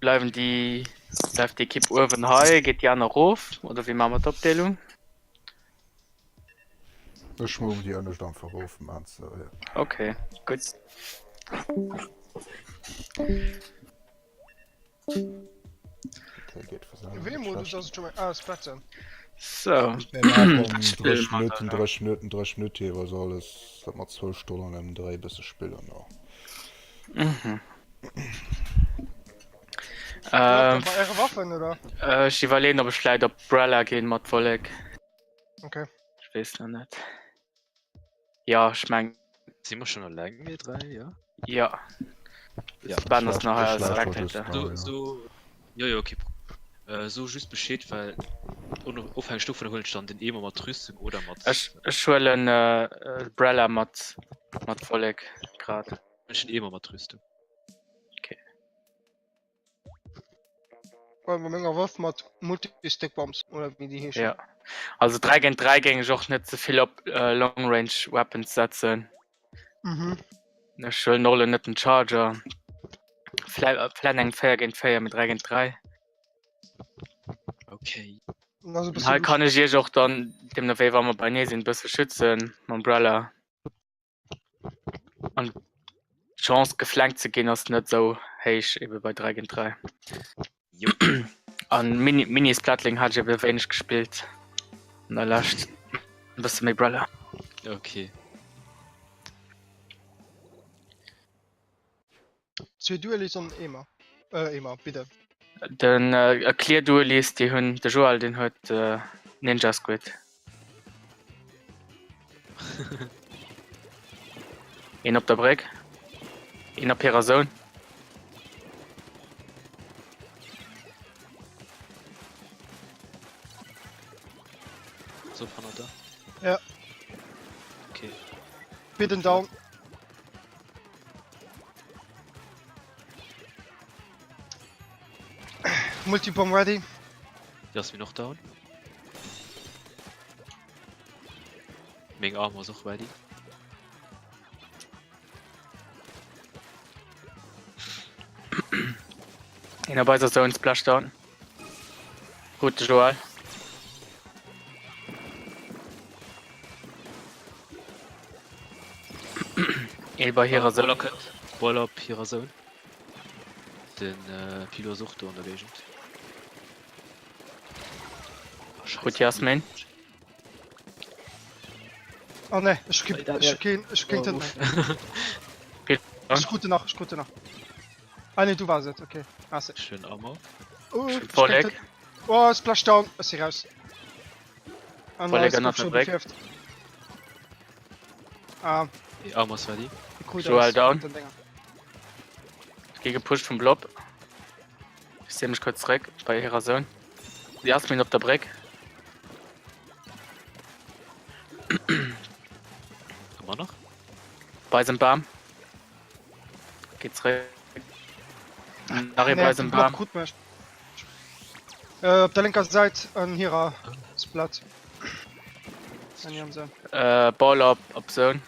Bleibt die Kipp Urban High, geht ja noch rauf, oder wie machen wir die Abteilung? Ich muss die nicht dann verrufen, meinst du? Ja. Okay, gut. Okay, geht für seine Wie Modus das schon mal. Ah, Splatter. So. Drei Minuten hier, was alles, dass wir 12 Stunden im 3 bis spielen noch. Mhm. Eure Waffen, oder? Ich überlege, ob ich vielleicht auf Brella gehen mit Volk. Okay. Ich weiß noch nicht. Ja, ich meine, Sind wir schon allein, wir drei, ja? ja. Ja. Wenn das nachher als schlecht, direkt was ist hätte. da? ja. So, ja, okay. So just Bescheid, weil aufhängst von der Holstand den immer mal Rüstung oder mal. Ich will einen Brella mit Volk gerade. Menschen immer mal Rüstung. Weil man länger Waffe mit Multi-Stick-Bombs, oder wie die hier Ja. Also 3 gegen 3 gegen ich auch nicht so viel auf Long-Range-Weapons setzen. Mhm. Ich will noch nicht einen Charger. Vielleicht einen 4 gegen 4 mit 3 gegen 3. Okay. Also Und halt kann ich hier auch dann dem Neue, wenn wir bei mir sind, ein bisschen schützen. Umbrella. Und die Chance geflankt zu gehen ist nicht so heiß, eben bei 3 gegen 3. Jo. An Minis Plattling hat ich aber wenig gespielt. Und da lasst ein bisschen mehr Brella. Okay. Zwei Duellis und Ema, bitte. Den Erklärduelist, die hun der Joel den hat Ninja Squid. Ihn op der Breck. Ihn op ihrer Zone. So von da. Ja. Okay. Bitte down. Multibomb ready. Lass mich noch down. Menge Armor auch ready. Ihn bei der Zone Splashdown. Gute Joel. Bei ihrer Zone. Boiler up ihrer Zone. Den Pilo sucht unter Legend. Gut, Jasmin. Oh ne, ich krieg das nicht. Ich gute nach. Ah ne, du warst es, okay. Hast du. Schön Armor. Vorleg. Oh, Splashdown. Ist hier raus. Vorleg an der Breck. Ah, Armor ist ready. cool. Joel down. Ich gehe gepusht vom Blob. Ich sehe mich kurz zurück bei ihrer Zone. Jasmin auf der Breck. Immer noch? Bei seinem Baum. Geht zurück. Nach bei seinem Baum. Gut mehr. Auf der linken Seite an ihrer Splat. An ihrem Sein. Ball up Zone.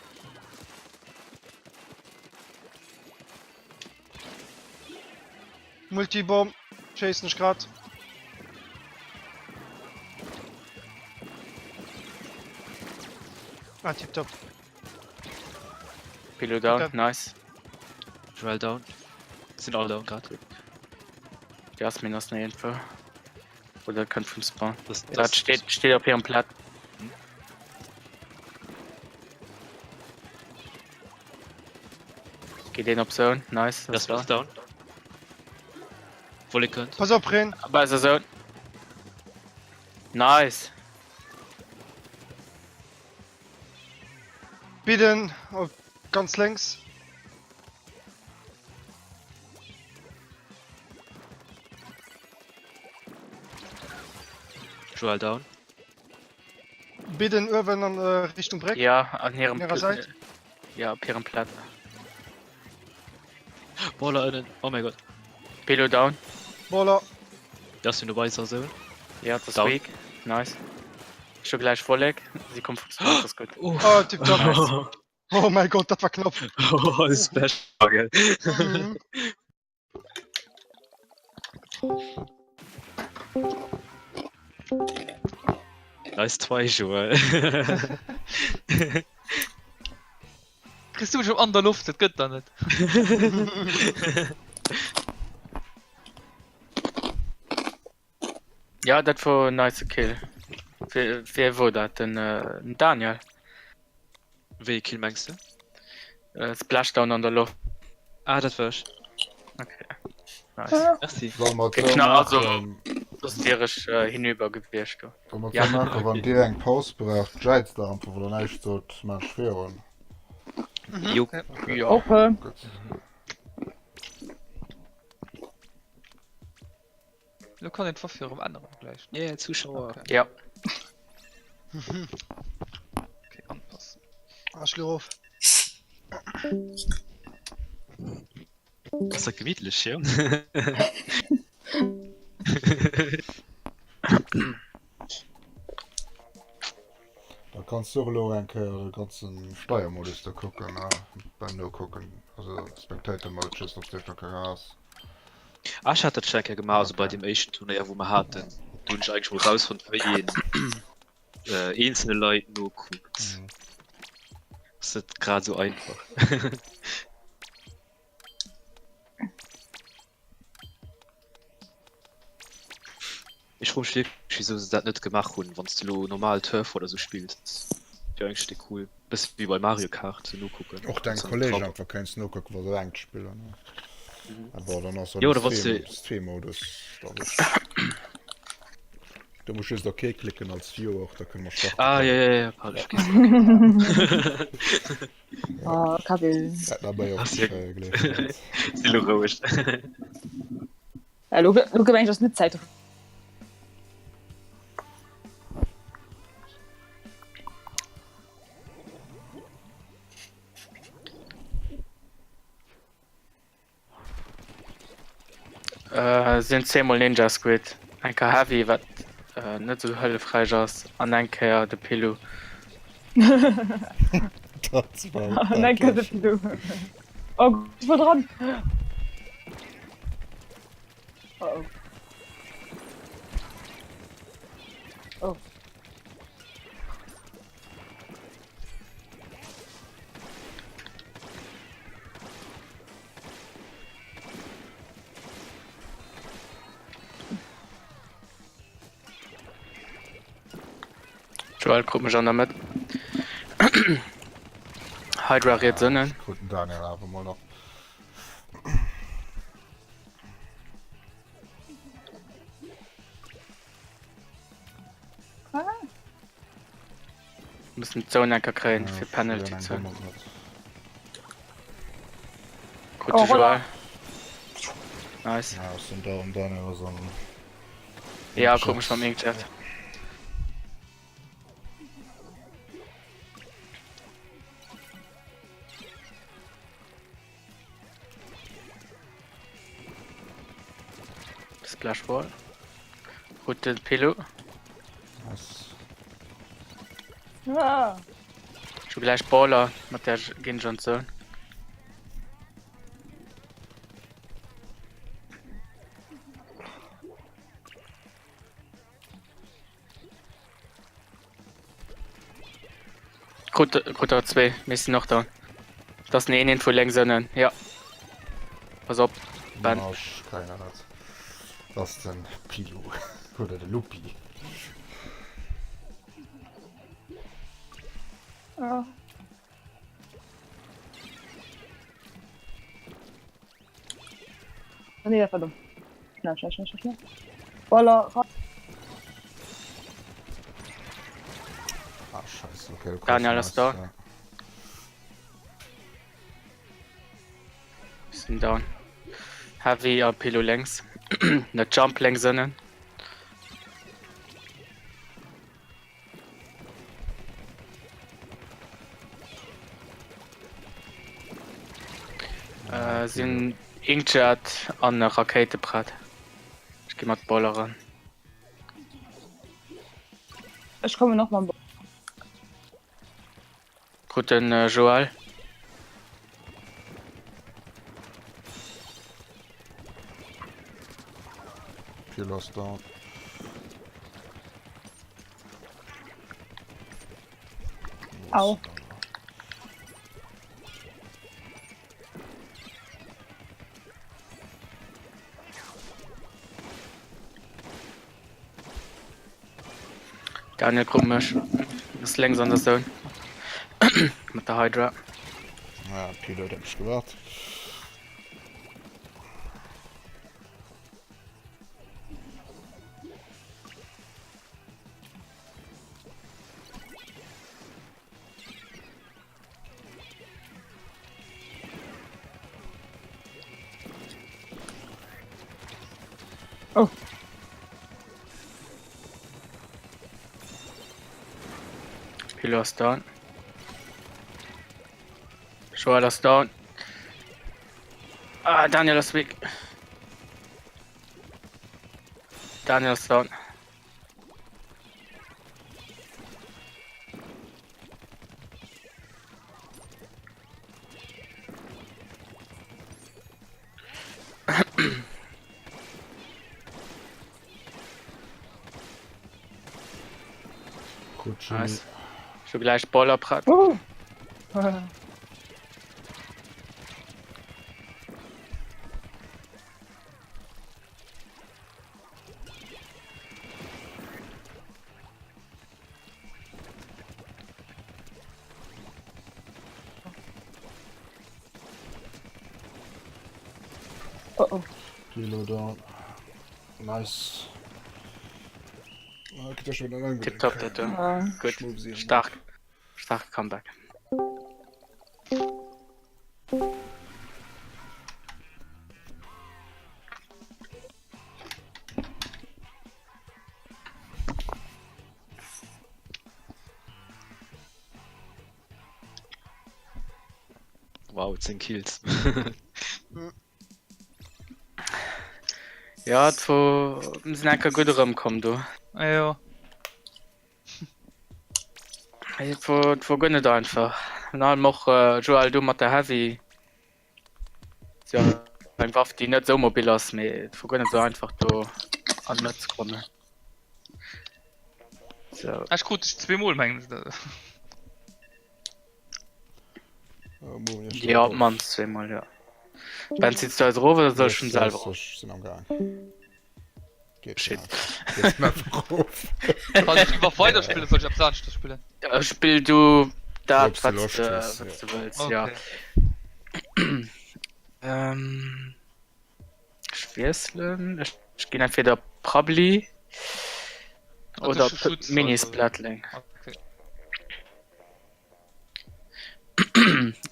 Multibomb. Chase nicht grad. Ah, tipptopp. Pilo down, Okay. nice. Joel down. Sind alle down gerade. Jasmin ist eine Info. Oder könnt vom Spawn. Das Steht auf ihrem Platz. Geht den auf Zone, nice. Das war down. Volle könnt. Pass auf, Ren. Bei der Zone. Nice. Bieten auf ganz links. Joel down. Bieten irgendwann an Richtung Breck. Ja, an ihrem Ihrer Seite? Ja, auf ihrem Platz. Boiler innen. Oh mein Gott. Pilo down. Baller. Das sind eine weiße Zone. Ja, das Down. Weg. Nice. Schon gleich Vorleg. Sie kommt vom Spawn, das ist gut. Oh, tipptopp. Oh mein Gott, das war knapp. Oh, das ist Splash. Mhm. Nice 2 Joel. Christ du schon an der Luft, das geht da nicht. Ja, das war ein nice Kill. Wer war das denn? Daniel. Wie kill meinst du? Splashdown an der Luft. Ah, das war's. Okay. Nice. Merci. Soll man Genau, so also- machen, Das wäre ich hinübergewirrscht. soll man Ja. so machen, wenn dir eng Paus braucht, Jades da einfach, wo nicht so mal schwer und Jo. Ja. Okay. gut. Du kannst den verführen im anderen gleich. Ja, yeah, Zuschauer. Okay. Ja. Okay, anpassen. Arschloch. Das ist ja gemütlich, ja? Da kannst du auch ein den ganzen Steuermodus da gucken, beim nur gucken. Also Spectator Mode ist auf der Raus. Ah, ich hatte das Checker gemacht, also bei dem ersten Turnier, wo wir hatten. Du hast eigentlich wohl raus von jeden einzelne Leute nur guckt. Das ist gerade so einfach. Ich frage mich wirklich, wieso sie das nicht gemacht haben, wenn du normal Turf oder so spielst. Ja, eigentlich echt cool. Bisschen wie bei Mario Kart, so nur gucken. Auch dein So ein Kollege Traum. einfach kein Snooker, wo du eigentlich spielen. Ne? Aber dann auch so Ja, oder was du- Stream-Modus. Du musst jetzt okay klicken als Viewer, auch da können wir starten. Ah, ja, Paul, ich vergesse. Oh, Kaffee. Ja, dabei auch Ach, sehr gelesen. Silo ruhig. Ja, du gewinnt das nicht Zeit. Sind 10 Ninja Squid. Ein Heavy, was nicht so höllefrei ist. Und ein de Pillow. Das war Nein, wirklich- du. Oh, Gott, ich war dran. Oh, oh. Oh. Joel, guck mich an damit. Hydra redet Sinnen. Guten Daniel, aber mal noch. Müssen Zone kriegen für Ja, Penalty dann zu. kommen wir mit. Gute Oh, Joel. Nice. Ja, was sind da und Daniel so ein... Ja, guck mich vom Inkjet. Splashball. Gute Pillow. Was? Ah. Ich will gleich Baller mit der gehen schon so. Guter 2, wir sind noch da. Das ist eine Info längst, ja. Pass auf, Ben. Marsch, keiner hat. Das ist ein Pilo. Oder der Lupi. Ja. Oh, nee, verdammt. Schnell. Voller. Ah, scheiße, okay. du Daniel kommst ist da. raus, ja. Wir sind down. Heavy, Pillow längs. Eine Jump längs sinnen. Sind Inkjet an eine Rakete brett. Ich geh mal die Baller ran. Ich komme noch mal. Guten Joel. Killers down. Au. Daniel komisch. Das längs an der Zone. Mit der Hydra. Ja, Kilo hab ich gewartet. Oh. Pilo ist down. Joel ist down. Ah, Daniel ist weg. Daniel ist down. Gut, Nice. Schon gleich Bollerbrat. Oh oh. Kilo down. Nice. Geht ja schon wieder lang. Tipptopp, der Turm. Gut. Schmuvsieren. Stark. Stark Comeback. Wow, 10 Kills. Ja, du sind einfach gut rumkommen, du. Ja. Du gönnet einfach. Na, noch Joel, du mit der Heavy. Ja, ein Waffe, die nicht so mobil ist, aber du gönnet so einfach, du an Netz kommen. So. Ach gut, ich 2 Mal mein. Ja, man, zweimal, ja. Wenn sitzt du als Rover, oder soll ich schon selber? Ich bin am Gang. Geht Shit. nicht. Geht nicht drauf. Kann ich lieber weiterspielen, soll ich ab Sand spielen? Spiel du da, Ob du Lust was hast, du willst, Okay. ja. Schwerslen, ich gehe entweder Probably oder Schutz, Mini-Splatling. Okay.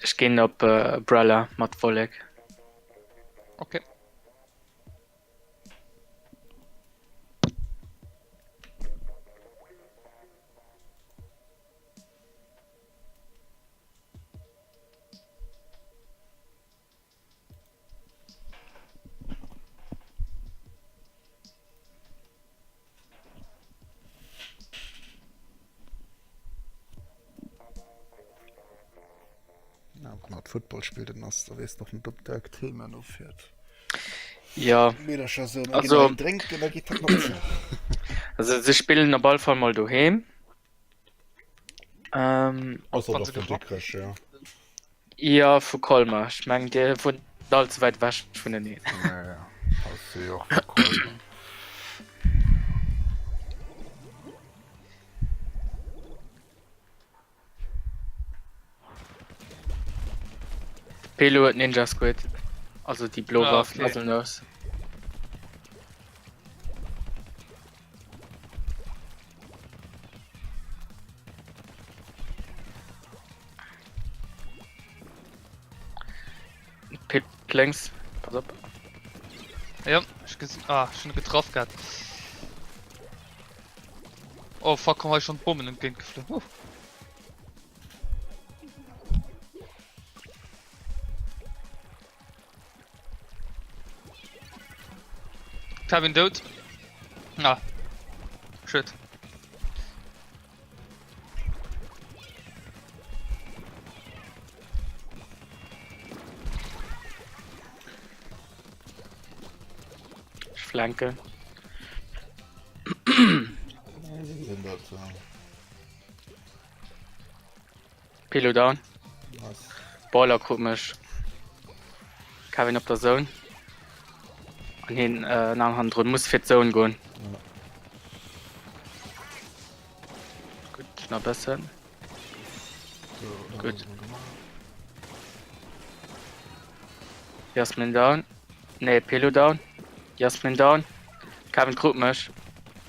Ich gehe auf Brella, mit Volek. Okay. Ja, wenn man Football spielt, dann hast du noch ein Doppeltag Themen auffährt. Ja, Wieder schon so, Also- trinkt, dann geht das noch so. also sie spielen den Ball von mal daheim. Außer Fand das sie von gefragt? Dickrich, ja. Ja, für Kolmar. Ich meine, der wohnt allzu weit weg von der Nähe. Naja, das sehe ich auch verkolben. Pelo hat Ninja Squid. Also die Blow Ah, Waffen, okay. also los. Pit längs. Pass auf. Ja, ich gesehen. Ah, schon getroffen gehabt. Oh fuck, komm, hab ich schon Bomben entgegengeflogen. Cabin tot. Ah. Shit. Ich flanke. Sind das, Pilo down. nice. Baller komisch. Kevin op der Zone. An hin nach Hand drin muss fit Zone gehen. Gut, noch besser. So, dann Gut. haben wir gemacht. Jasmin down. Nee, Pilo down. Jasmin down. Kevin komisch.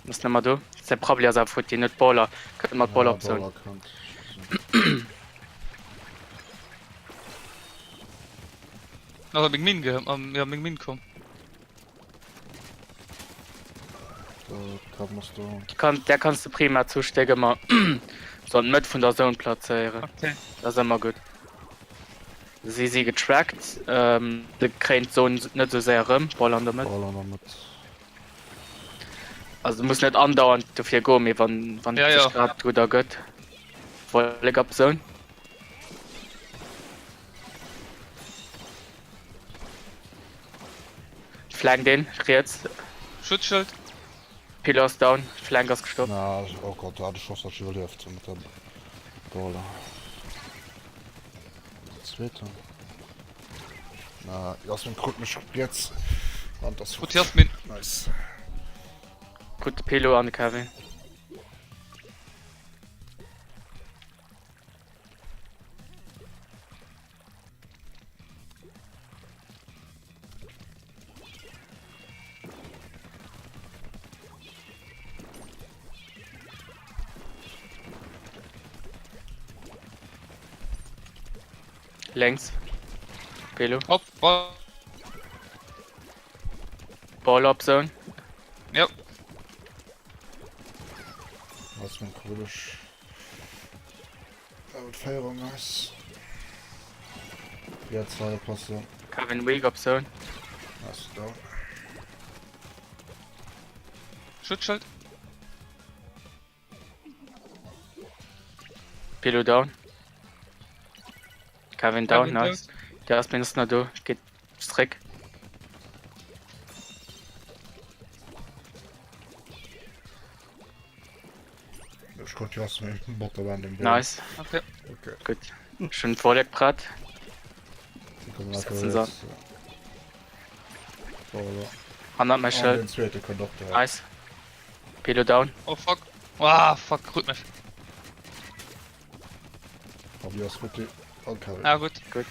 Muss nicht mal du. Das ist ein Problem, dass er für die nicht Baller. Könnte man Baller Ja, op Zone. Baller kommt. Also mit Min ja mit Min kom. Da kann man da. Der kannst du prima zustecken, mal so ein mit von der Zone platzieren. Okay. Das ist immer gut. Sie getrackt, der kriegt so nicht so sehr rum, Ballern damit. Baller noch mit. Also du musst nicht andauernd dafür gehen, wenn Ja, es ja. gerade guter geht. Voll ab Zone. Flank den, jetzt. Schutzschild. Pillars down, Flankers gestoppt. Na, oh Gott, da hatte ich Schuss, dass ich überlebt mit dem Baller. Zweiter. Na, Jasmin guckt mich jetzt. Und das Gut, Jasmin. Nice. Gut, Pilo an Kevin. Längs. Pilo. Hopp, Ball. Ball up Zone. Ja. Jasmin Kulisch. Mit Feierung, nice. Jetzt zweite Passe. Kevin Weak up Zone. Nice, down. Schutzschild. Pilo down. Kevin down, Kevin nice. Der ist mindestens noch da. Geht Strick. Ich konnte Jasmin Botterwand im Nice. Okay. Okay. Gut. Schön vorleg Brat. Die kommen Was einfach gibt's denn jetzt. Baller. Hand mein Oh, Schild. den zweiten Konduktor. Nice. Pilo down. Oh fuck. Ah, fuck, gut mich. Hab Jasmin die. Okay. Ja gut. Gut.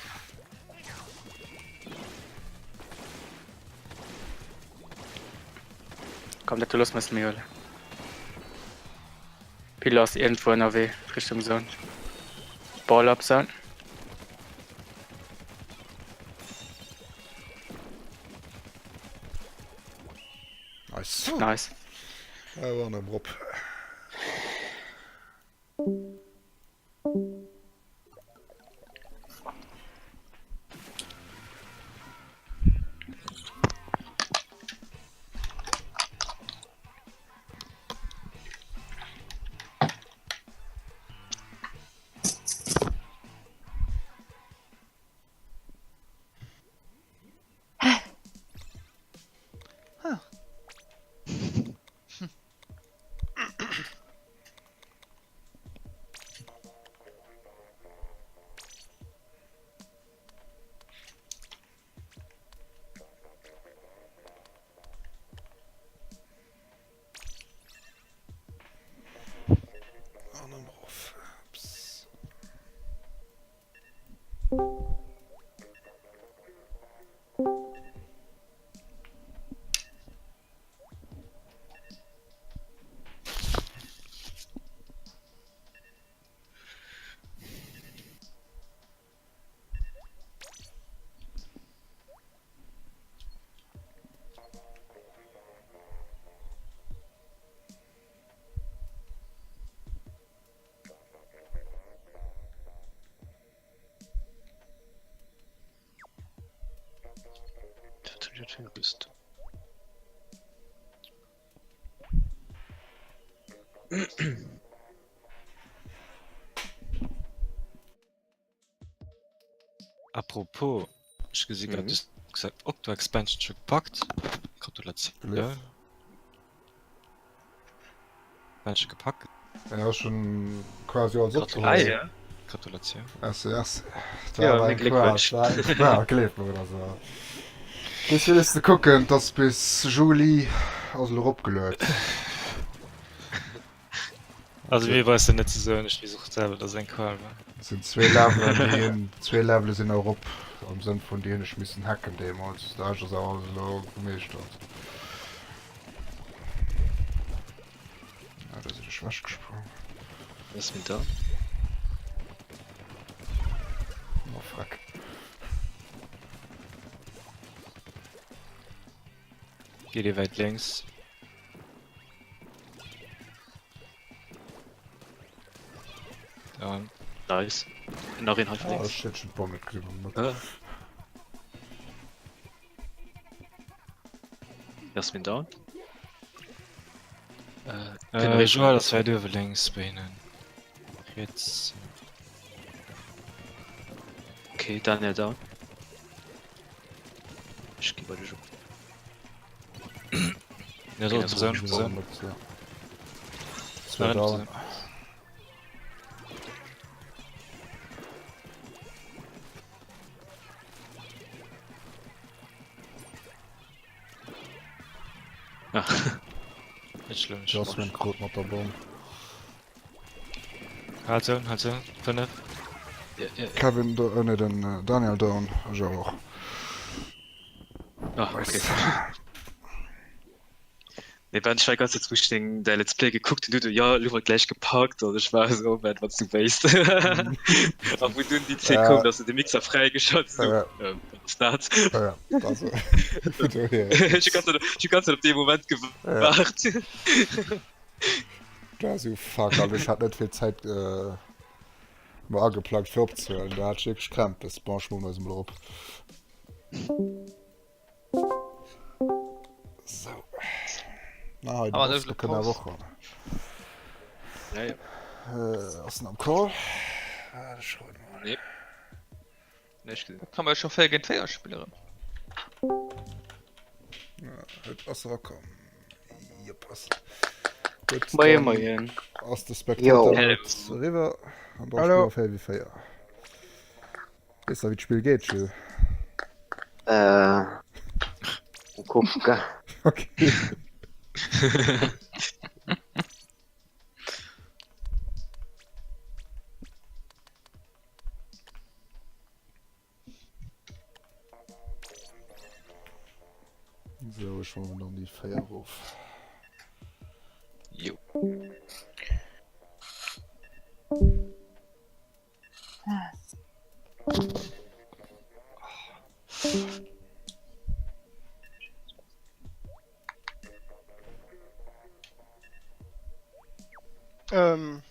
Komm, der Toulouse müssen wir holen. Pilo ist irgendwo in der W. Richtung Zone. Ball up Zone. Nice. Nice. Er war ein Rob. Annenhof. Psst. Bist. Apropos, ich gesehen mhm. Gesagt, Octo Expansion schon gepackt. Gratulation. Ja. Manche gepackt. Ja, schon quasi als Ah, ja. Gratulation. Erst. Ja, war mein ein Glückwunsch. Quatsch. Ja, gelebt oder so. Ich will jetzt gucken, dass bis Juli aus Europa gelöst. Also wie weiß der net so nicht wie sucht selber das ein Qual war. Es sind zwei Level, an denen, zwei Level in Europa. Am Sinn von denen ich müssen hacken, damals. Da ist es auch so gemischt. Ja, das ist schwach gesprungen. Was ist mit da? Oh, fuck. Geh dir weit links. Down. Nice. Nach in halb Oh, links. shit, schon Bombe gekriegt. Ja. Jasmin down. Joel, das war dürfe links bei ihnen. Jetzt. Okay, Daniel down. Ich geh bei dir schon. Ja, Okay, so das zusammen, ist zusammen. Zwei Dauern. Ja. Nicht schlimm, nicht Just schlimm. mit Code mit der Bombe. Halt so, 5. Ja. Kevin, ne, den Daniel down. Ich auch. Ah, okay. Ne, wenn ich ganz zustehen, der Let's Play geguckt und du, ja, du wurde gleich geparkt und ich war so, man, was du weißt. Aber wo du in die 10 kommst, dass du den Mixer freigeschaltet hast, was das? Ja, also. Du hier. Ich kann's auf den Moment gewartet. Ja, so fuck, Alter, ich hatte nicht viel Zeit mal angeplagt für abzuhören. Da hat sich gekrampt, bis Bonschmumm aus dem Lob. So. Na, heute Aber ist das noch keine Woche. Ja. Hast du noch einen Call? Ja, das schon mal. Nee. Nicht gesehen. Kann man schon viel gegen Feier spielen. Ja, heute hast du rauskommen. Ja, passt. Gut, Moin, dann moin. aus der Spektator Hello. mit River und dann Hallo. spielen wir Heavy Fire. Weißt du, wie das Spiel geht, Jill? Gucken. Okay. So, ich hole mir dann die Feier auf. Jo. Ähm.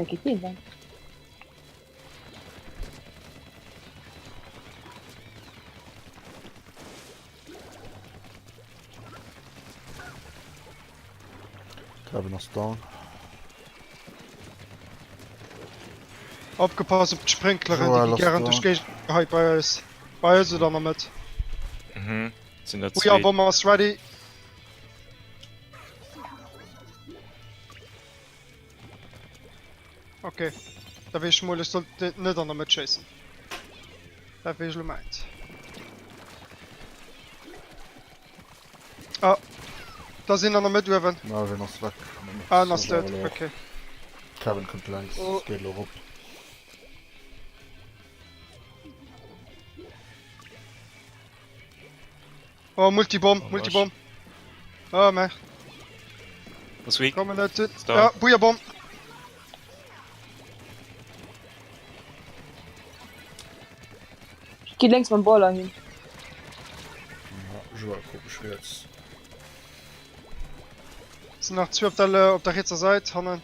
Da geht die dann. Kevin ist down. Aufgepasst auf die Sprinklerin, So, die lass gern da. durch Gegend bei uns. Bei uns oder noch mit. Mhm. Sind da Buja, zwei. Bomber ist ready. Okay. Da will ich mal, ich sollte nicht an der mitschießen. Da will ich nur meint. Ah. Da sind an der Mitweven. Melvin ist weg. Ah, das ist tot. Okay. Kevin kommt längs. Oh. Es geht noch rup. Oh, Multibomb, Oh, Multibomb. Oh, meh. Was weak? Komm nicht tot. Stop. Ja, Buja-Bomb. Ich geh längs beim Baller hin. Ja, Joel, guck ich jetzt. Sind noch 2 auf der rechten Seite. Hannen.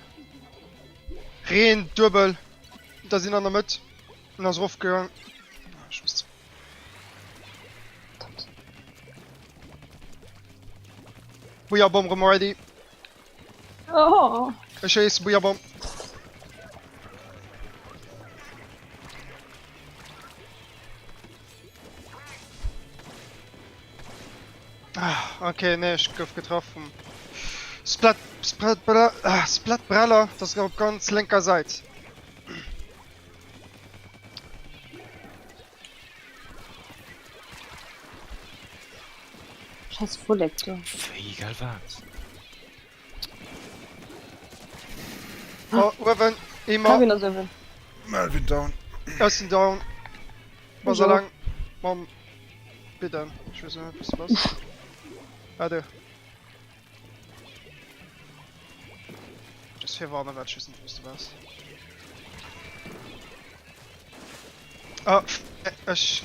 Rehen, Dürbel. Da sind an der Mitte. Und dann ist raufgegangen. Ah, Scheiße. Buja-Bomb, ready. Oh, Ich schieße Buja-Bomb. Ah, okay, ne, ich hab getroffen. Splatbraller, das ist auf ganz linker Seite. scheiß Fullektor. Egal was. Oh, Weven, immer. Hab ich noch so. Melvin down. Ersten down. Was Ja. er lang? Mom. Bitte. Ich weiß nicht, was. Warte. Das hier war eine Wertschüssen, weißt du was? Ah, ich.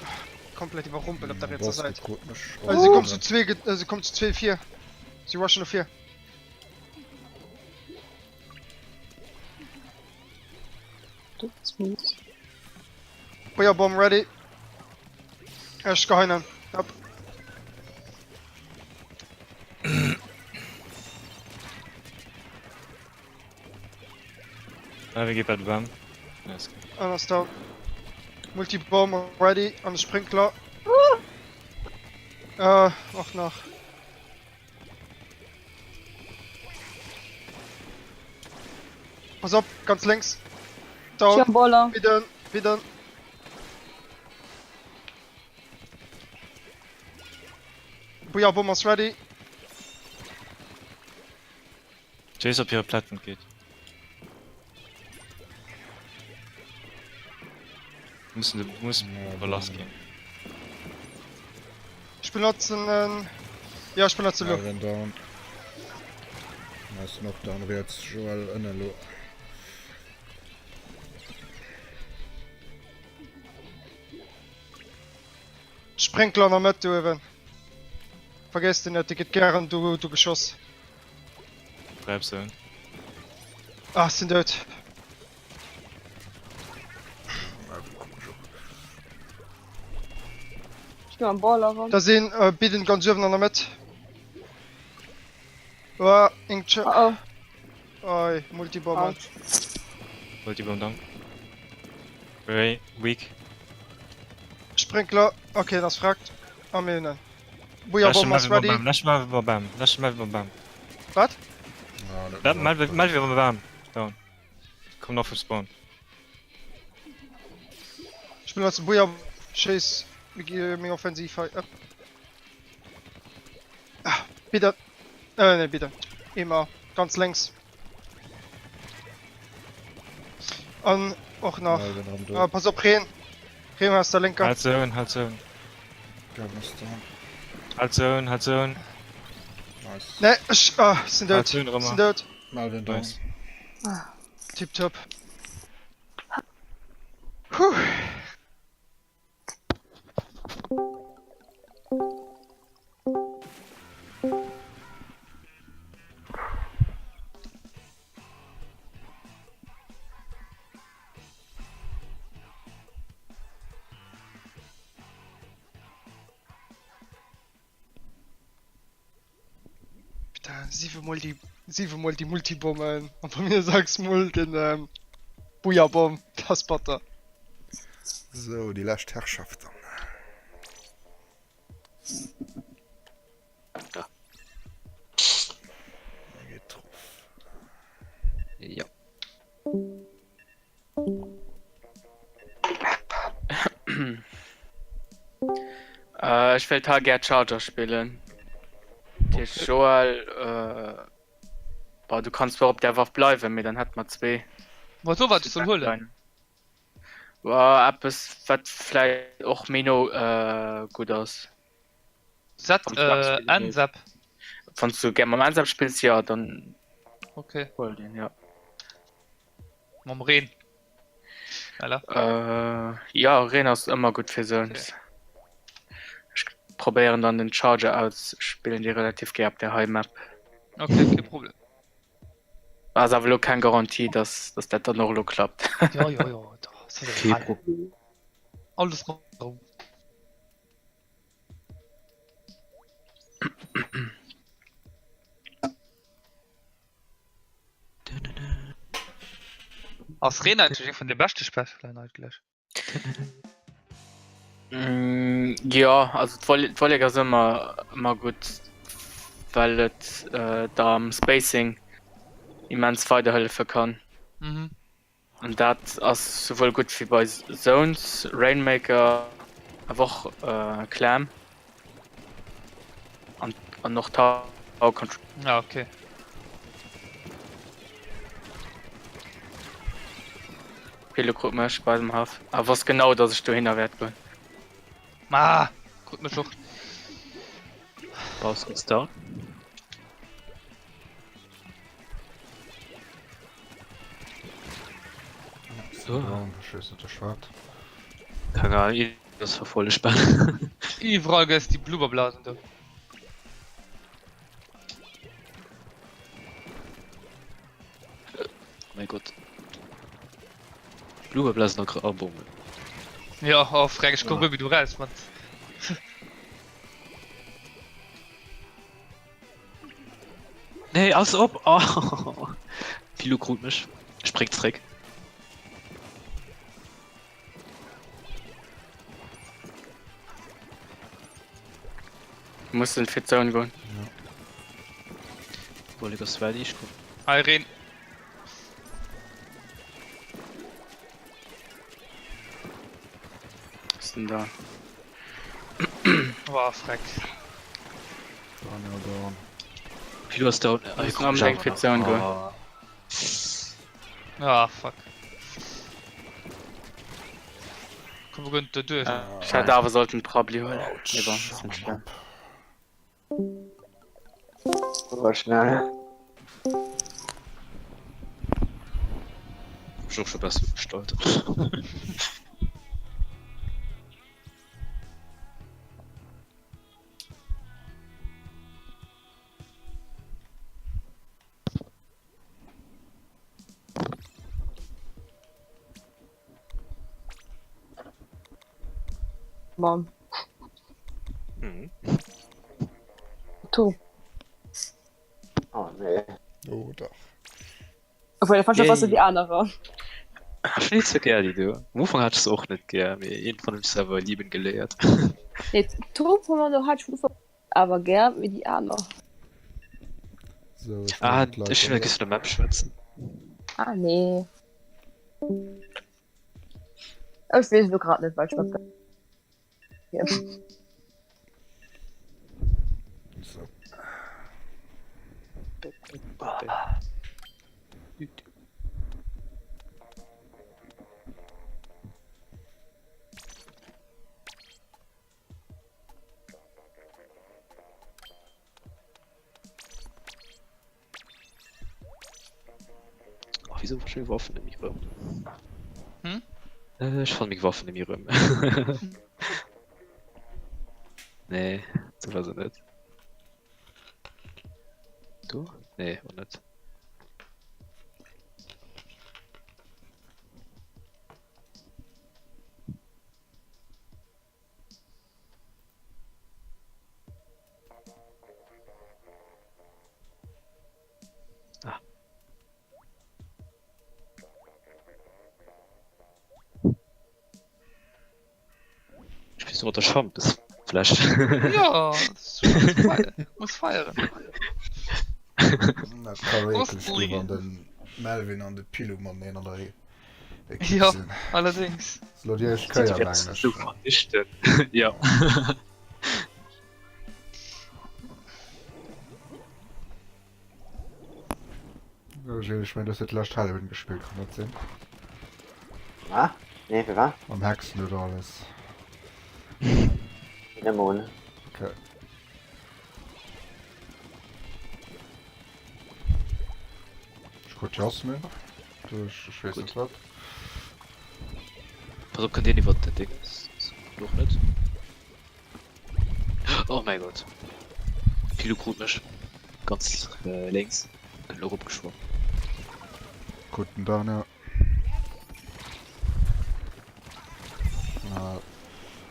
Komplett überrumpelt auf der rechten Seite. Also sie kommt zu 2, sie kommt zu 2, 4. Sie war schon auf 4. Du bist mies. Feuerbomb ready. Ich gehe hinein. Ab. Ah, wir gehen bei Bam. Alles klar. Anders down. Multibomb ready. An Sprinkler. Auch noch. Pass auf, ganz links. Ich Down. hab Baller. Wieder, wieder. Buja, Bombers ready. Chase auf ihre Platten geht. Müssen Verlass gehen. Ich benutze einen. Ja, ich benutze Luft. Melvin down. Nice Knockdown jetzt. Joel Enelo. Sprinkler noch mit, du Evan. Vergiss den nicht, die geht gern, du Geschoss. Bleib so. Ah, sind tot. Ich geh am Baller ran. Da sind, bieten ganz Öfen noch mit. Oh, Inkche. Oh, Oi, Multibomber. Out. Wollt ihr beim Dank? Very weak. Sprinkler. Okay, das fragt. Amen. Buja, Lass Bombers mal ready. Bam. Lass mal Bam. Lass mal Bam. Was? Mal wieder Bam. Down. Komm noch für Spawn. Ich benutze Buja. Chase. Mir offensiv. Ah, bitte. Ne, bitte. Immer. Ganz links. Und auch noch. Pass auf, Rehen. Rehen ist der linker. Halt so, halt so. Kevin ist down. Halt so, halt so. Nice. Ne, sind Halt tot. so, Römer. Sind tot. Melvin down. Nice. Tipptopp. Puh. siebenmal die Multibomben und bei mir sagst mal den Bujabom, das Butter. So, die lascht Herrschaft dann. Ja. Er geht drauf. Ja. Ich will Target Charger spielen. Die Joel, boah, du kannst zwar auf der Waffe bleiben, mir dann hat man zwei. Was so was soll holen? Boah, etwas, was vielleicht auch Mino gut aus. Sat Vom Schwachspiel Ansap. Wenn du gerne mal Ansatz spielst, ja, dann Okay, hol den, ja. mam reden. Alter. Ja, Rena ist immer gut für sonst. Ich probieren dann den Charger aus, spielen die relativ gerne auf der High Map. Okay, kein Problem. Also aber keine Garantie, dass das dann noch so klappt. Ja. Das ist ja Kein Problem. alles raus. Aus Rena natürlich von der beste Special eigentlich. Ja, also Vorleger sind immer gut, weil es da am Spacing immens weiterhelfen kann. Mhm. Und das ist sowohl gut wie bei Zones, Rainmaker, einfach Clam und noch Tower Control. Ja, okay. Pilogruppmisch bei dem Haf. Aber was genau, dass ich da hinwert bin. Gut mir schon. Brauchst du uns da? So, scheiße, der Schwarz. Keine Ahnung, das war voll spannend. Die Frage ist die Blubberblasen da. Mein Gott. Blumenblasen noch Graubummel. Ja, frag ich gucke, wie du reist, man. Nee, als ob. Oh. Pilo gut mich. Springt Freck. Du musst in Fit Zone gehen. Wollte das werde ich gucken. Irene. Was ist denn da? Frag. Pilo ist down. Ich muss unbedingt Fit Zone gehen. Ja, fuck. Komm, wir gehen da durch. Ich hatte aber sollten Probably holen. Autsch. Nee, war ein bisschen schwer. War schnell. Schon besser gestaltet. Mom. Mhm. Tu. Oh nee. Oh, doch. Obwohl, der fand schon Yay. fast die andere. Ach, nicht so gerne, du. Am Anfang hatte ich es auch nicht gern. Mir jeden von dem Server lieben gelehrt. Jetzt, tu, wo man so hat, aber gern wie die andere. So, Ah, gleich, ich will oder? ein bisschen der Map schwätzen. Ah, nee. Ich weiß nur gerade nicht, weil ich was. Ja. So. Oh, wieso verschiedene Waffen in mir rum? Hm? Ich fand mich Waffen in mir rum. Nee, so war sie nicht. Du? Nee, auch nicht. du noch der Champ ist vielleicht Ja, das muss muss feiern. Dat kann Was eklig liegen? an den Melvin an de Pilo man ne an der Ja, allerdings. Lo Dir ich Die keier werden so vernichten. Ja. ich mein, das lacht Halloween gespielt kann dat sinn Was? Nee, für was? am Hexen oder alles In der Mond. okay. Ich gut Jasmin ich weiß Gut. nicht wat Also könnt ihr nicht was der Ding ist. Doch nicht. Oh mein Gott. Pilo gut mich. Ganz links. Ein Logo abgeschwommen. guten dann ja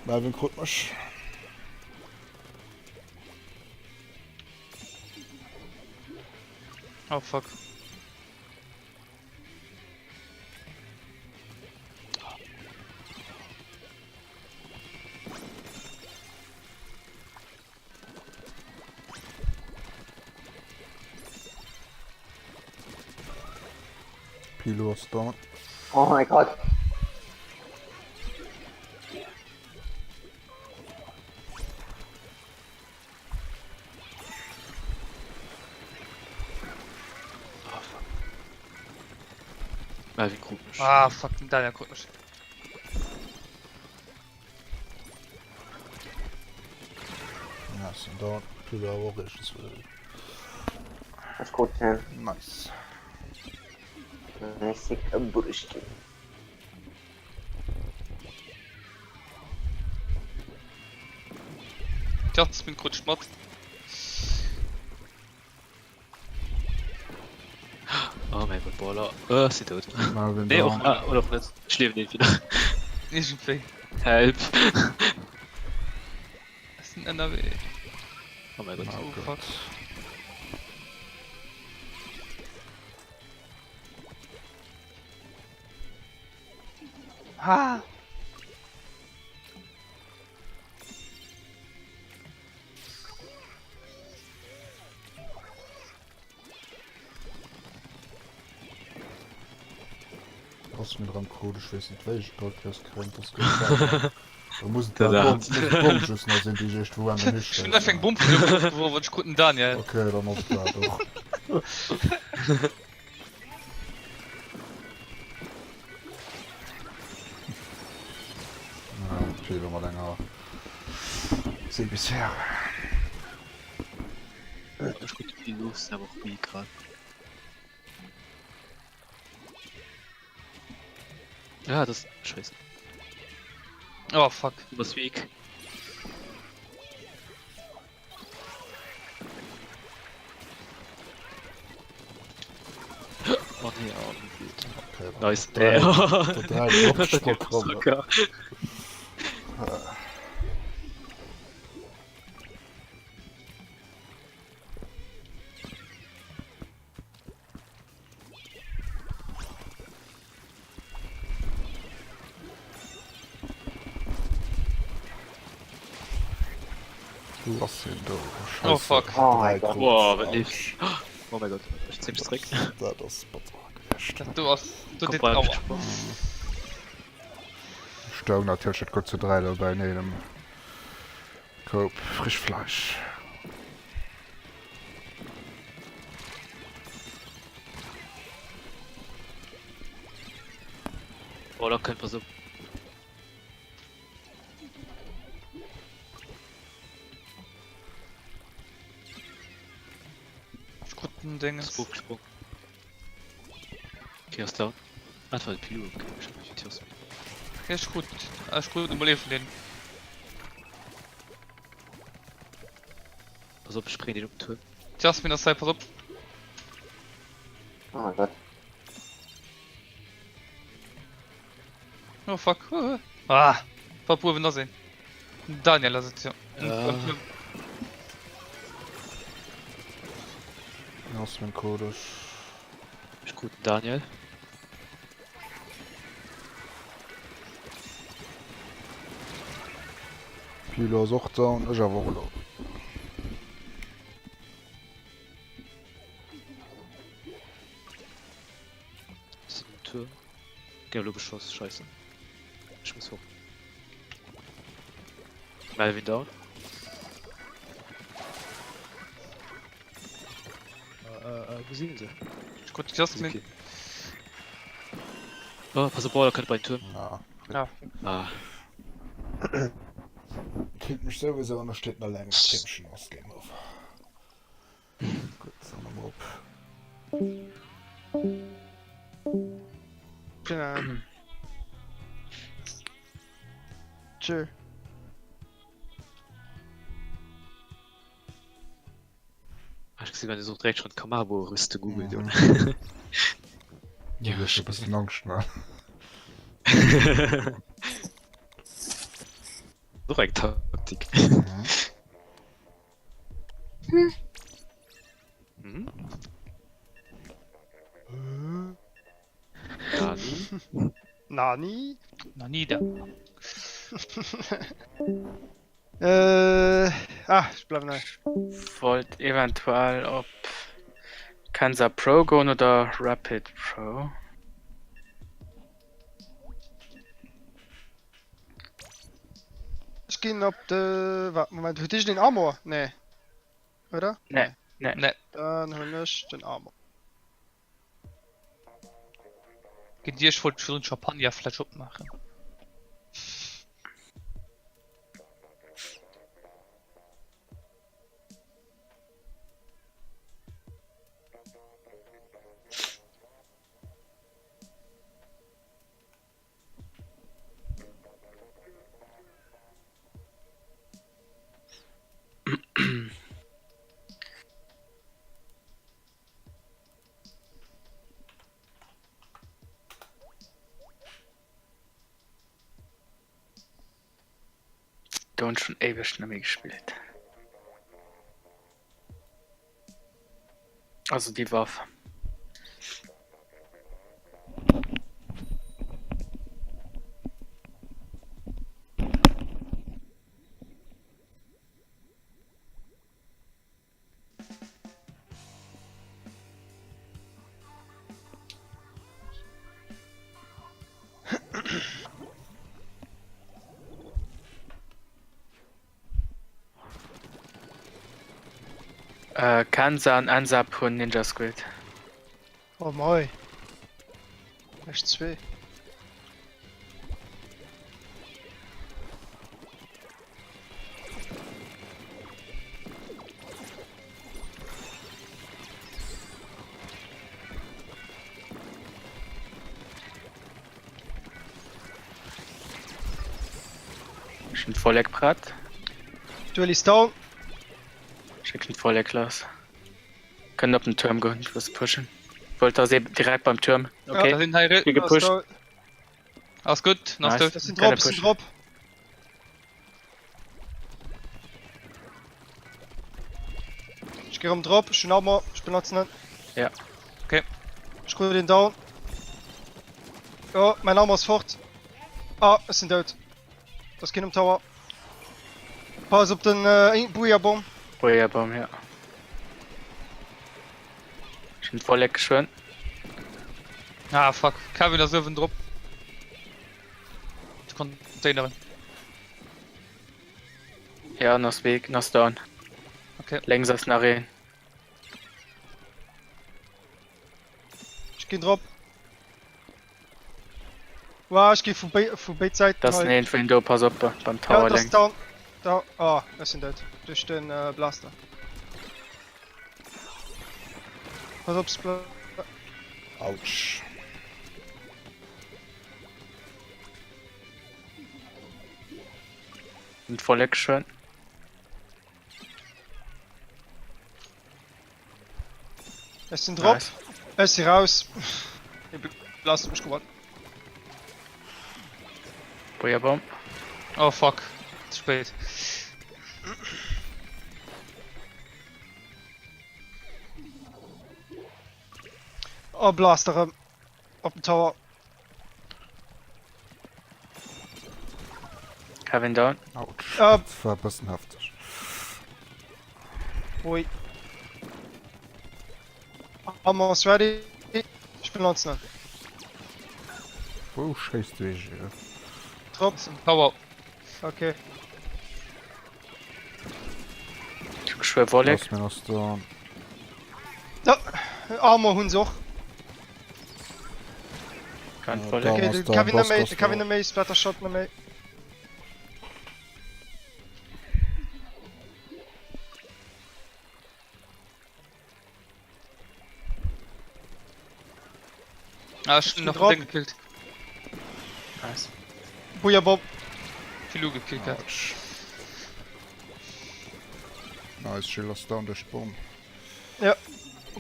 Melvin Krutmasch Oh fuck. Pilo ist da Oh mein Gott. Melvin gut mich. Ah, fuck, den Daniel guckt mich. ja sind da Pilo auch richtig Das ist gut, ja. nice Mäßig Brüste. Ja, das bin kurz schmatt. Oh mein Gott, Baller. Sie tot. Melvin Nee, auch, da oder auch nicht. Ich lebe nicht wieder. Irgendwie. Help. Das ist ein NRW. Oh mein Gott. Oh Oh Gott. fuck. Ha! was mir dran Code ich weiß nicht welche Podcast könnt das geht da muss Da- da Bombschüssen sind die echt wo an der Ich bin nicht einfach ein Bump, wo ich guten Daniel. okay dann muss klar doch ja, viel mal länger sie bisher Ich gut die Luft, aber auch wie gerade. Ja, das ist scheiße. Oh fuck. Was Weg. Oh nee, oh, wie gut. okay, Nice. drei Das Boxprogramme. sogar. Lass ihn da. Oh, Scheiße. fuck. Oh mein Gott. Wow, was lief? Oh mein Gott, ich ziemlich strikt. Das ist Betrag. Du hast. Du dit Kopf Aua. abgesprungen. Stau natürlich Gott zu 3 dabei in einem Coop Frischfleisch. Oh, da könnte man so. Guten Dinges. Hochgesprungen. Okay, ist da. Einfach ein Pilo. Okay, ich hab mich jetzt Ja, ist gut. Ist gut, überleben den. Pass auf, ich spring den um die Tür. Jasmin, das sei, pass auf. Oh mein Gott. Oh fuck. Ah. Pur, wenn da sehen. Daniel, das ist ja. Ja. Jasmin Kodesch. Ich gut, Daniel. Pilo ist auch down, ich aber auch low. Das ist eine Tür. Gelbe Geschoss, scheiße. Ich muss hoch. Melvin down. Wo sind sie? Ich konnte just mit. Okay. Oh, pass auf, da könnte bei den Türen. Ja. Ah, Killt mich sowieso und da steht noch lange Stimmchen aus Game Over. Gut, sagen wir mal ob. Genau. Tschö. ich gesehen, wenn du so direkt schon Kamabo-Rüste googelt, Mhm. Junge. Ja, ich hab ein bisschen Angst, ne? So eine Taktik. Mhm. Ja, nie. Nani? Noch nie da. Ich bleib neu. Wollt eventuell ob Kansa Pro gehen oder Rapid Pro. Ich geh auf de... Warte, Moment, hört ich den Armor? Nee. Oder? Ne, ne. Ne, Dann hol ich den Armor. geht dir, ich wollte schon einen Champagnerflasch abmachen. Don't schon ewig nicht mehr gespielt. Also die Waffe. Kansa und Ansap von Ninja Squid. Oh moi. Echt 2. Schon voll Brat. Duell ist down. Schick schon voll los. Können auf den Turm gehen, was pushen. Wollte also direkt beim Turm. Da Okay, sind Heire. viel gepusht. Alles gut, noch Nice. Das sind Keine Drop, das sind Push. Drop. Ich gehe um Drop, ich bin Armor, ich benutze ihn. Ja. Okay. Ich hole den down. Ja, mein Armor ist fort. Ah, es sind tot. Das geht im Tower. Pass auf den Booyah-Bomb. Feuerbaum, ja. Schon voll geschwören. Ah, fuck. Kann wieder so Drop. Die Containerin. Ja, noch Weg, noch down. Okay. Längs das nach rein. Ich gehe Drop. Wow, ich gehe von Bait-Seite. Das ist ein von da, pass auf, beim Ja, Tower das längs. ist down. Da. Ah, es sind tot. Durch den Blaster. Pass auf, Autsch. Und voll geschwören. es sind Drop. Nice. Es ist hier raus. Ich Blaster mich gewonnen. Feuerbaum. Oh, fuck. Zu spät. Oh, Blaster. Auf dem Tower. Kevin down. Autsch. Äh. Das war ein bisschen heftig. Ui. Almost ready. Ich bin uns nicht. Wo scheißt du hier? Trop. Power. Okay. Schwer Wolle. Lass mir das da. Ja, Armor hun auch. Kein Ja, Wolle. da. Okay, was du da, Kevin was May, kostet Kevin das? May, Splatter Shot May. Ah, schon noch drauf. den gekillt. Nice. Buja Bob. Filu gekillt hat. Autsch. Nice, Schiller's down der Sprung.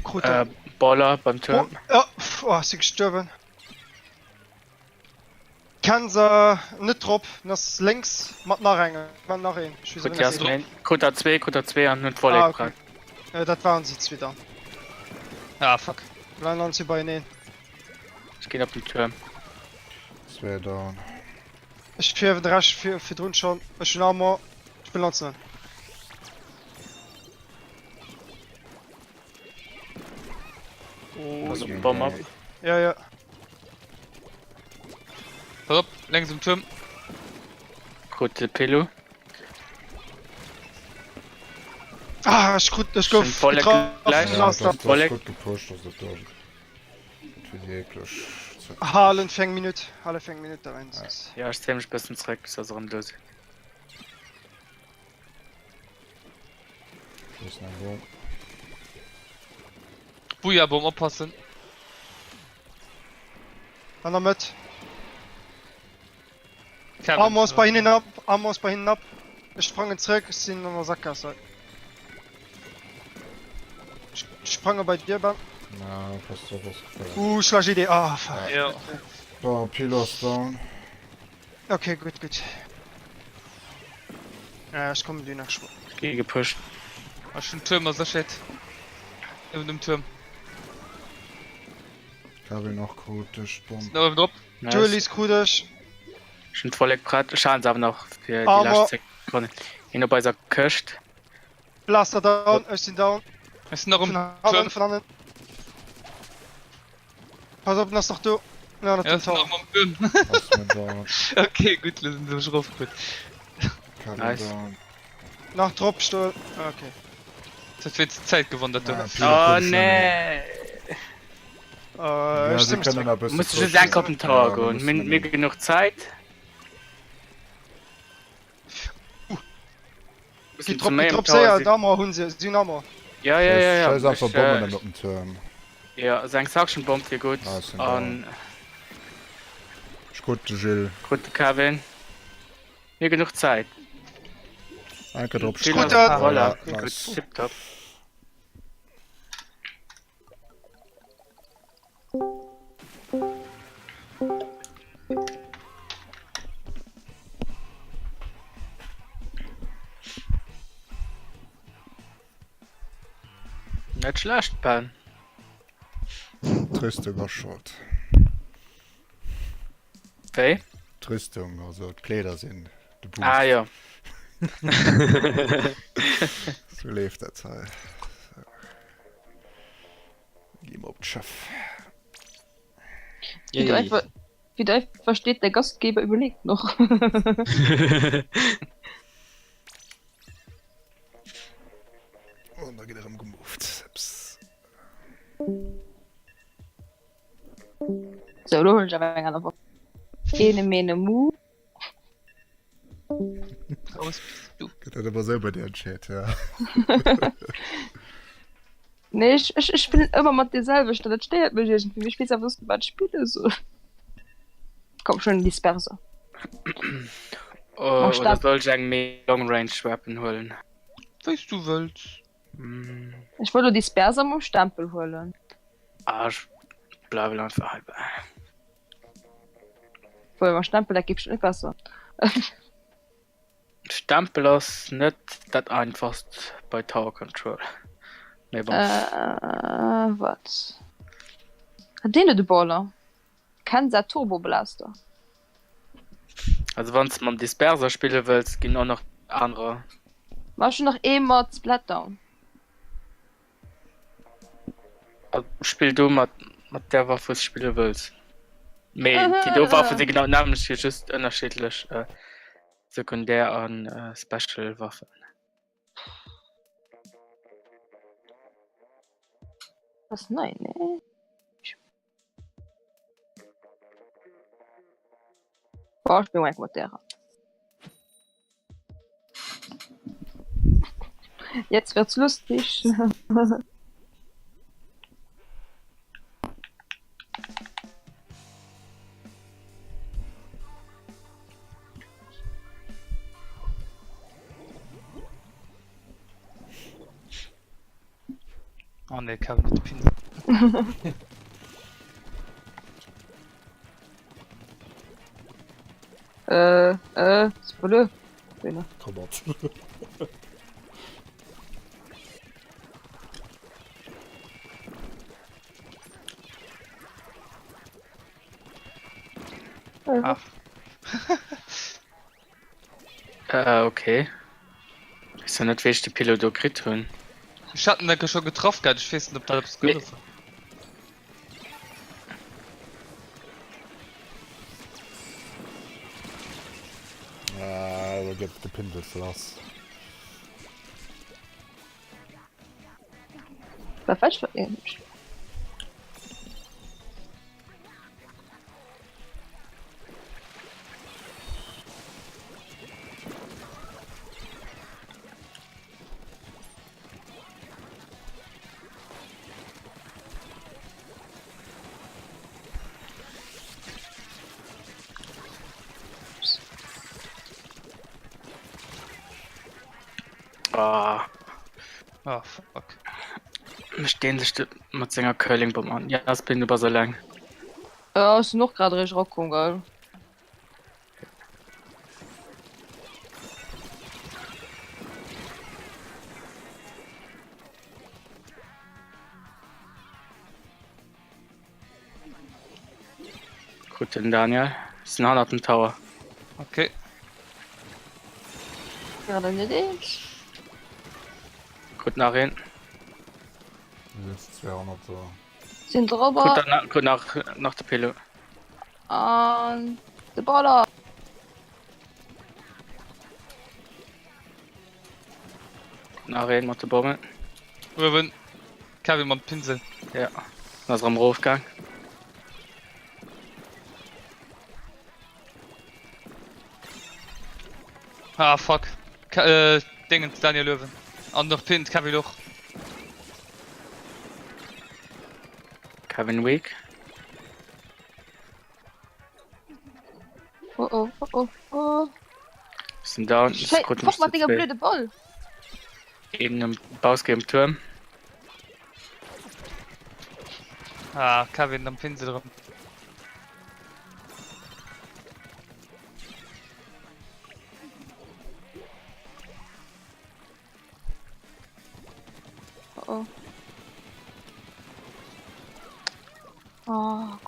Krute. Baller beim Oh, Turm. ja, oh, sie gestorben. Kann sie nicht drop, das links, macht nachhängen. Wann nachhängen? Ich weiß Gut, nicht, was sie- Jasmin. Kutter 2 und nicht Wolle. Ah, okay. Das waren sie jetzt wieder. Ah, fuck. Dann haben sie bei ihnen. Ich geh auf den Turm. Das wäre down. Ich für den Rest für drunten schon. Ich bin Armor. Ich bin uns nicht. Also Bomb ab. Ja, ja. Pass auf, längs im Turm. Gute Pelu. Ah, ich gut, ich go. Sind voll gleich. Ja, das da. ist Wolle. gut gepusht, das ist down. Für jeglich. Halen fäng Minute. Halle fäng Minute da rein. Ja, ich zähle mich ein bisschen zurück, bis er so rumlöse. Das ist ein Wurm. Bujabom aufpassen. An der mit. Kevin. Armor ist bei ihnen ab. Armor ist bei ihnen ab. Ich sprang zurück. Ich bin in der Sackgasse. Ich sprang bei dir, Bam. Na, fast so was gefällt. Schlag-Idee. Ah, fuck. Ja. Boah, Pilos down. Okay, gut, gut. Ja, ich komme mit dir nach Schwur. Ich geh gepusht. Hast schon Turm, was er steht. Neben dem Turm. Kabel noch gut, der Sprung. Noch im Drop. Julie Nice. ist kritisch. Schon voll gebrat. Schaden aber noch für die Armor. letzte Sekunde. Ihn bei so köcht. Blaster down. Ich bin down. Ist noch im Von Turm. anderen, von anderen. Pass auf, das ist doch du. Ja, das Er ist ist noch Tor. am Turm. Hast mir down. Okay, gut, wir sind so schroff. Gut. Kabel Nice. down. Nach Dropstuhl. Okay. Das wird Zeit gewonnen. Ja, Ja, Pilo Oh pusht nee. Ja, Ich sie stimme können ein bisschen Musst du schon pushen. sagen, auf den Tor Ja, gehen. müssen wir Mir genug Zeit. Die Drop sehr, da mal hun sie. Sie nochmal. Ja, ja, ja, ja. Scheiß einfach Ich, Bomben dann auf dem Turm. ja, sein Suction Bomb viel gut. Ah, sind Und Ist gut, Gilles. gute Kevin. Mir genug Zeit. Danke, Drop. Viel Gut, noch- ja. Voilà. Ja, Gut, nice. tipptopp. Nicht schlecht, Pan. Triste war Short. Hey? Tristung, also die Kleider sind. der Boost. Ah ja. So lebt der Zeit. So. Geh mal auf den Chef. Wie du einfach versteht, der Gastgeber überlegt noch. Und da geht er gemoved. Psst. So, du holst aber einen auf. Ene mene mu. Raus bist du. Geht er aber selber der Chat, ja. Nee, ich bin immer mit dir selber, das steht mir irgendwie. Ich weiß aber, was du bald spielst. So. Komm schon, Disperser. Oder Stab. soll ich einen Long Range Weapon holen? Weißt du, willst. Hm. Ich wollte Disperser mit dem Stempel holen. Arsch. Bleibe einfach halb. Vorher mal Stempel, da gibt's schon nicht besser. Stempel ist nicht das einfachste bei Tower Control. Nee, bon. Was? Den du Baller? Kansa Turbo Blaster. Also wenn du mal Disperser spielen willst, gehen auch noch andere. Mach schon noch immer Splatdown. Also, spiel du mit der Waffe, was du spielen willst. Die Waffe sind genau namentlich just unterschiedlich. Sekundär- und Special-Waffen. Was? Nein, ne? Boah, ich bin einfach mit der. Jetzt wird's lustig. Oh ne, Kevin mit Pinsel. C'est pas le. Voilà. Kommert. Ah, Okay. Ist ja nicht, wie ich die Pilot gekriegt habe. ich hatte ihn schon getroffen, gehabt. Ich weiß nicht, ob da etwas Nee. gehört hat. Da gibt gepinselt lass. War falsch für ihn. Ah, Ah, fuck. wir stehen sich mit seiner Curling-Bombe an. Ja, das bin über so lang. Ja, ist noch gerade richtig rausgekommen, geil. Gut, den Daniel. Das ist ein 100. Tower. Okay. Gerade nicht ich. Gut nach hinten. Jetzt 200 so. Sind Gut, drüber. gut nach der Pilot. Und der Baller. Nach hinten mit der Bombe. Rüben. Kevin mit Pinsel. Ja. Das ist am Raufgang. Ah, fuck. Dingens, Daniel Löwen. Und noch Pint, Kevin Loch. Kevin Week. Oh oh, oh oh, oh. Sind down. Ist Scheiße, gut, fuck mal, Digga, zwei. blöde Ball. Eben im Bausgeben Turm. Ah, Kevin am Pinsel drin. Oh oh. Oh.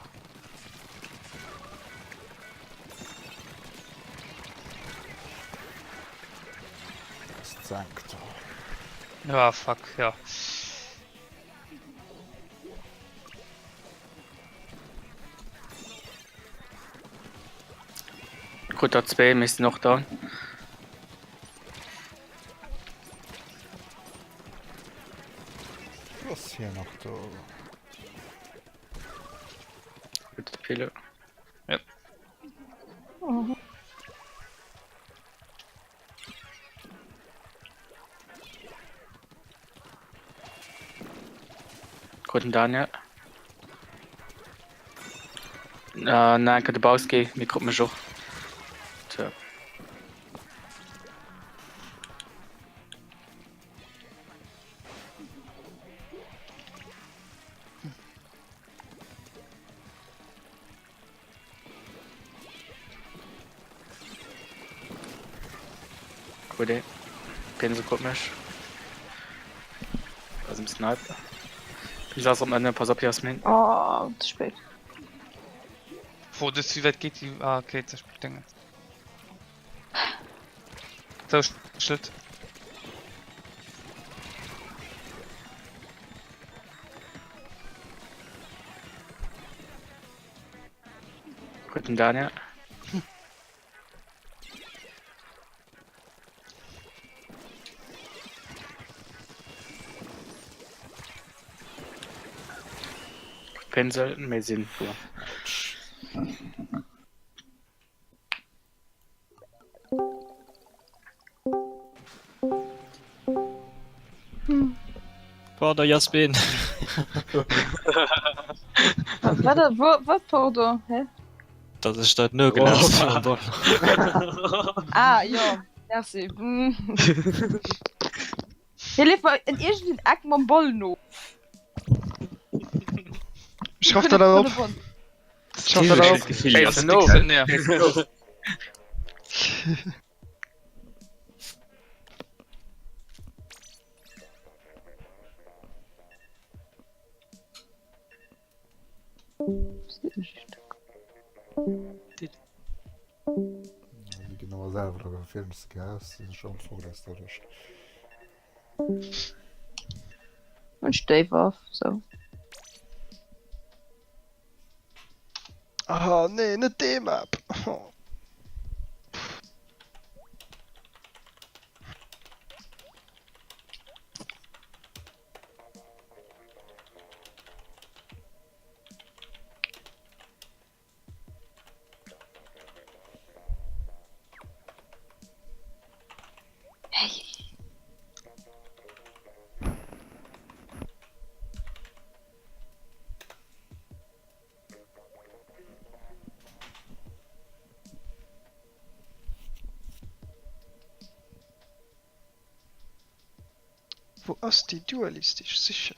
Das zankt. Ja, fuck, ja. Gut, da 2 ist noch down. Was hier noch da? Gut, der Pilot. Oh. Guten Daniel. Nein, kann der Baus gehen. Wir gucken mich auch. Tja. Gute. Pinsel guckt mich. Also im Sniper. Ich saß am Ende, pass auf, Jasmin. Oh, zu spät. Wo das, wie weit geht die. Ah, okay, zerspielt Dingens. Schild. Guten Daniel. Pinsel, mehr Sinn. Boah, der Jasmin. Was Porto? Hä? Das ist das nur genau. Oh. Ah, ja. Merci. Hier lebt mal in irgendeinem Eck mit dem Ball noch. Ich hoffe, da auf. Ich hoffe, da auf. Gefühl, Ey, ja. was ist no? Ja. Wie genau selber oder Films Gas, das ist schon froh, dass du das. Und Steve auf, so. Ah, nee, nicht dem ab. Oh. Wo ist die dualistisch sicher?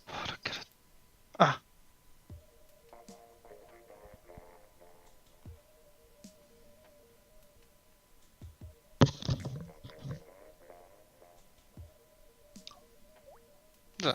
Boah, da geht das. Ah. So.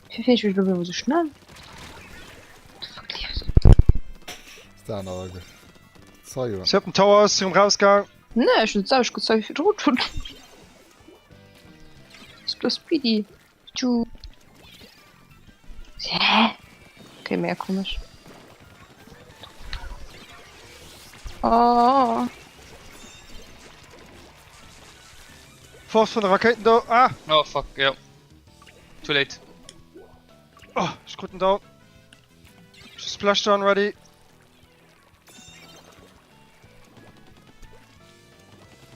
Wie viel ich mich so schnell? Ist da noch Zeug. Ich hab einen Tower aus dem Rausgang. Ne, ich würde sagen, ich kann es gut tun. Ist bloß Speedy. Tschu. Hä? Okay, mehr komisch. Oh. Force von der Raketen da. Ah! Oh fuck, ja. Too late. Oh, ich krieg ihn da. Splashdown ready.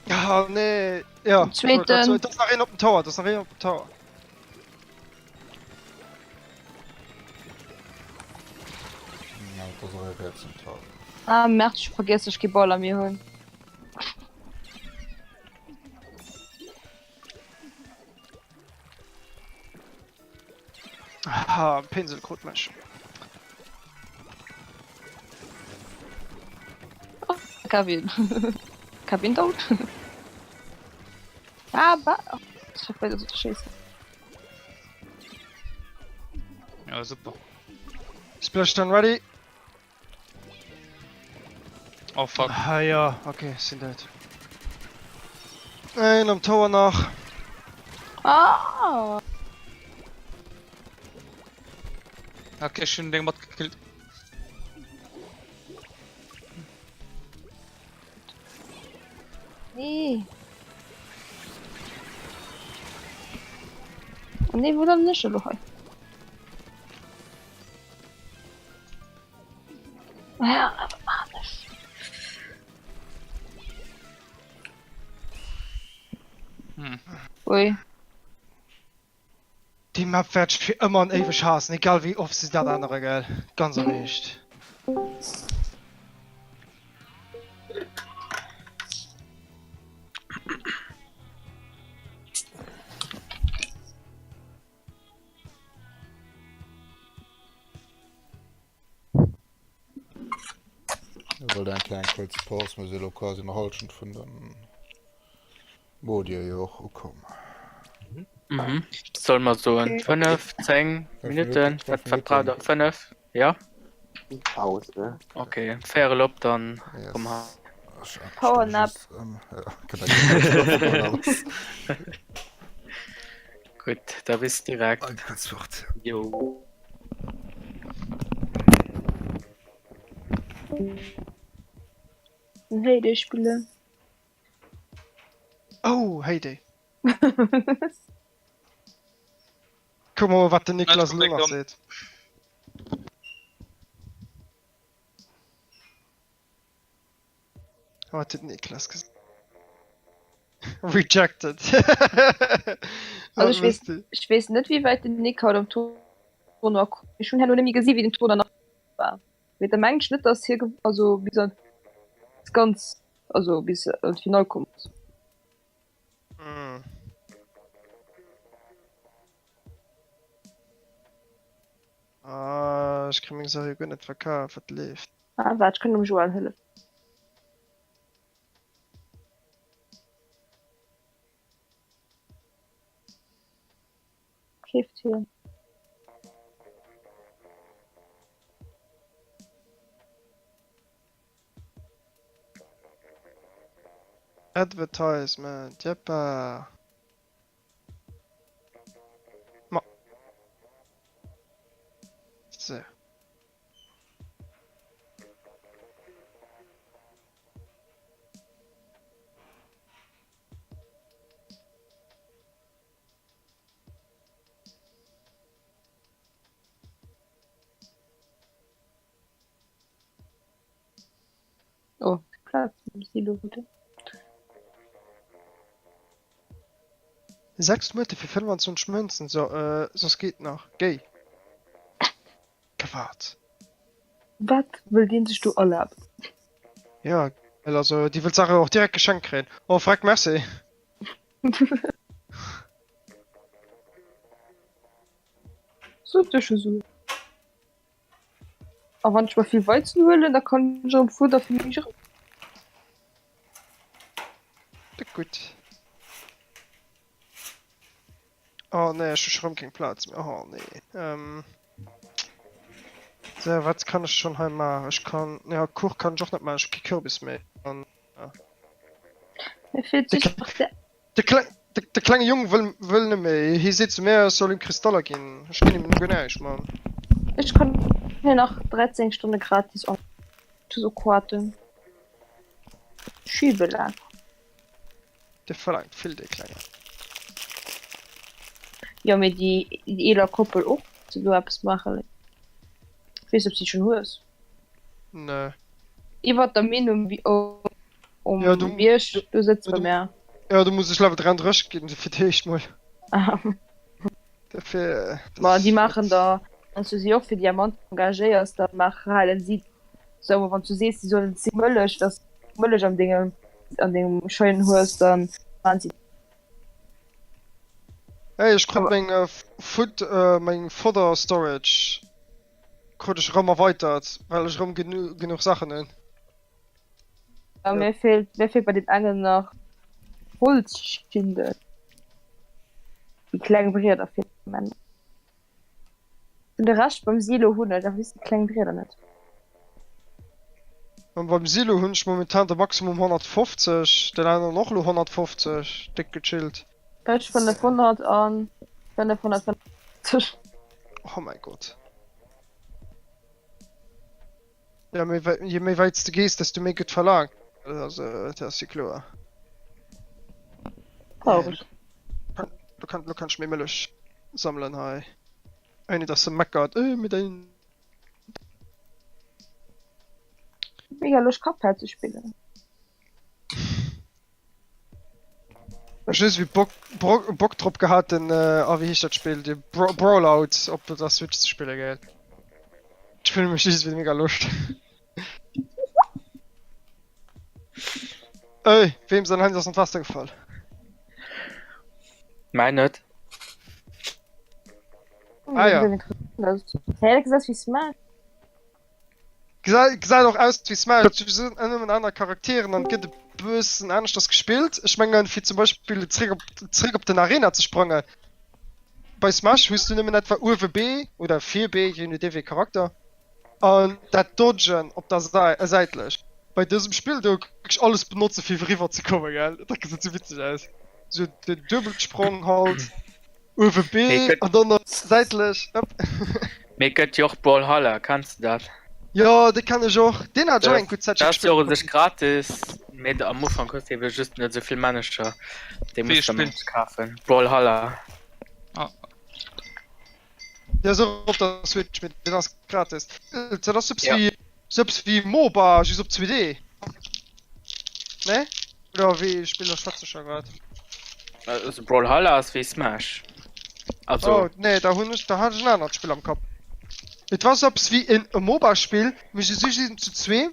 Ah, nee. Ja. Zweiten. Das ist nach innen auf dem Tower. Das ist nach innen auf dem Tower. Ja, das ist jetzt ein Tag. Ah, März, ich vergesse, ich geh Ball an mir holen. Ah, Pinsel, Krutmensch. Oh, Kevin. Kevin tot. Aber. Oh, ich hab wieder so scheiße. Ja, super. Splashdown ready. Oh fuck. Ah ja, okay, sind halt. Ein am Tower nach. Ah! Okay, schön den Mod gekillt. Nee. Und nee, wo dann nicht, oder? Ja, aber alles. Ui. Die Map wird für immer und ewig hassen, egal wie oft sie das andere, gell. Ganz recht. dann kein kurz Pause, muss ich quasi noch halten von den Modi ja auch kommen. Mhm. Soll man so in Okay. 15 Minuten, Fünf verbraucht Minuten. 5? Ja? Pause. Okay, faire Lob, dann Yes. komm her. Powernap. Ja, Gut, da bist direkt. kurz fort. Jo. Hey, spiele. Oh, Heyday. Guck mal, was der Niklas Nein, Lunger komm. sieht. Was hat Niklas gesagt? Rejected. Also Was wisst ihr? ich weiß nicht, wie weit den Nick hat am Ton war. Ich schon nämlich gesehen, wie den Ton danach war. Mit der Menge Schnitt, das hier, also bis er ganz, also bis er ins Final kommt. Hm. Ah, ich kann mir sagen, ich bin nicht verkauft, was lebt. Ah, warte, ich kann dem Joel helfen. Hilft hier. Advertisement, jeppa. Ma. So. Oh, klar, Silo bitte. 6 Minuten für 25 Münzen, so, sonst geht noch. Geh. Gewart. Was will den sich du alle ab? Ja, also, die will Sache auch direkt geschenkt kriegen. Oh, frag merci. So, das ist so. Aber wenn ich mal viel Weizen hole, dann kann ich am Futter für mich. Gut. Oh ne, ich habe keinen Platz mehr. Oh ne. So, was kann ich schon heim machen? Ich kann. Ja, Kuch kann ich auch nicht machen, ich hab keinen Kürbis mehr. Und, Mir fehlt sich noch der. der kleine Junge will nicht mehr. Hier sitzt mehr, soll in Kristalle gehen. Ich kann ihm nicht nicht, Mann. Ich kann hier noch 13 Stunden gratis auf. So Quarten. Schiebelag. Der verlangt viel, der Kleine. Ja, mit die jeder Koppel auch. So, du etwas machen. Ich weiß, ob sie schon hörst. Ne. Ich war da Minimum wie Ja, du- Birsch, du sitzt ja, bei du- mir. Ja, du musst, ich glaube, 33 gehen, für dich mal. Dafür. Aber die machen da, wenn du sie auch für Diamant engagierst, dann machen halt sie. So, aber wenn du siehst, die sollen sie müllig, das müllig an dem schönen Haus, dann waren sie. Hey, ich konnte Aber- mein Fodder Storage konnte ich rum erweitert, weil ich rum genug Sachen hin. Aber mir fehlt bei den anderen noch Holzschinde. Die kleinen Bretter fehlt mir. Und der Rest beim Silo 100, da wisst die kleinen Bretter nicht. Und beim Silo hun ich momentan der Maximum 150, den einer noch nur 150, dick gechillt. Deutsch von der 100 an, von der 150. Oh mein Gott. Ja, je mehr weit du gehst, desto mehr geht verlangt. Also, das ist ja klar. Traurig. Du kannst mir Milch sammeln, hey. Eine, dass du meckert, mit den. Mega Lust Cuphead zu spielen. Ich weiß, wie Bock drauf gehabt, wie hieß das Spiel? Die Brawlout, ob das Switch zu spielen geht. Ich fühle mich wie mega Lust. Ey, wem sein Hand aus dem Wasser gefallen? Meinet. Ah, ja. Hey, gesagt, wie smart. gesagt auch aus wie Smash sind anderen Charakteren dann gibt bösen anders das gespielt ich meine wie zum Beispiel zurück auf den Arena zu sprangen bei Smash hust du nehmen etwa UWB oder 4B je DW Charakter an dat dodgen op der seitlich bei diesem Spiel du kriegst alles benutzen für River zu kommen gell das sieht so witzig aus so den Doppelsprung halt UWB und dann noch seitlich Mir gëtt joch Ballhalle kannst du dat ja den kann ich auch den hat schon gut Zeit sech gratis mit am Anfang kostet iwwer just net soviel Manager de Wie muss spielt? kaufen Ballhalle ja so auf der Switch mit das gratis das so Ja. wie selbst wie MOBA just auf 2D ne oder wie spielt das schwarze schon grad Ballhalle ass wie Smash also oh nee da hun da hat ein anderes Spiel am Kopf mit was ob's wie in einem MOBA Spiel mich zu 2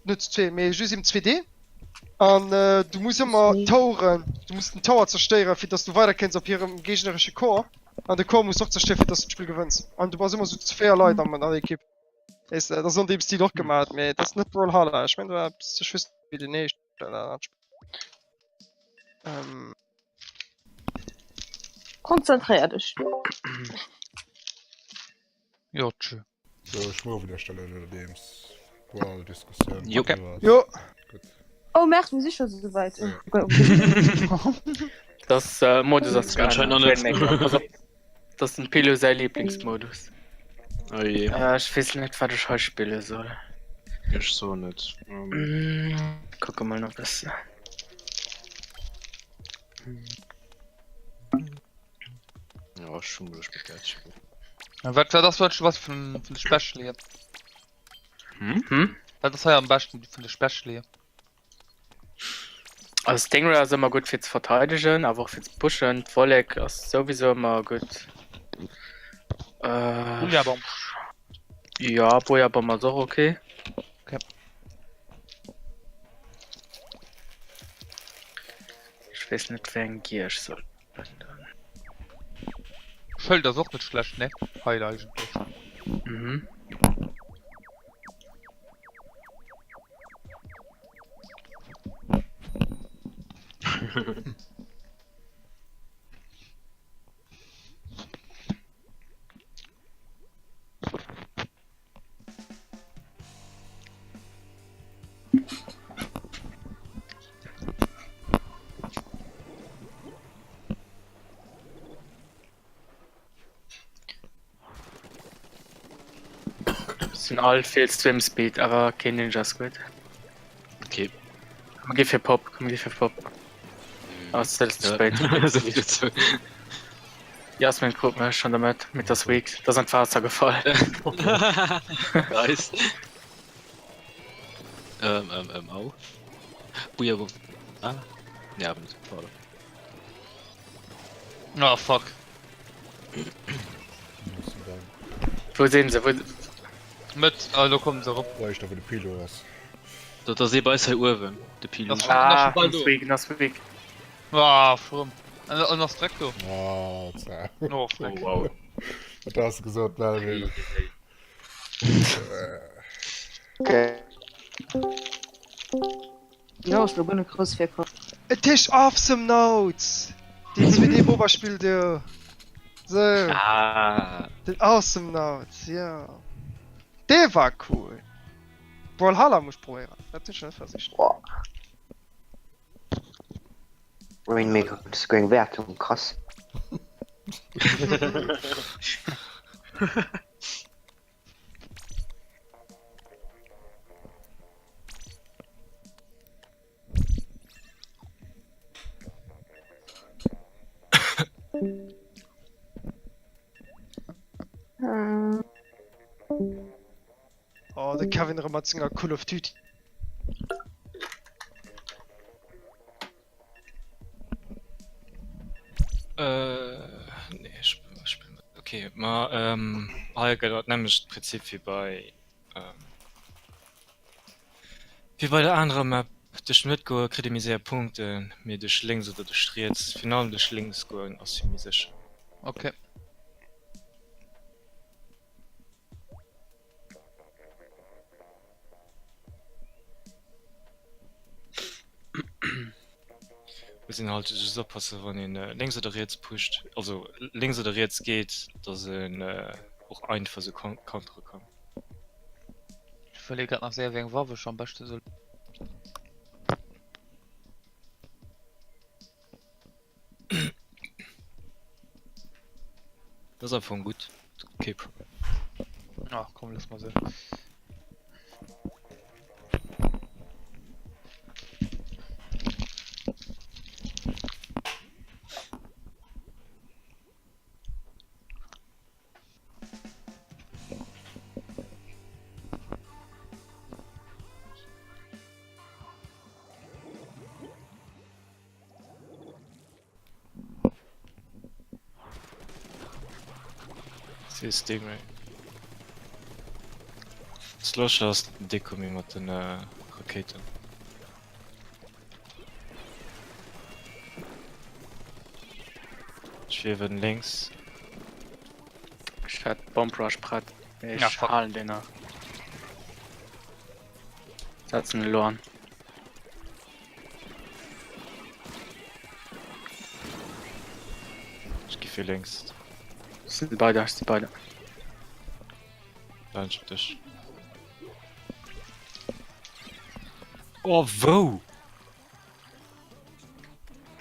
nicht zu 2 mehr just im 2D und du musst immer Tauren du musst den Tower zerstören für dass du weiter kennst auf ihrem gegnerischen Chor und der Chor muss auch zerstören für dass du das Spiel gewinnst und du warst immer so 2 Leute an der Equipe ist das ist an dem Stil auch gemacht mehr das ist nicht Brawlhalla ich meine du bist ich weiß wie die nächste Konzentrier dich. Ja, tschö. So, ich muss wieder Stelle oder Dems. Wow, Diskussion. Jo. Okay. jo Oh, merkst du sicher so weit? das Modus ass Anscheinend noch nicht. das sind Pilo sei Lieblingsmodus Oh je, ich wiss net wat ich spiele soll ich so nicht. gucke mal noch das Ja, schon gespielt. Was war das was von der Special hier? hm? Das war ja am besten von der Special hier. Also Stingray ist immer gut fürs Verteidigen, aber auch fürs Pushen. Volek ist sowieso immer gut. Ja, aber Ja, Bojabomb ist auch okay. Okay. Ich weiß nicht, wer ein Gier ich soll. Schuld das auch nicht schlecht, ne? Heil eigentlich. Mhm. Sind all viel Swim Speed, aber kein Ninja Squid. Okay. Komm, geh für Pop, komm, geh für Pop. Aber es ist zu spät. So viel zu- Jasmin guckt mir schon damit, mit das Week. Da sind Fahrer gefallen. Nice. Au. Buja, wo? Ah. Ja, aber nicht. Warte. Oh, fuck. Wo sehen sie? Wo... Mit, also kommen sie rum. Weil ich da für die Pilo ist. Da seh bei sei Urwen, der Pilo. Das- Ah, bald das du. Week, das Week. Ah, frum. Und noch direkt du. Ah, tja. Oh, fuck. Oh, wow. Was hast du gesagt, Melvin? Okay. Ja, ich bin eine Großfirma. Tisch awesome Notes die 2D MOBA spielt der so Ah. den awesome Notes ja der war cool Brawlhalla muss probieren das ist schon versicht Rainmaker Screen Wertung krass. oh der Kevin Ramatzinger Call of Duty Nee, ich bin okay, ma, dort nämlich Prinzip wie bei der anderen Map, durch Mitgo kriegt mir sehr Punkte, mir durch links oder durch rechts, final durch links gehen, aus dem sicher. Okay. Wir sind halt so passen, wenn ihn links oder rechts pusht. Also links oder rechts geht, dass er auch einfach so counter kann. Ich verlege gerade noch sehr wegen Waffe schon beste soll. Das ist einfach gut. Okay. Ach komm, lass mal sehen. System. Slush hast Deko mit den Raketen. Schweben links. Ich hatte Bombrush Pratt. Ich Ja, fuck. halen den nach. Setzen Lorn. Ich gehe links. Sind beide, sind beide. Dann schickt dich. Oh, wo?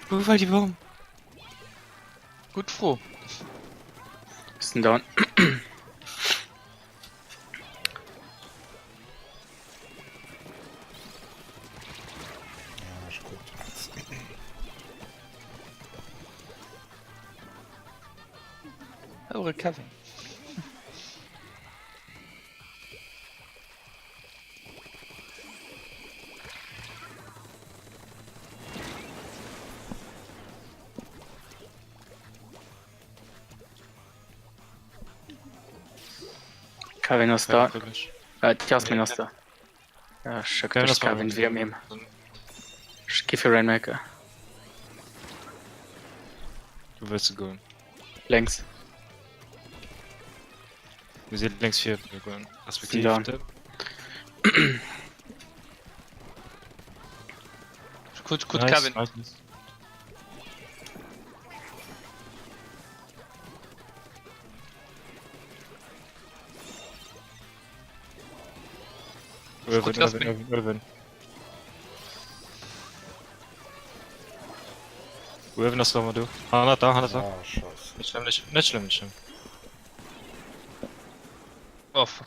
Wo war die Baum? Gut froh. Sind down. Ja, ist gut. Eure Kevin. Kevin ist da. Wirklich. Jasmin ist da. Ja, schick Kevin dich ist da. Kevin, wir nehmen. Ich geh für Rainmaker. Du willst gehen. Längs. Wir sind längs 4. Wir gehen. Respektiv. Down. Gut, Nice, Kevin. nice, nice. Gut, Jasmin. Irwin. Irwin, das war du. Ah, da, da. Ah, scheiße. Nicht schlimm, nicht schlimm, nicht schlimm. Off.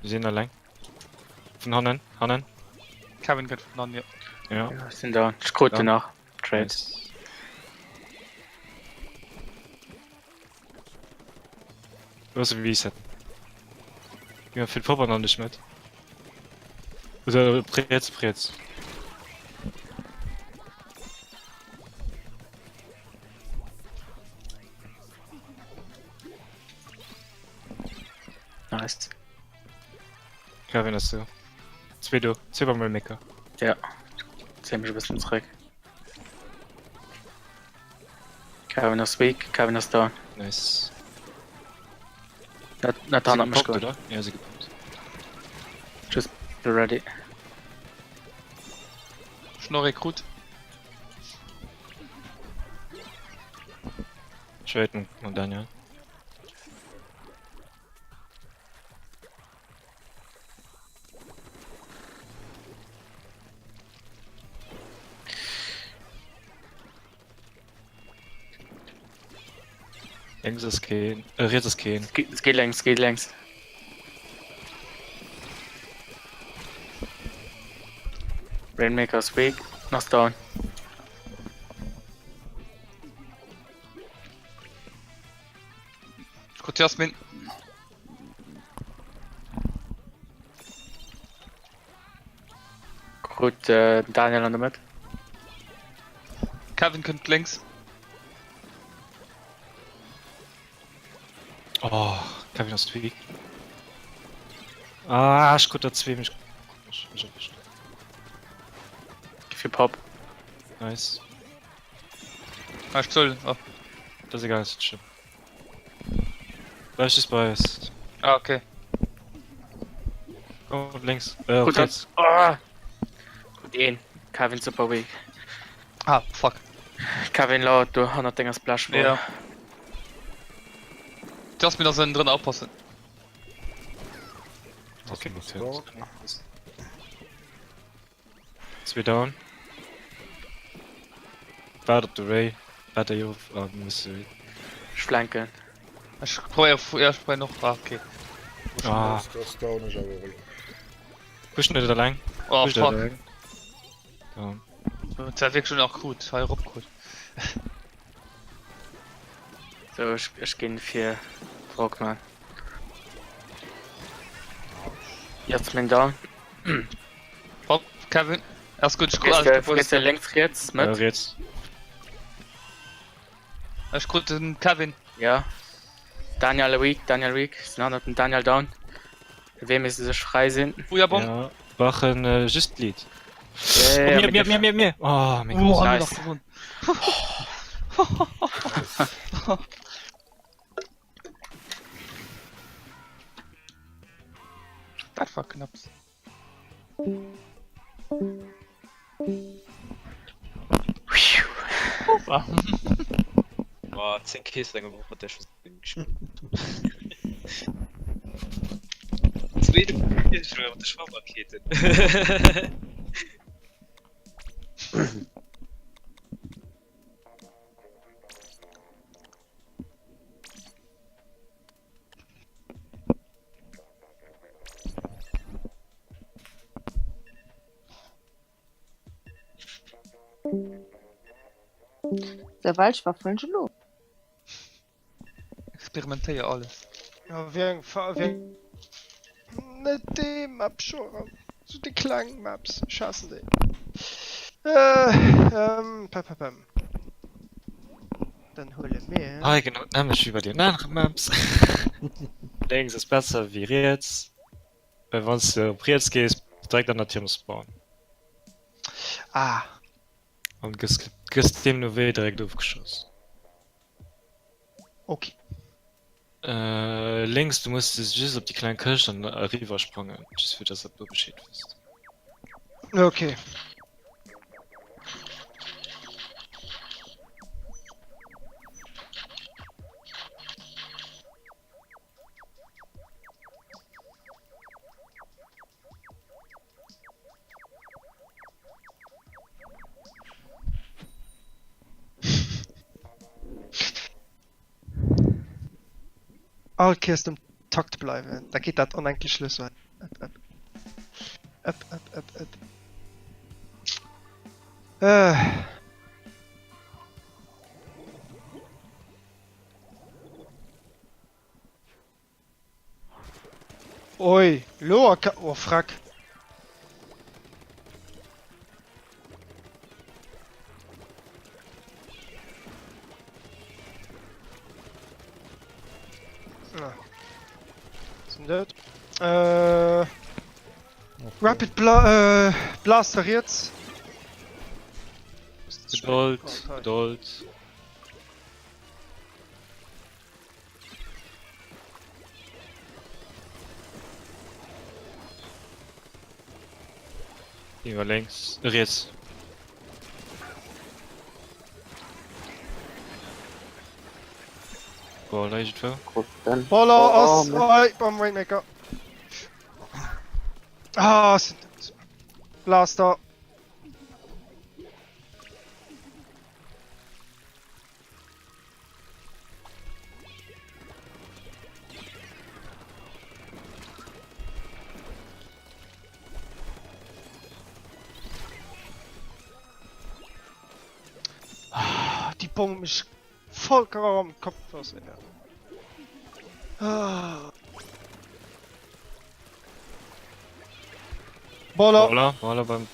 Wir sehen da lang. Von Hannen. Kevin geht von mir. Ja. Ja, sind da. Ich quote Ja. nach. Trade. Nice. Was wie es hat. Ja, viel Papa noch nicht mit. Oder Prez. Nice. Kevin hast du. Zwei mal Mecker. Ja. Zieh mich ein bisschen zurück. Kevin ist weak, Kevin ist down. Nice. Nathan hat mich gepoppt, gut. oder? Ja, sie gepoppt. Just be ready. Schnur Rekrut. Schweden und Daniel. Links ist gehen. Rechts ist gehen. Es geht längs, geht längs. Rainmaker ist weak, noch down. Gut, Jasmin. Gut, Daniel an der Mitte. Kevin kommt links. Oh, Kevin hast du Ah, ich konnte zwei mich. Für Pop. Nice. Ah, ich soll. Oh. Das ist egal, das ist schlimm. Gleich ist Bias. Ah, okay. Oh, links. Gut, Rechts. oh, 1 Kevin super weak Ah, fuck. Kevin laut du 100 Dinger Splash Ja. Du hast mir da so drin aufpassen. Okay, Das gut. dauert. Zwei down. Warte, du Ray. Warte, jo, muss flanken Ich probiere ja, ich probiere noch. Ah, okay. Ah. Das dauert nicht, aber wohl. pushen nicht allein. Oh, Push nicht fuck. allein. Down. Das ist wirklich schon auch gut. High up gut. so ich gehe für Frogman jetzt mein down Hopp, Kevin. Erst gut, ich Frisst der längst jetzt mit Jetzt. Ich gut den Kevin. ja Daniel weak Daniel down wem ist sich frei sind Feuerbomb. Ja. Wachen, just Lied. ja, Mir. Oh, mein Oh, Gott. haben wir nice. noch gewonnen. Das war knapp. Ufa. War 10 Käse lange Woche der Schuss gespielt. Zweite der Schwammrakete. Der Wald war voll schon los. Experimentiere alles. Ja, wir nicht die Map schon. So die kleinen Maps. Schassen die. Pam. Dann hole mir. Ah, genau, nämlich über die anderen Maps. Links ist besser wie jetzt. Wenn du auf jetzt gehst, direkt an der Tür spawnen. Ah. Und kriegst dem nur weh direkt aufgeschossen. Okay. Links, du musst just auf die kleinen Kirche und rüber springen. Just für das, dass du Bescheid wirst. Okay. Okay, ist im Takt bleiben. Da geht das unendlich Schlüssel. Up. Oi, Loa, oh frack. Ah. Sind das? Rapid Blaster jetzt. Geduld. Über links. Jetzt. Boah, leicht war. Gut, dann. Boller Oh, aus. oh, Oi, beim Rainmaker. Ah, sind das. Blaster. Die Bombe ist vollkommen am Kopf was, ja. Ah. Boller. Boller beim.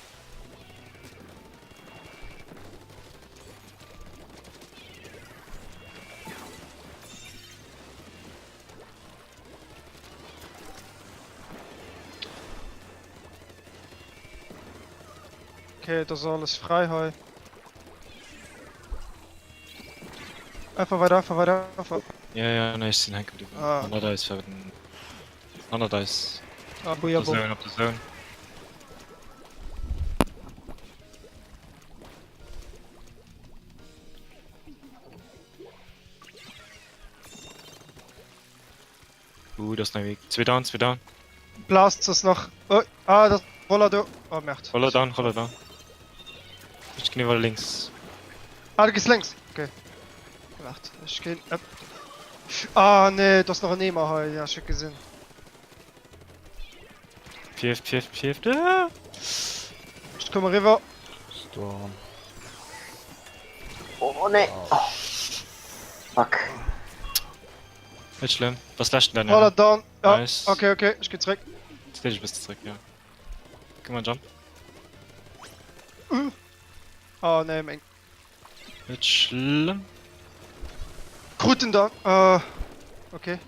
Okay, das ist alles frei heu. Einfach weiter. Ja, nice, den Henkel. Ah. Ander Dice für den. Ander Dice. Ah, Auf Bujabo. der Zone. das ist Weg. 2 down, 2 down. Blast ist noch. Oh, ah, das Roller da. Oh, Merd. Roller down, Roller down. Ich gehe mal links. Ah, du gehst links. Okay. Warte, ich geh. Ah, nee, das ist noch ein Nehmer hier. Ja, ich hab gesehen. Pfiff. Ah! Ich komme rüber. Storm. Oh ne. Oh. Fuck. Nicht schlimm. Was lasst denn Roller dann? down. Ja, Nice. okay, ich geh zurück. Stage bist du zurück, ja. Komm mal, jump. Oh, nee, mein. Nicht schlimm. Kruten da. Okay.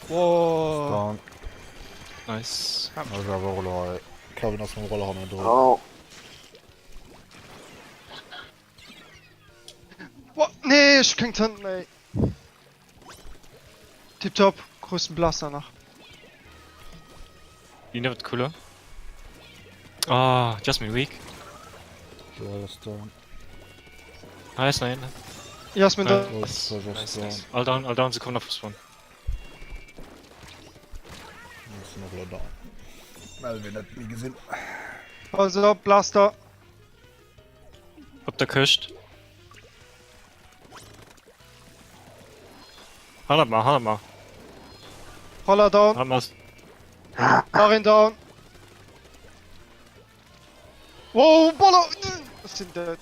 Wow. Storm. Nice. Also, aber Roller. Kevin aus dem Roller haben wir durch. Oh. Wow. Nee, ich krieg hinten, ey. Tipptopp. Größten Blaster noch. Die wird cooler. Ah, Jasmine weak. Ja, das Storm. Nice, nein. Jasmin da. Nice. Das ist Nice, Storm. nice. All down, sie kommen auf Spawn. Das ist noch Roller da. Melvin hat mich gesehen. Also, Blaster. Ob der Küst. Halt mal. Roller down. Halt mal. Marin down. Wow, Boller! Was sind der?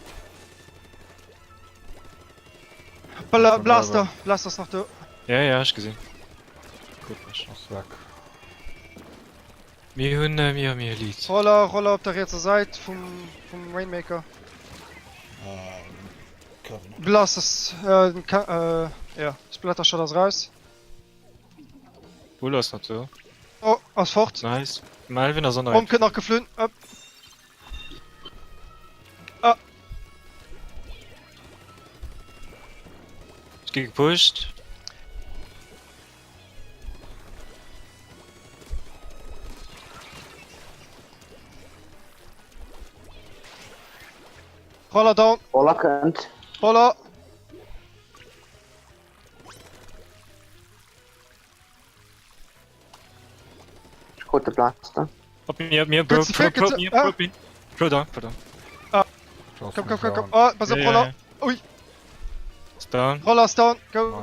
Blaster. Blaster ist noch da. Ja, ich gesehen. Gut, was. Das ist weg. Mir Hunde, mir Lied. Roller auf der rechten Seite vom Rainmaker. Kevin. Blaster ist, ja, Splatter schaut das raus. Cool, ist noch so. Oh, aus fort. Nice. Melvin, der Sonne. Umkehrt noch geflohen. Ich geh gepusht. Roller down. Roller könnt. Roller. Gute Blaster. Ob mir, Bro, Kurz die Fähigkeit zu- Pro down. Komm. Oh, pass auf, Roller. Ui, Ist down. Roller ist down. Go.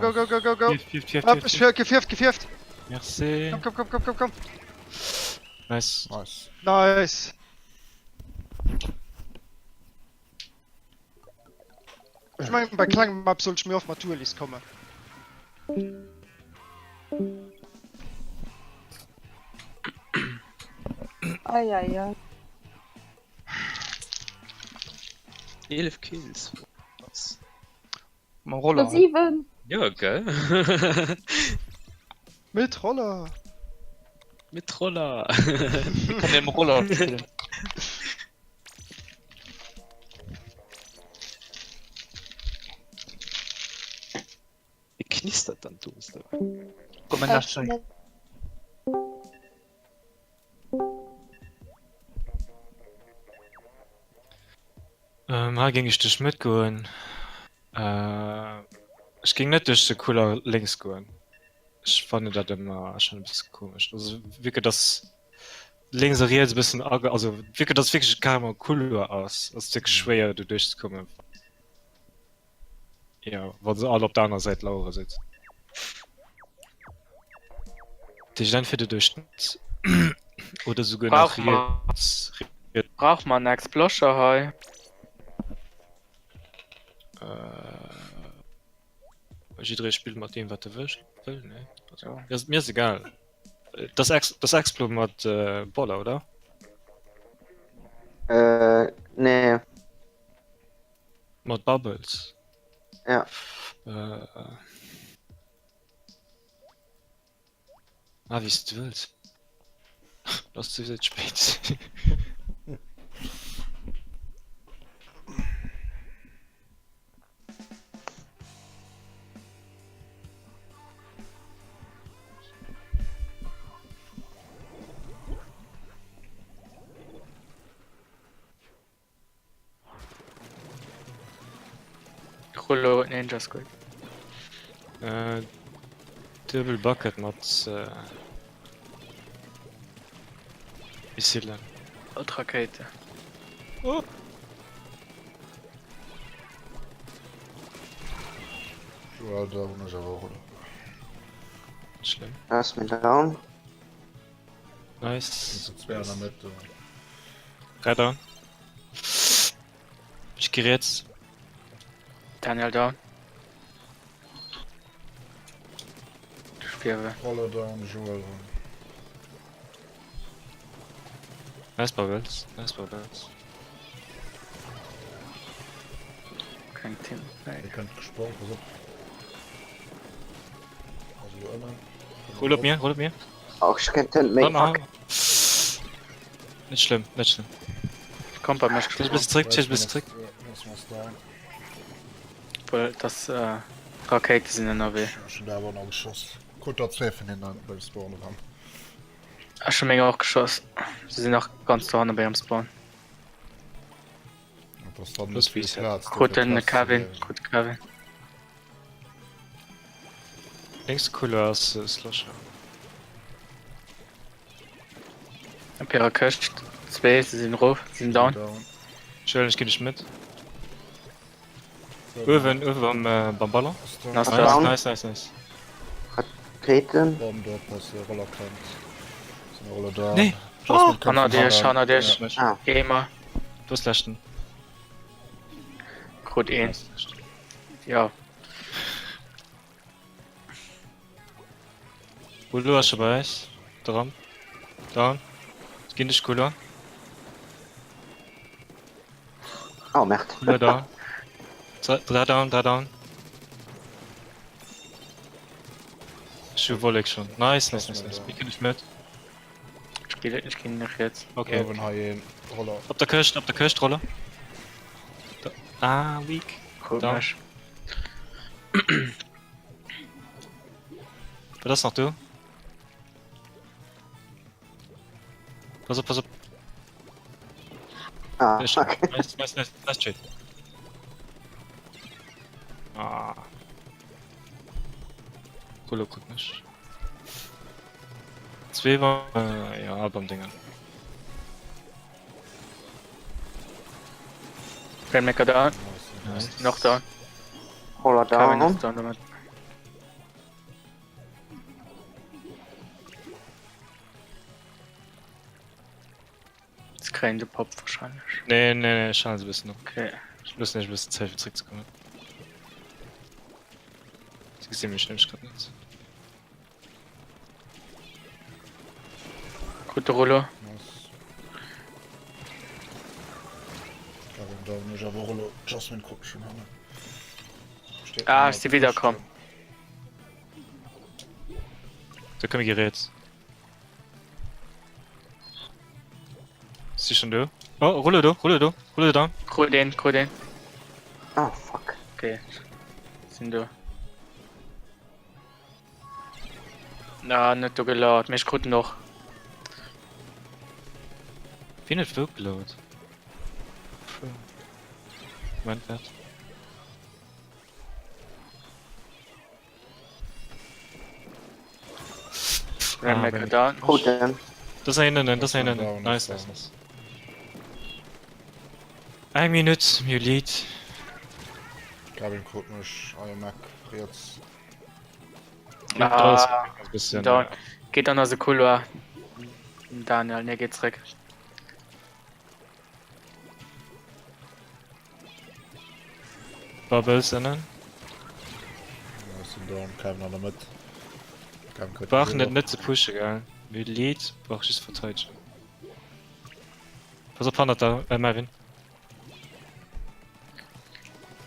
Pfiff. Gefirft. Merci. Komm. Nice. Nice. Nice. Ich meine, bei kleinen Maps soll ich mir auf Naturlis kommen. Eieiei. 11 Kills. Was? Mal Roller. 7. Ja, gell? Mit Roller. Mit Roller. Ich kann den Roller spielen. Wie knistert dann du? Komm, mein Nachschlag. Ging ich dich mitgehen. Ich ging nicht durch die cooler links gehen. Ich fand das immer schon ein bisschen komisch. Also wirklich das links jetzt ein bisschen, also wirklich das wirklich kam cooler aus. Es ist wirklich schwer, da durchzukommen. Ja, weil sie alle auf der anderen Seite Laura sitzen. Die dann für den Durchschnitt. Oder sogar Braucht nach man. Braucht man einen Explosion hei. Jeder spielt mit dem, was er will, ne? Also, Ja. mir ist egal. Das Explo hat Boller, oder? Nee. Mod Bubbles. Ja. Wie du willst. Lass du jetzt spät. Rollo Ninja Squid. Double Bucket mat Missilen. Und Rakete. Ja, da bin ich aber auch. Schlimm. Lass mich down. Nice. Sind zwei damit. Retter. Ich gerät. Daniel down. Spiele. Rolle down, Joel. Nice Bubbles. Nice Bubbles. Kein Team. Nein. Ihr könnt gesprungen, pass auf. Also, immer. Hol op mir, hol op mir. Auch ich könnte Warte mal. make Nicht schlimm, nicht schlimm. Kommt bei mir Ich gesprungen. bist zurück, ich bist zurück. Das muss down. Obwohl das Rakete sind in der W. Schon da aber noch geschossen. Gut, da zwei von den anderen beim Spawn haben. Ach, schon Menge auch geschossen. Sie sind auch ganz da vorne beim Spawn. Und das dann Plus nicht viel Reset. Platz. Gut, dann Kevin. Gut, Kevin. Links cooler als Slasher. Impera köcht. Zwei, sie sind rauf, sie sind down. Schön, ich geh dich mit. Öwen beim Baller. Nice Nice, down. nice, nice, nice. Raketen. Bomb dort, was der Roller kennt. Sind Roller da. Nee. Hanna dir, Hanna dir. Ah, Gamer. Du hast Lächten. Gut, ein. Ja. Wo du hast dabei? Dran. Down. Geh nicht cooler. oh, merde. Cooler da. Da down, da down. Ich wollte schon. Nice, nice, nice, nice. Wie kann ich mit? Ich geh nicht jetzt. Okay. Oben haben wir einen Roller. Op der Köcht, Rolle. Da. Ah, weak. Gut, Down. Mensch. Was ist noch du? Pass auf, pass auf. Ah, Sehr schön. okay. Nice, nice, nice, nice shit. Ah. Cool, guck nicht. Zwei war, ja, Album-Dinger. Rainmaker down. Nice. Noch down. Roller Kevin down. ist down damit. Jetzt kriegen die Pop wahrscheinlich. Nee, schauen Sie ein bisschen noch. Okay. Ich muss nicht ein bisschen Zeit für zurückzukommen. Sie sehen mich nämlich gerade nicht. Gute Rollo. Nice. Kevin down, ich habe Roller. Jasmine guckt schon an. Steht Ah, einer ist die auf wiederkommen. Da können wir Gerät. Ist sie schon da? Oh, Rulle da. Hol den. Oh, fuck. Okay. Sind du. Na, nicht so geladen. Mich gut noch. Wie nicht wirklich laut. Mein Wert. Rainmaker wenn down. Gut, dann. Das ist einen, das ist einen. Down, Nice, down. nice, nice. 1 Minute, mir Lead. Kevin guckt mich. Mac jetzt. Ah, Ein bisschen. down. Geht dann also cool war. Daniel, ne geht's zurück. Bubbles innen. Ja, sind down. Kevin noch mit. Kevin könnte. Brauchen nicht zu pushen, gell. Mir Lead, brauch ich es verteidigen. Pass auf, Panda da, Marvin.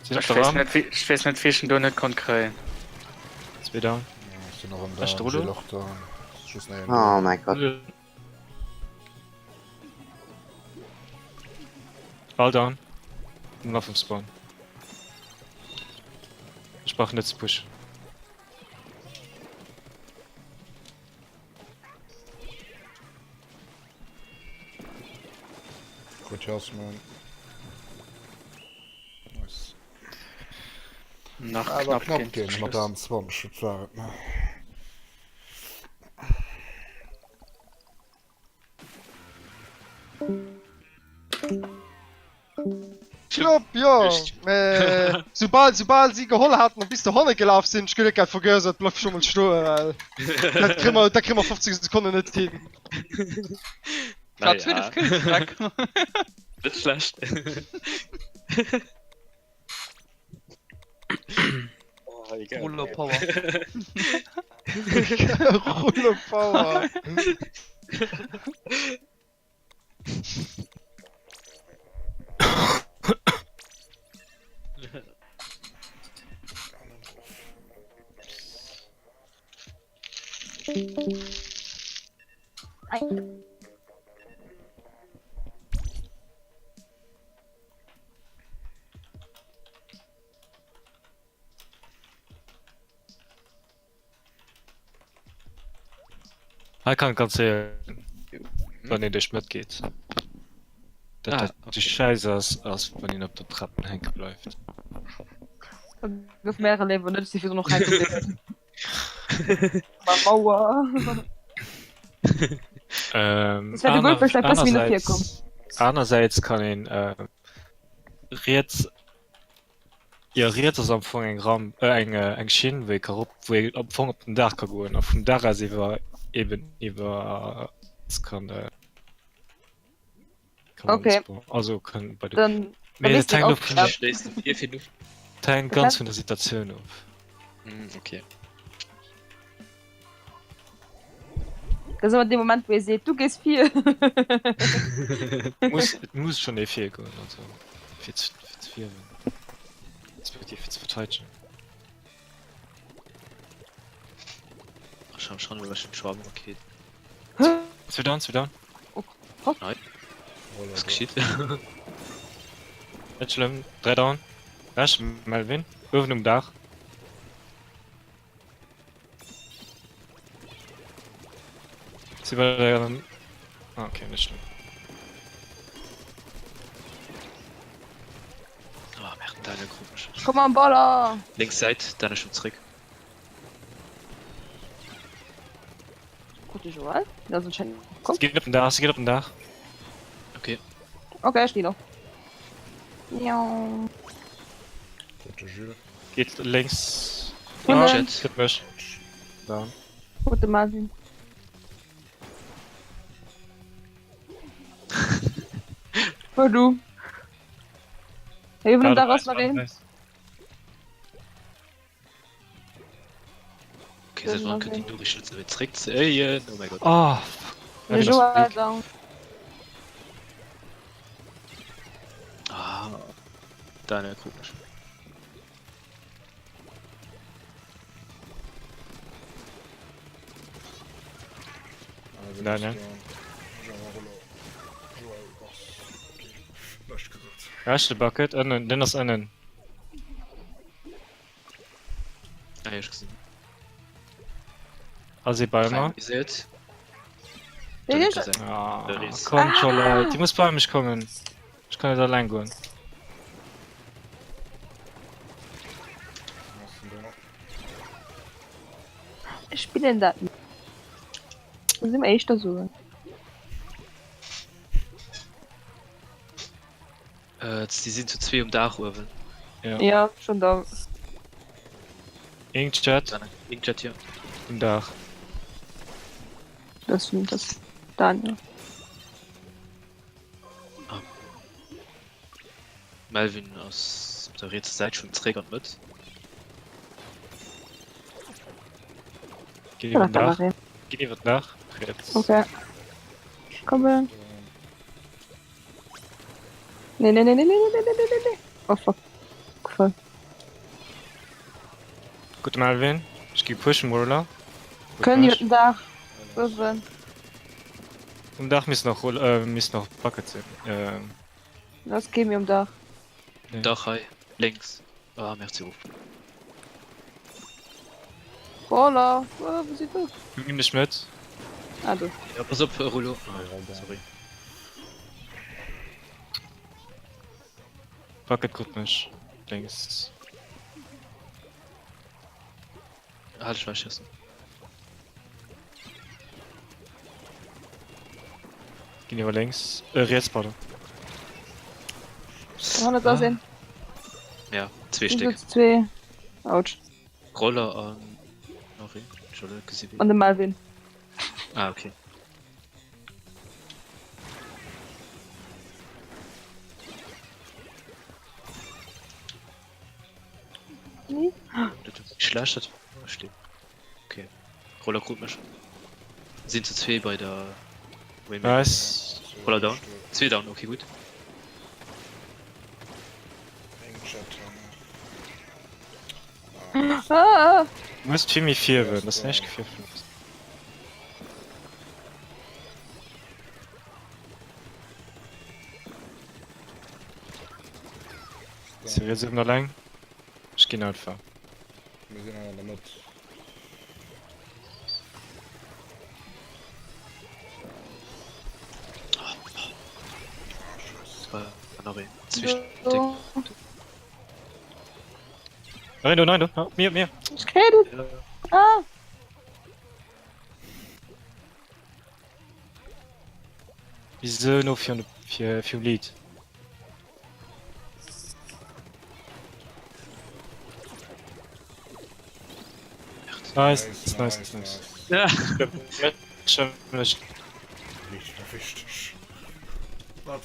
Sie Ich sind weiß dran. nicht, ich weiß nicht, wie ich du nicht konnte kriegen. Zwei down. Ja, sind noch im Hast du Down. Roller? Loch da. Schuss nach Oh mein Gott. All down. Und auf dem Spawn. Ich brauch nicht zu pushen. Gut, Jasmine. Nice. nach Aber knapp knapp gehen gehen, zum mit Schluss. am 20 war. Klopp, ja. Echt? Sobald sie geholt hatten und bis der Honne gelaufen sind, ich gerade vergessen, bleib schon mal stehen, weil da kriegen wir 50 Sekunden nicht hin. Klar, 12 Kills weg. Nicht schlecht. Oh, egal. Rulo Power. Rulle Power. Er kann ganz wann den dich mitgeht Ah, die scheiße als wenn ihn op der Treppen henke bleibt Auf mehrere Leben, nicht sie noch rein. Mauer. Das wäre gut, weil ich wieder 4 komme. Einerseits kann ihn Riet am vu eng Ram eng Schien wéi karop wéi op vu op den Dach ka goen auf vum Dach iwwer eben iwwer kann Okay. also können bei Dann ganz Okay. vun der Situation auf Okay. das ist immer dem Moment, wo ihr seht, du gehst 4. muss schon e viel goen also respektiv verteschen Schon über Schwaben okay. wieder Was geschieht? net schlimm 3 down rasch Melvin öwen Dach sie okay nicht schlimm Oh, merkt deine komisch. Komm mal, Baller. Links Seite, deine schon zurück. Gute Joel. Das ist schön. Komm. es geht op den Dach Okay. Okay, ich stehe noch. Ja. Gute Jules. geht links Ja, Chat. geht mich. Down. Gute Marvin. Wo du? Hey, wir da raus, Marvin. Okay, seit wann könnt ihr nur richtig zurück? Ey, oh mein Gott. Oh, Der Joel down. Ah, deine komisch. Nein, nein. Erste Bucket, den das einen. Ah, ja, ich gesehen. Also bei mir. Ihr seht? Der ist Komm schon, Leute. Die muss bei mich kommen. Ich kann nicht allein gehen. Ich spiele in der. Das sind echt so. Die sind zu 2 Dach oben. Ja. Ja, schon da. Inkchat Deine Linkchat hier. im Dach. Das sind das. Daniel. Melvin aus der rechten Seite schon trägert mit. Geh Ja, über den Dach. da Geh über den Dach. Jetzt. Okay. Ich komme. Nee. Oh fuck. Voll. Gut, Melvin. Ich geh pushen, Murla. Können die da. Würfeln. Im Dach müssen noch Buckets sein. Das geht mir um Dach. Ja. Dach, hi. Links. Ah, merci. Baller. Wo sieht du? Nimm dich mit. Ah, du. Ja, pass auf, Rulo. Ah, sorry. Bucket gut mich. Links. Halt ich weiß Gehen über links. Rechts, pardon. Kann das da sehen? Ja, 2 Sind Stück. jetzt zwei. Autsch. Roller an. Nori. Entschuldigung, gesehen. Und den Malvin. Ah, okay. Nee. Schlecht hat. Steht. Okay. Roller gut mich. Sind zu 2 bei der. Nice. Roller down. 2 down, okay, gut. Ah, Du musst viel mehr 4 werden, das ist nicht 4. Sie wird noch lang. Ich gehe einfach. Wir sind ja damit. Nori. 2 so. Stück. Nein, du, ja, mir. Ich rede. Ah. Wieso nur für Lied? Nice. Ja. Schon nicht. Richtig.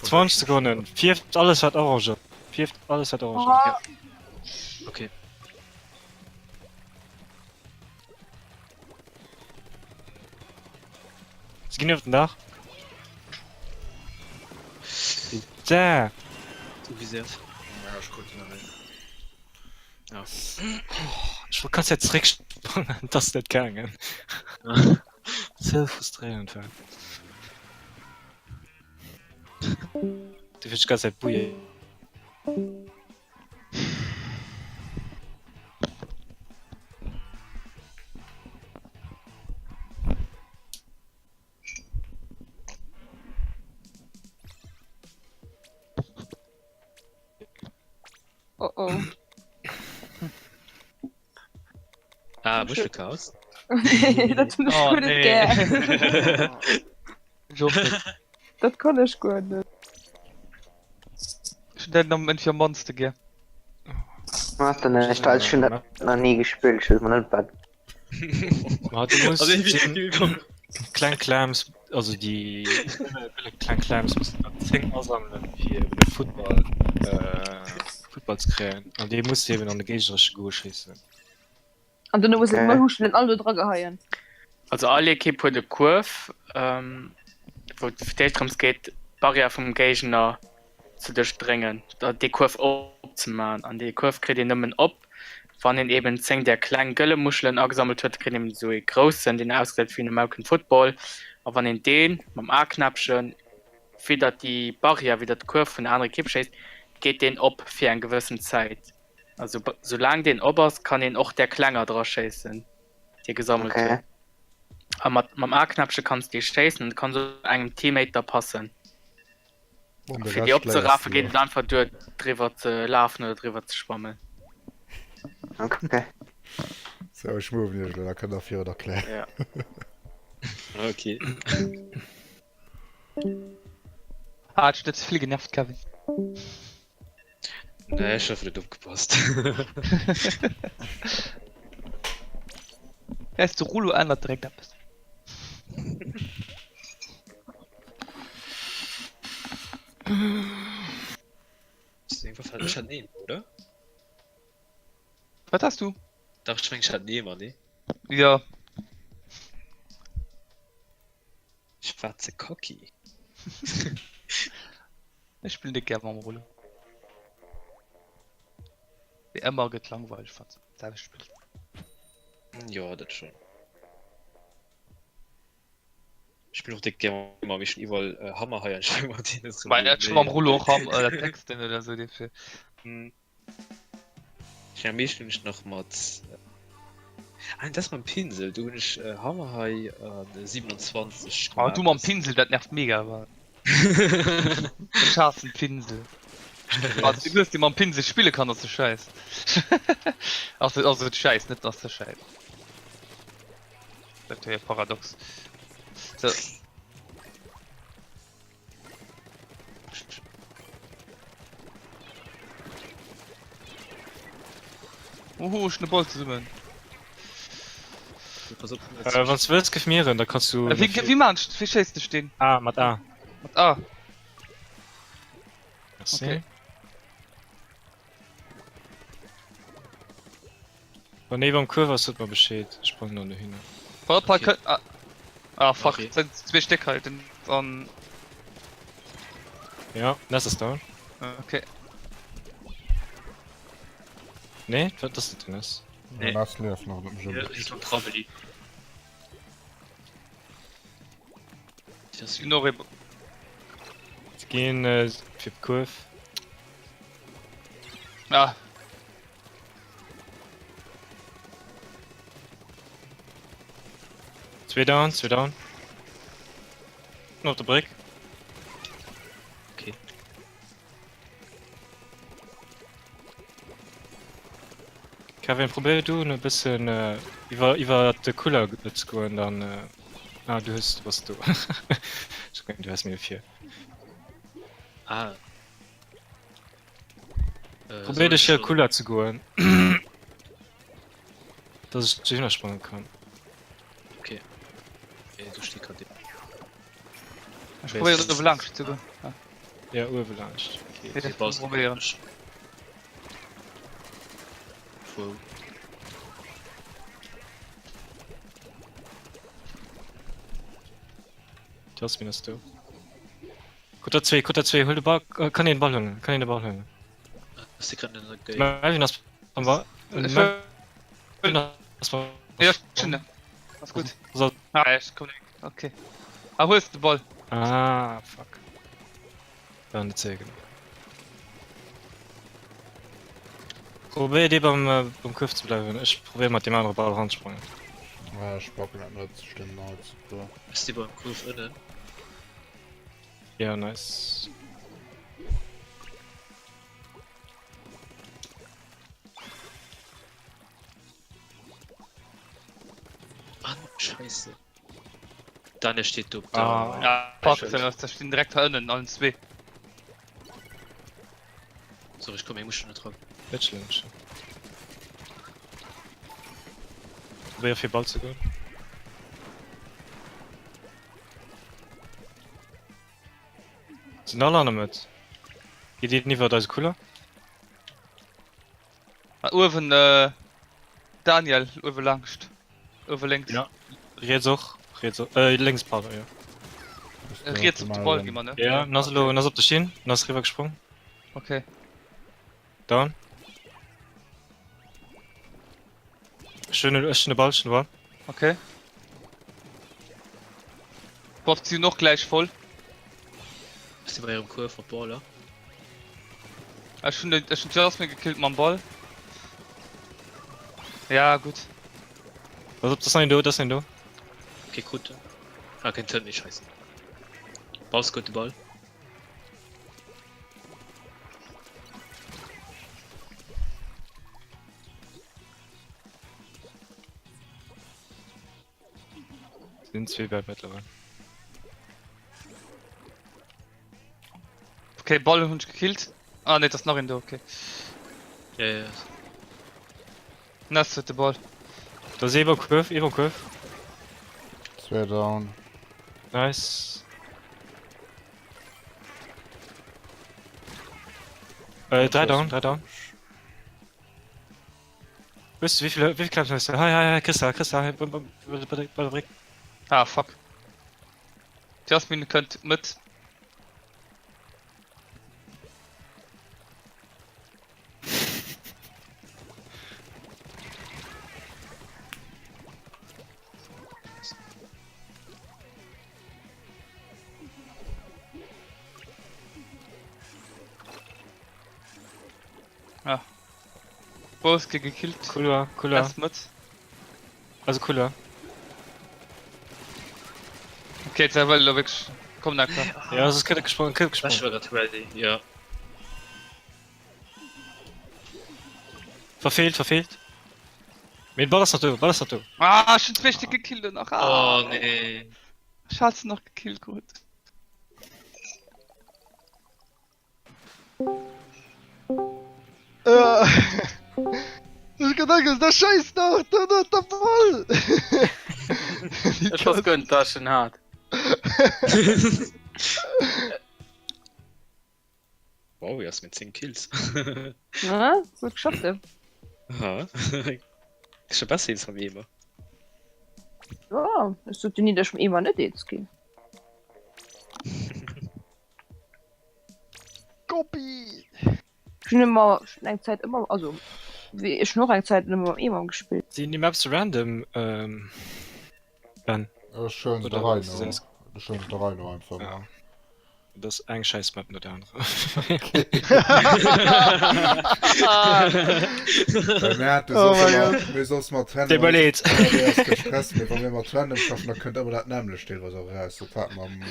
20 Sekunden. 4, alles hat Orange. 4, alles hat Orange. Ah. Okay. Sie gehen auf den Dach. Da. So wie sehr. Ja, ich guck noch nicht. Ja. Ich kannst jetzt direkt springen, das ist nicht gegangen. Sehr frustrierend. Ja. Du willst ganz nicht buie. Oh oh. Ah, Büschel Chaos. Das finde ich Oh, gut, nee. gell. Joffrey. Das kann ich gut nicht. Ich denke noch ein für Monster, gell. Was denn? Ich habe schon noch nie gespielt, ich will mir nicht bad. Du musst Also den kleinen Clams, also die kleinen Clams müssen 10 aussammeln für den Football zu kreieren. Und die musst du eben an die gegnerische Goal schießen. Und dann muss ich Okay. mal huschen und alle dran geheuern. Also alle Kippe de Kurve, wo es geht, Barriere vom Gegner zu durchdringen, da die Kurve aufzumachen. An die Kurve kriegt ihr nimmen ab, wann den eben 10 der kleinen Göllemuscheln angesammelt wird, kriegt ihr so groß sind, den ausgesetzt wie in American Football. Aber wenn in den, mit dem A-Knäpfchen, wieder die Barriere, wieder die Kurve von der anderen Kippe schießt, geht den ab für eine gewisse Zeit. Also solange den oberst kann den auch der Klanger drauf schießen, die gesammelt Okay. wird. Aber mit dem A-Knäpfchen kannst du die schießen und kann so einem Teammate da passen. Und Für die Obzerraffe geht es einfach durch, drüber zu laufen oder drüber zu schwammen. Okay. So, ich move nicht, da kann er viel erklären. Ja. Okay. Ah, ich jetzt viel genervt, Kevin. Ne, ich hoffe, du aufgepasst. Er ist zu Rulo einer direkt ab. Das ist irgendwas ich halt nehmen, oder? Was hast du? Dachte ich, ich halt nehmen, ne? Ja. Schwarze Cocky. Ich spiele nicht gerne am Rulo. Wie immer geht langweilig, fand ich spiele. Ja, das schon. Ich bin auch dick gerne immer mich überall Hammer heiern. Weil er hat schon mal am Rulo auch haben, Text oder so, die für. Ich habe mich nicht noch mal. Das ist mein Pinsel, du nicht Hammer High 27. Aber du mal am Pinsel, das nervt mega, aber. Ich hasse einen Pinsel. Also, du hast die mal am Pinsel spielen kann, das ist scheiß. Also, das scheiß, nicht das ist scheiß. Das wäre ja paradox. So. Ich ne Ball zu summen. Was willst gefmieren da kannst du Wie manst? Wie schätzt du stehen? mat A Ah, Merci. Okay. Wann ne am Kurver man beschéet sprang an hin okay. Fuck, Okay. sind zwei Stück halt. Und, ja das ist da okay. nee wat das ist denn das Nee. Das lief noch dem Jump. Traveli. Das Ignore. gehen fir Kurf Ah, zwei down noch der Brick okay. Kevin probier du ne bisschen iwwer de cooler go dann du hast was du Ich denk, du hast mir 4 Ah. probier dich hier cooler zu goen dass ich Gina springen kann Okay, du stehst gerade. ich probiere so lang zu gehen. ja urbelangt Ich Du baust probieren. Wow. du hast minus du guter 2 hol de Ball kann den Ball hängen kann den Ball hängen Was ist gerade in der Game? Melvin, das war Ich Melvin, das war Ja, schön. Alles gut. so Ah, ich komm nicht. Okay. Ah, wo ist der Ball? fuck dann die Zegen probier dir beim Kopf zu bleiben ich probier mal dem anderen Ball ranspringen Ja, ich brauche nicht stimmen als. So. Ist die beim Kurve innen? ja nice Ah, scheiße. Dann steht du Ah. Ja, fuck, das stehen direkt da innen, allen zwei. So, ich komme, ich muss schon nicht drauf. Bitchling probier 4 Ball zu gehen sind alle mit geht nie da cooler Ah, Uwen, Daniel, Uwe langst. Uwe links. Ja. Red links pardon ja Jetzt auf den Ball gehen, ne? ja nas op der Schien nas river gesprungen Okay. down schöne Ballschen war Okay. Braucht sie noch gleich voll. Ist die bei ihrem Kurve auf Baller? Er schon zuerst mir gekillt, mein Ball. Ja, gut. was ob das sein du das sein du Okay, gut. Ah, kein Turn, nicht scheiße. Baust gute Ball. sind 2 bei mittlerweile Okay, Ball hund gekillt. Ah, ne, das ist noch in der, okay. Ja, ja. Das ist der Ball. da se Kurf 2 down. nice 3 down wisst du wie viel klein ist hi Christa bei der Brick Ah, fuck. Jasmine könnt mit. Ah. Boske gekillt. cooler Erst mit. also cooler Okay, jetzt weil du wirklich. Komm, na klar. ja das ist Kill gesprungen Das war gerade ready. Ja. Mit Ball ist noch, Ball ist noch. Ah, schon zwei Stück gekillt noch. Ah, Oh nee. Schatz noch gekillt, gut. Ich gedanke, der Scheiß noch, der Ball! Ich was gönnt Taschen hat. Wow, erst mit 10 Kills. Ja, gut geschafft. Ja, Aha. Ist schon besser als wie immer. es tut nie, dass ich immer nicht jetzt gehen. Copy! Ich bin immer eine Zeit immer, also wie ich noch eine Zeit immer gespielt. Sind die Maps random, dann? Ja, schön Oder da rein, was ist ja. das? Schön da rein einfach. Ja. Ja. Das ist ein scheiß Map, nicht der andere. Bei mir hat das Oh auch mein immer, Gott. wir sonst mal trennen. Der überlebt. Der ist gestresst, wenn wir mal trennen schaffen, dann könnte aber das nämlich stehen, was auch heißt. Das hat man am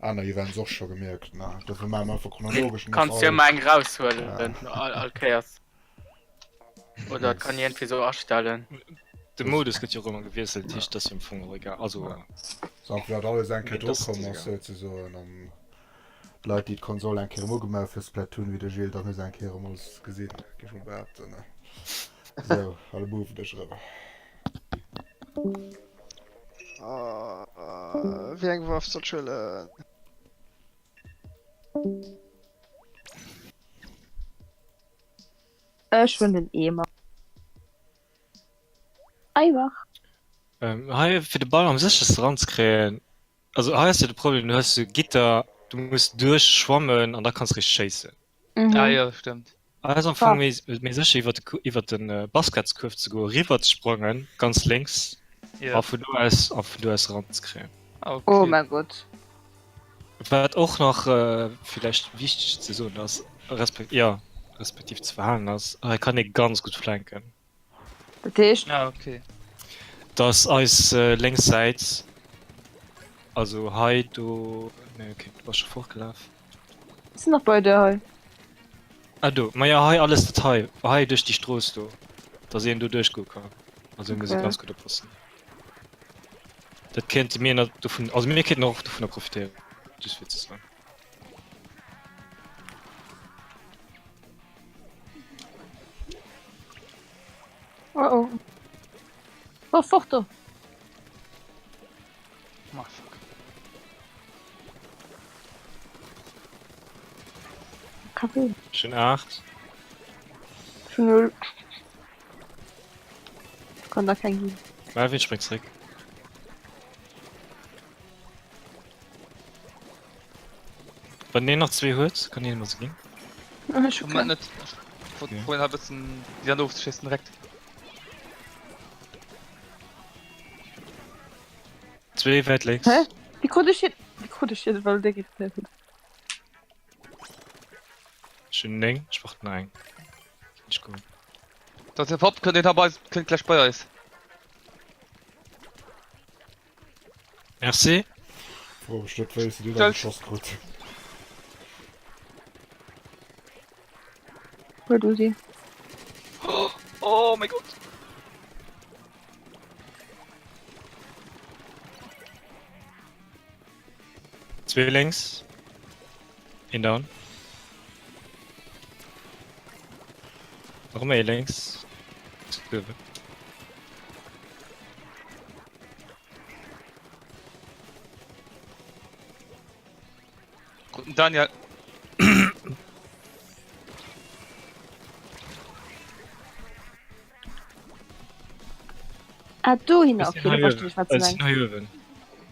anderen Event auch schon gemerkt. Na, dafür machen wir einfach chronologisch. Kannst du ja mal einen rausholen, Ja. Alkeas. Oder kann ich irgendwie so erstellen. Der Modus geht ja auch immer gewechselt, nicht das im Funk egal. Also, Ja. So, vielleicht alles ein Nee, Druck das ist kommen, egal. was sozusagen. Die Leute, die die Konsole ein Kehr gemacht für Splatoon, wie der Gilles, dann ist ein Kehr mal gesehen. Geh schon behaupten, ne? So, alle Move, der Schreiber. Wie irgendwo auf der Schule. Ich bin den immer. Einfach. für den Ball am sichersten ranzukriegen. Also, hier hast du das Problem, du hast so Gitter, du musst durchschwammen und da kannst du richtig scheißen. Mhm. Ja, ja, stimmt. Also, am Anfang mir sicher über den Basketkurve zu gehen, rüber zu springen, ganz links, Ja. auf du hast ranzukriegen. Ah, okay. Oh mein Gott. Was auch noch vielleicht wichtig zu sagen, dass respektiv zu verhalten ist, er kann nicht ganz gut flanken. Das ist. Ja, okay. Das als Längsseite, also hi, du. Ne, okay, du warst schon vorgelaufen. Sind noch beide heu. Ah, du, ma ja, hi, alles Detail. Hi, durch die Straße, du. Da sehen du durchgucken. Also, muss ich Okay. ganz gut aufpassen. Das kennt mir noch davon, also mir kennt noch davon profitieren. Das wird es sein. Oh oh. Oh, Foto. Mach fuck. Kaffee. Schön 8. Schon 0. Kann da kein gehen. Melvin springt zurück. Wenn ihr noch 2 hört, kann ihr mal so gehen. Ich Und man nicht. Ja. Vorhin hab ich die Hand aufgeschissen direkt. 2 weit links. Hä? Wie konnte ich jetzt? Weil der geht nicht. Schön Ding. Ich mach nein. Nicht gut. Das der Pop könnte dabei könnt gleich bei ist. Merci. Froh bestimmt, weil du dir Soll- dann geschossen gut. Wo du sie? Oh mein Gott. Zwei links. In down. Warum er links? Löwe. Guten Daniel. Ah, du hin. Okay, du verstehst nicht, was du Als meinst. Löwen.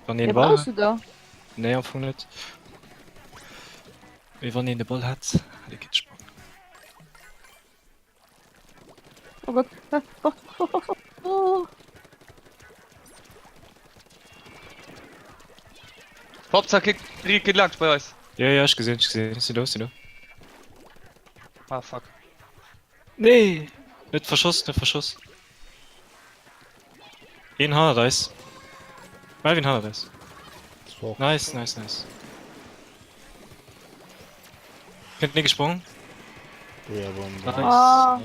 Wann Ja, den Ball brauchst hat? du da? Nee, am Anfang nicht. Wie wann den Ball hat, hat er geht spannend. Oh Gott. Oh. Pop zack geht lang bei euch. Ja, ich gesehen. Sieh du. Ah fuck. Nee! Nicht Verschuss. In Hanareis. Melvin Hanareis. So, Nice. Könnt ihr gesprungen? ja, aber Nice. Ah.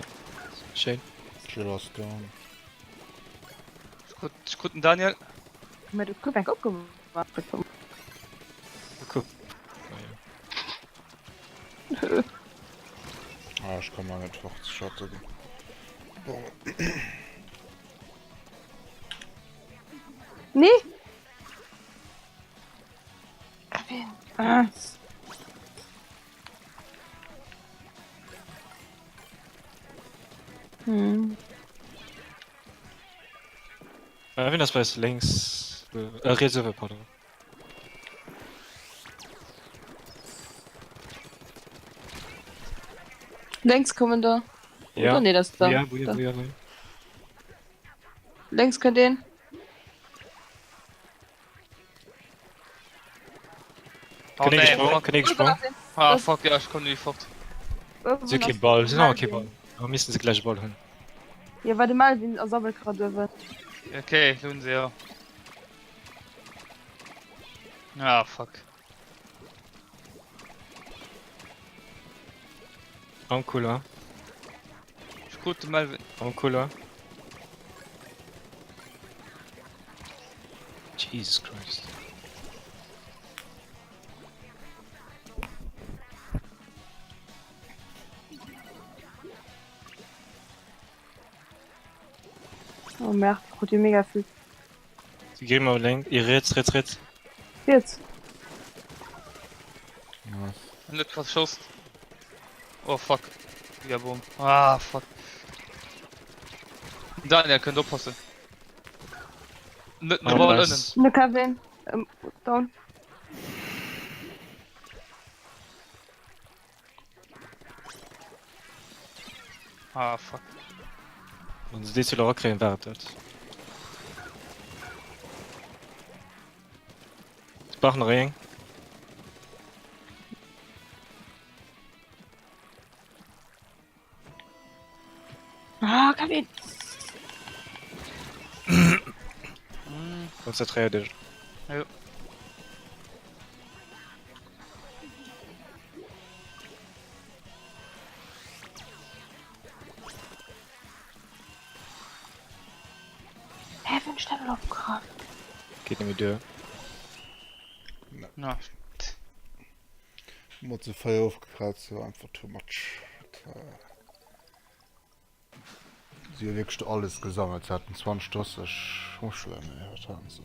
Schön. Chill us down. guten Daniel. Mit dem Kopf abgemacht bekommen. Guck. Ah, ich kann mal nicht Schatten. Nee? Ah. Hm. Wenn das weiß links Reserve pardon. Längs kommen da. Ja. Oder? Nee, das ist da. Ja, Da. ja. Längs könnt den. Oh, nee, fuck. Kann ich gesprungen? Ah, fuck, ja, ich komm nicht fort. Sie okay, Ball, sind auch okay Ball. Aber müssen sie gleich Ball hin. Ja, warte mal, wie ein Sammel gerade wird. Okay, tun sie ja. Ah, fuck. Am cooler. Ich gute Melvin. Am cooler. Jesus Christ. Oh, merkt, gut, die mega viel. Sie gehen mal lenk. Ihr Ritz. Jetzt. Nicht verschossen. Oh, fuck. Ja, boom. Ah, fuck. Daniel, könnt oppassen. Nicht ne Ball innen. Ne Kevin. Down. Ah, fuck. Und sie zu der Rockrein wartet. Sie brauchen einen Ring. Ah, Kevin. Konzentrier dich. Ja. Kevin, Stempel auf Kraft. Geht nämlich durch. Na, Mod ze feier aufgekratzt, so einfach too much. Sie hat wirklich alles gesammelt, sie hatten 20 Dosse Schmuscheln, ja, hatten sie.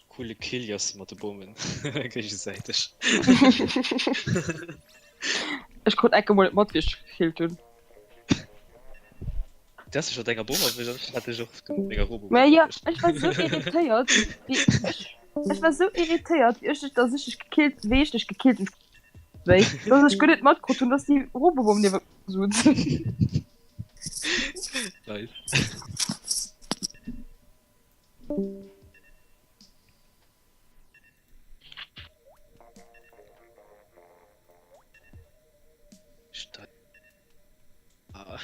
Coole Killias mat de Bomben seitig. Ich konnte eigentlich mal Mod gekillt tun. Das ist schon denger Bomber hatte ich auf den Mega Robo. Aber ja, ich war so irritiert. Ich war so irritiert, wie ich dass ich dich gekillt, wie ich dich gekillt habe. Weil ich könnte nicht Mod tun, dass die Robobomben nicht versucht. Nice. Ah.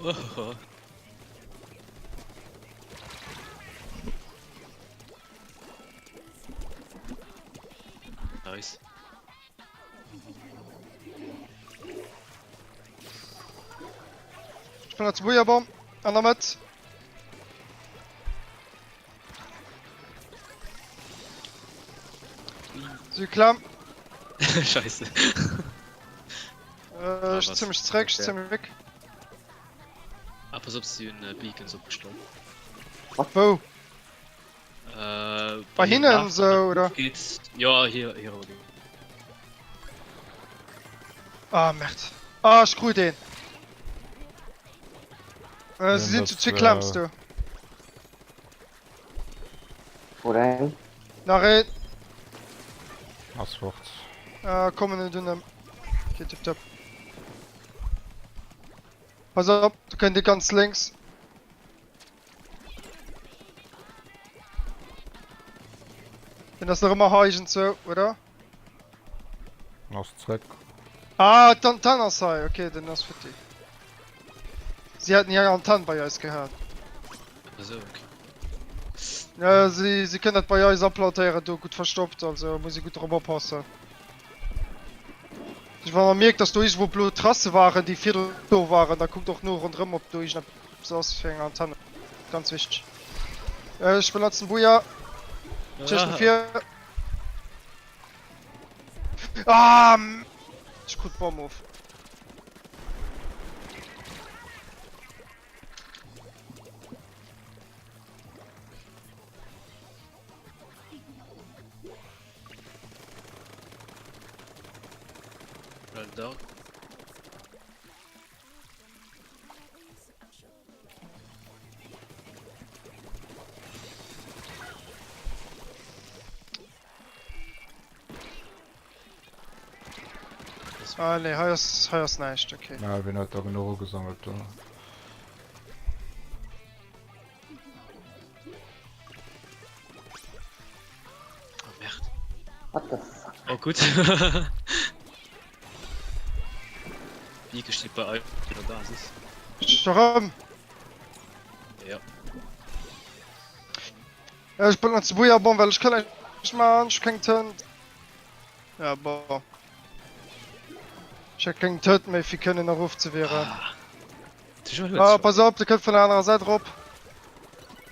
Oh. Nice. Ich bin als Bujabaum. An der Mitte. Sie klamm. Scheiße. Ich was? ziemlich zurück, ich Okay. ziemlich weg. Ah, pass auf, sie in Beacons abgestorben. Wo? Bei hinten so, oder? Geht's. Ja, hier. Ah, Merd. Ah, ich screw den. Ja, Sie sind das, zu zwei Klamms, du. Oder hin? Nach rein. Was fort. Kommen in den. Okay, tipptopp. Pass auf, du könnt die ganz links. Wenn das noch immer heißen so, oder? Aus Zweck. Ah, dann sei, okay, dann ist für die. Sie hatten ja einen Tan bei uns gehabt. Also, okay. Ja, sie können das bei uns uploadieren, du gut verstopft, also muss ich gut drüber passen. Ich war merkt, dass du ich wo blöd Trasse waren, die Viertel waren, da guckt doch nur rundherum, ob du ich nicht so ausfängt an Tanne. Ganz wichtig. Ich bin letzten Buja. Zwischen 4. Ah! Ich guck Bomb auf. Run down. Ah ne, heiers nicht, okay. Ja, wen hat da genau gesammelt? Da? Oh, Merd. What the fuck? Oh, gut. Beacon steht bei euch in der Basis. Warum? Ja. Ich bin als Buja Bomb, weil ich kann nicht machen, ich kann töten. Ja, boah. Ich kann töten, aber wir können noch Ruf zu wehren. Das ist schon Ah, pass auf, du könnt von der anderen Seite drauf.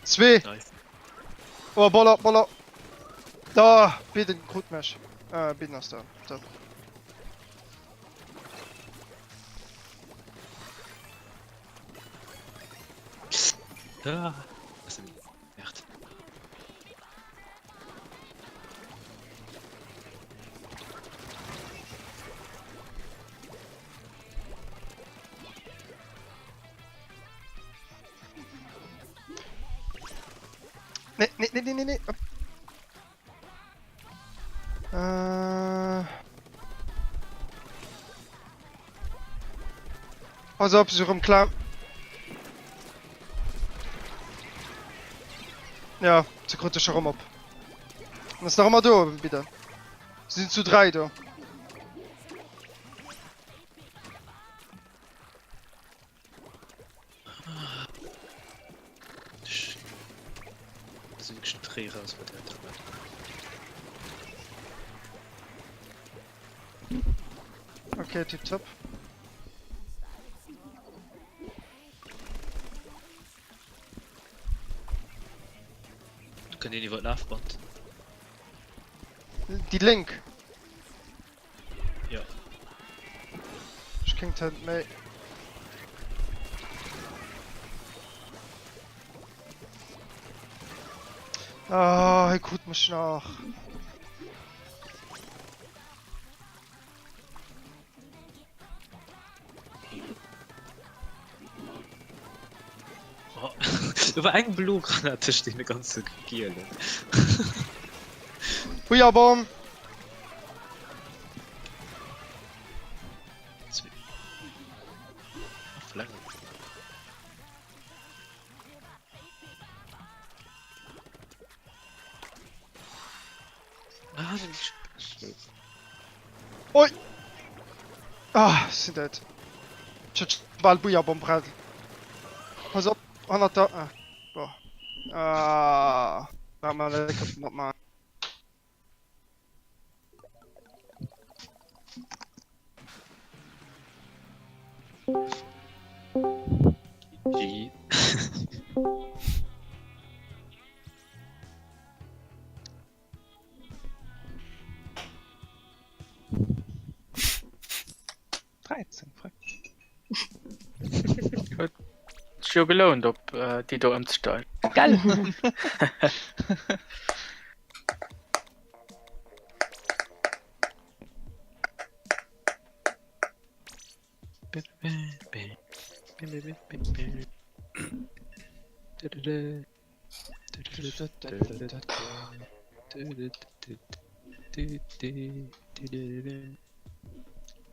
2. Nice. Oh, Boller. Da, bitte, gut mich. Bitte hast du. Top. Ah. Was denn? Merd. Nee. Up. Pass auf, sie rum klar. Ja, sie kritisch schon rum ab. Und ist noch immer da oben, bitte. Sie sind zu 3 da. Das ist wirklich ein Dreh raus bei der Arbeit. Okay, tipptopp. Du kannst ihn über Laufband. Die Link. Ja. Ich kann halt mehr. Ah, er guckt mich nach. Oh. Über einen Blutgranate steht eine ganze Giele. Feuerbaum. Verlangen. Ah, den Ah, sind dead. Ich hab bald Feuerbaum breit. Pass op, 100 da. Boah. Warte mal, lecker, mal. G. schon gelohnt ob die da umzustellen Geil.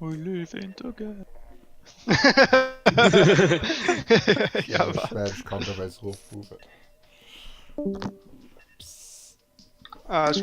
We live in together. Ja, wa. Schwäbisch kann der weiß Rufbuche. Ich...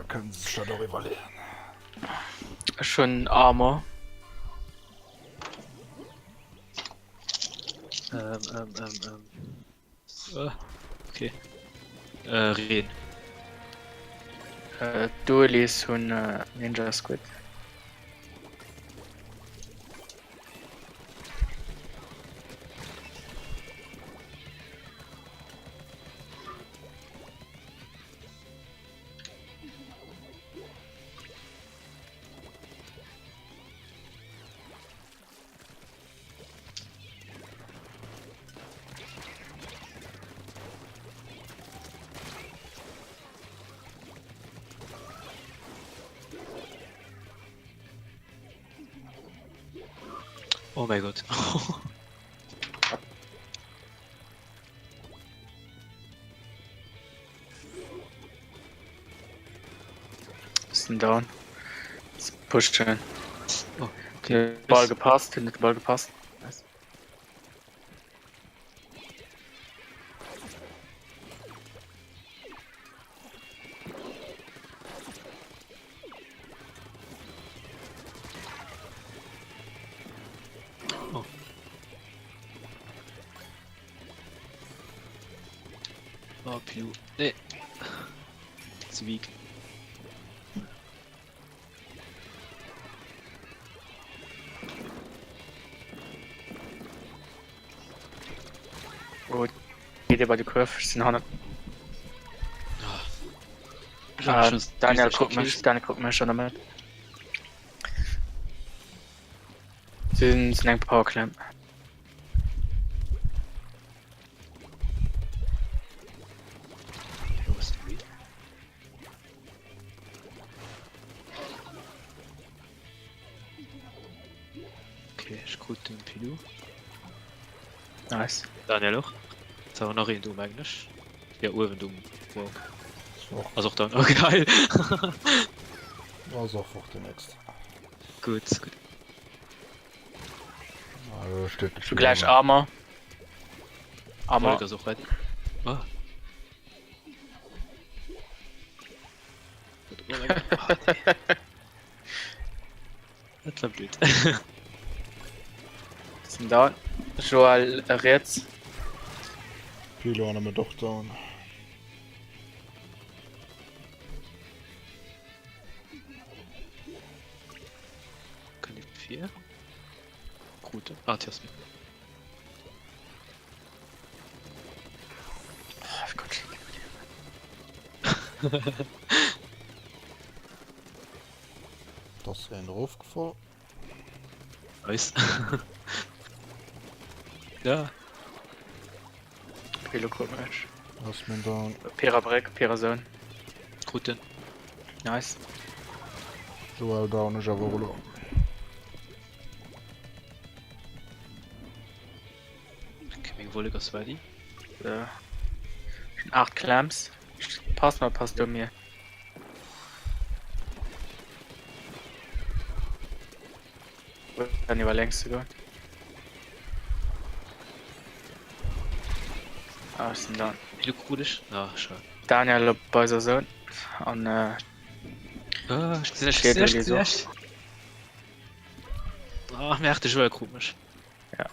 Können Sie schon darüber lernen. schon armer Okay. Reden. du liest hun Ninja Squid Oh mein Gott. sind down pusht schön Oh, okay. Ball gepasst findet Ball gepasst nice. Oh, Piu. Nee. Zu weak. Gut. Geht ihr bei der Kurve sind 100 Daniel guckt mir schon damit sind ein Powerclamp Okay, ich gucke den Pilu. nice Daniel auch. Jetzt haben wir noch einen Doom eigentlich. Ja, Uhren Doom. Wow. So, Also auch dann. Oh, geil. also auch der nächste. Gut, gut. Also steht du gleich armer Aber das auch ready. Oh. Das war blöd. sind da Joel jetzt Viele haben wir doch down. Kann ich 4? Gut. Ah, Tiasmin. Das ist ein Ruf gefallen. Nice. Ja. Pilo komisch. Was mir da. Pirabrek, Pirason. Guten. Nice. So da und Javolo. Okay, wolle das war die. 8 Clamps. Passt mal, passt du mir. Dann über längst sogar. Ah, ist denn da? Wie gut. Ah, schade. Daniel bei seiner Sohn. Und Ah, Steht irgendwie so. Ah, merkte schon komisch. Ja.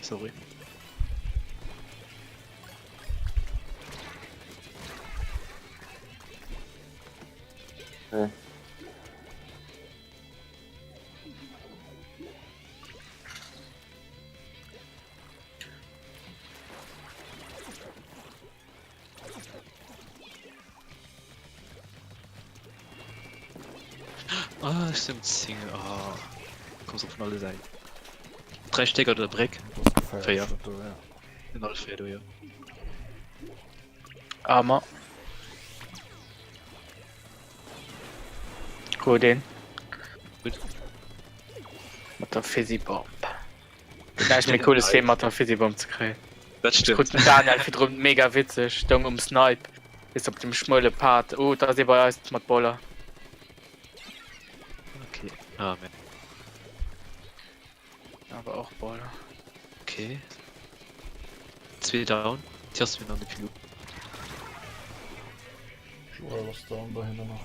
Sorry. Ah, stimmt, Single. Ah, kommst du von alle Seiten. 3 Stecker oder Breck? Das gefällt Fair. mir, ja. In alle Fäden, ja. Armer. Gut den. Gut. Mit der Fizzy-Bomb. Da ist mir ein cooles Thema, mit der Fizzy-Bomb zu kriegen. Das Gut, stimmt. Daniel für drum mega witzig. Dung Snipe. Ist auf dem schmale Part. Oh, da ist bei uns mit Boller. Okay. Ah, man. Aber auch Boller. Okay. 2 down. Tierst wieder an die Pilot. Joel, was da dahinter noch?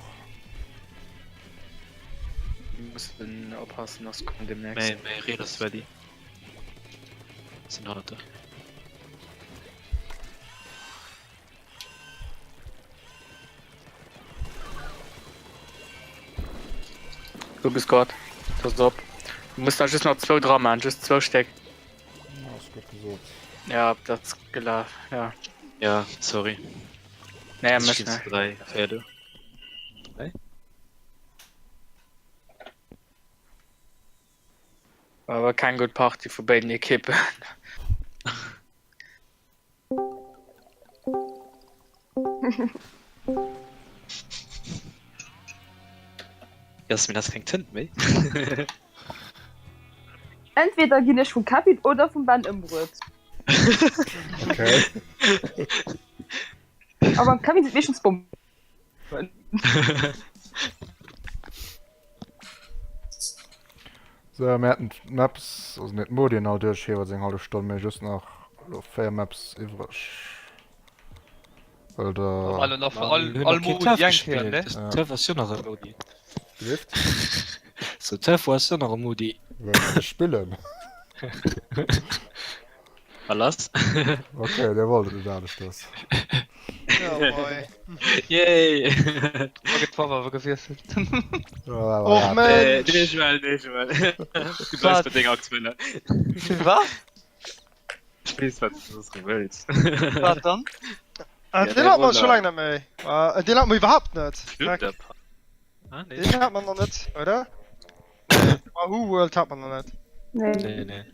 Wir müssen aufpassen, das kommt demnächst. Mein Redas war die. Sind heute. Du bist Gott. Das ist ab. Du musst dann just noch 2 dran machen, just 2 Steck. Ja, ist gut gesagt. Ja, das ist gelaufen. Ja. Ja, sorry. Naja, Es möchte stehen nicht. 3 Pferde. Aber kein gut Party für beiden Equipen. Jasmin, hast kein Tint mehr? Entweder gehe ich vom Kapit oder vom Band im Brot. Okay. Aber Kapit ist nicht Bomben. So, wir hatten Maps, also nicht Modi genau durch hier, was eine halbe Stunde, mehr just noch 4 Maps übrig. Weil da... Alle noch für all Modi einkehren, ne? Ja. Turf was ja noch ein Modi. Lift? So Turf was ja noch ein Modi. Weil wir spielen. Alles? Okay, der wollte da nicht das. Ja, boy. Yay! Rocket Power war gewürfelt. Ja, Och, ja. Mensch. Nicht mal. Du bleibst mit den Axtmänner. Was? Spielst was du willst. Was dann? Den der hat man Wunder. schon lange nicht mehr. Den hat man überhaupt nicht. Stimmt der Part. Ah, nee. Den hat man noch nicht, oder? Wahoo World hat man noch nicht. Nee. Nee, nee.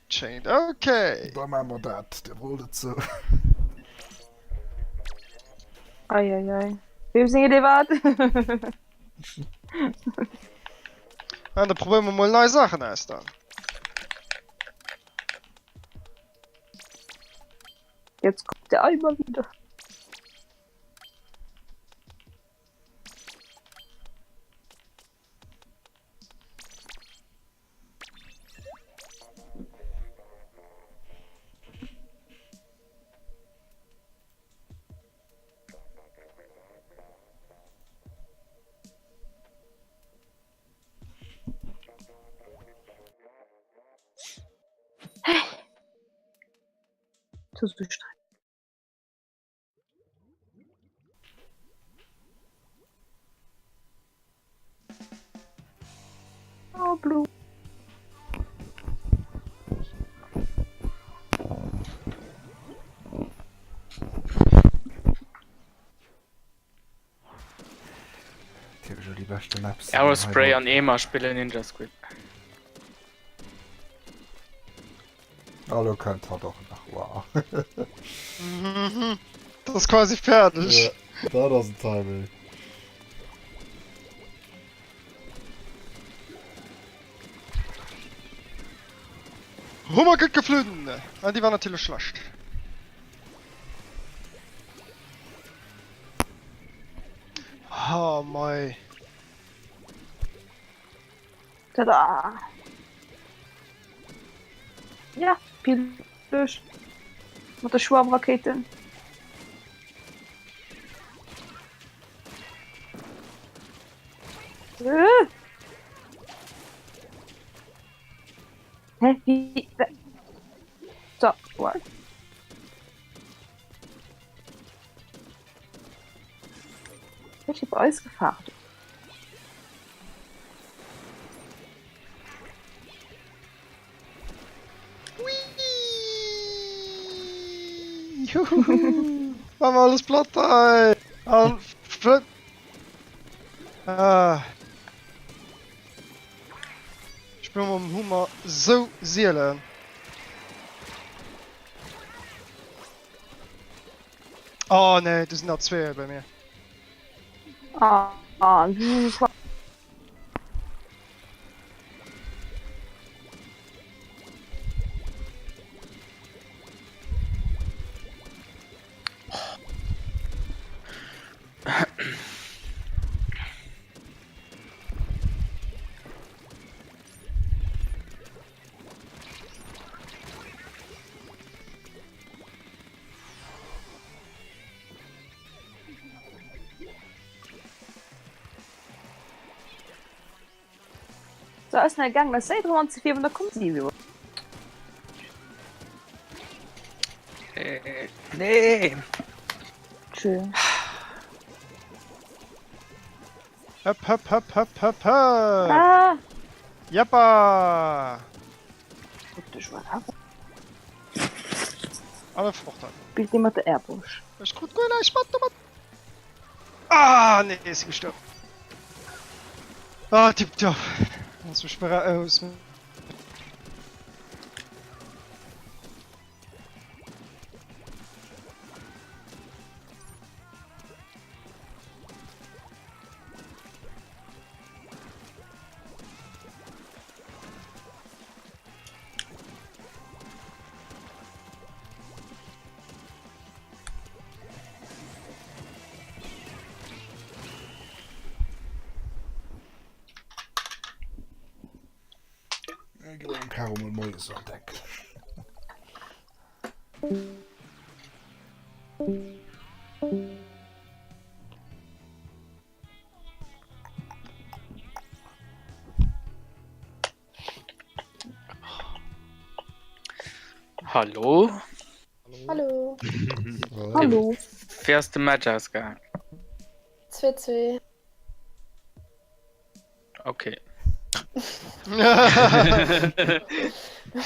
Chained, okay. Da machen wir das, der wollte so. Eieiei. Wem singe die was? Und dann probieren wir mal neue Sachen aus dann. Jetzt kommt der Eimer wieder. Tust du streiten? Oh, Blue. Die habe ich schon die beste Synapsen. Aerospray an Ema spielen Ninja Squid. Hallo könnt er doch nach wow. Mhm. Das ist quasi fertig. Ja, da ist ein Teil. Hummer geht geflogen. Ah, die war natürlich schlecht. Oh mei. Tada! Ja, Pil durch. Mit der Schwarmrakete. Hä? Wie? So, what? Ich hab alles gefahren. Juhu. Machen wir alles platt, ey. Ich bin mit dem Hummer so seelen. Oh ne, das sind noch zwei bei mir. Super. Da ist eine Gang, das seht ihr, zu viel, da kommt sie wieder. Nee. Schön. Höp, höp, höp, höp, höp, höp. Ah! Jappa. Guck dich mal ab. Alle Fruchten. Spielt jemand der Airbush. Ist gut, gut, ich mach doch mal. Ah, ne, ist sie gestorben. Ah, tipptopp. Lass mich mal aus. Karum und Mäuse entdeckt. Hallo? Hallo. Hallo. Fährst du Matchausgang? 2-2. Okay.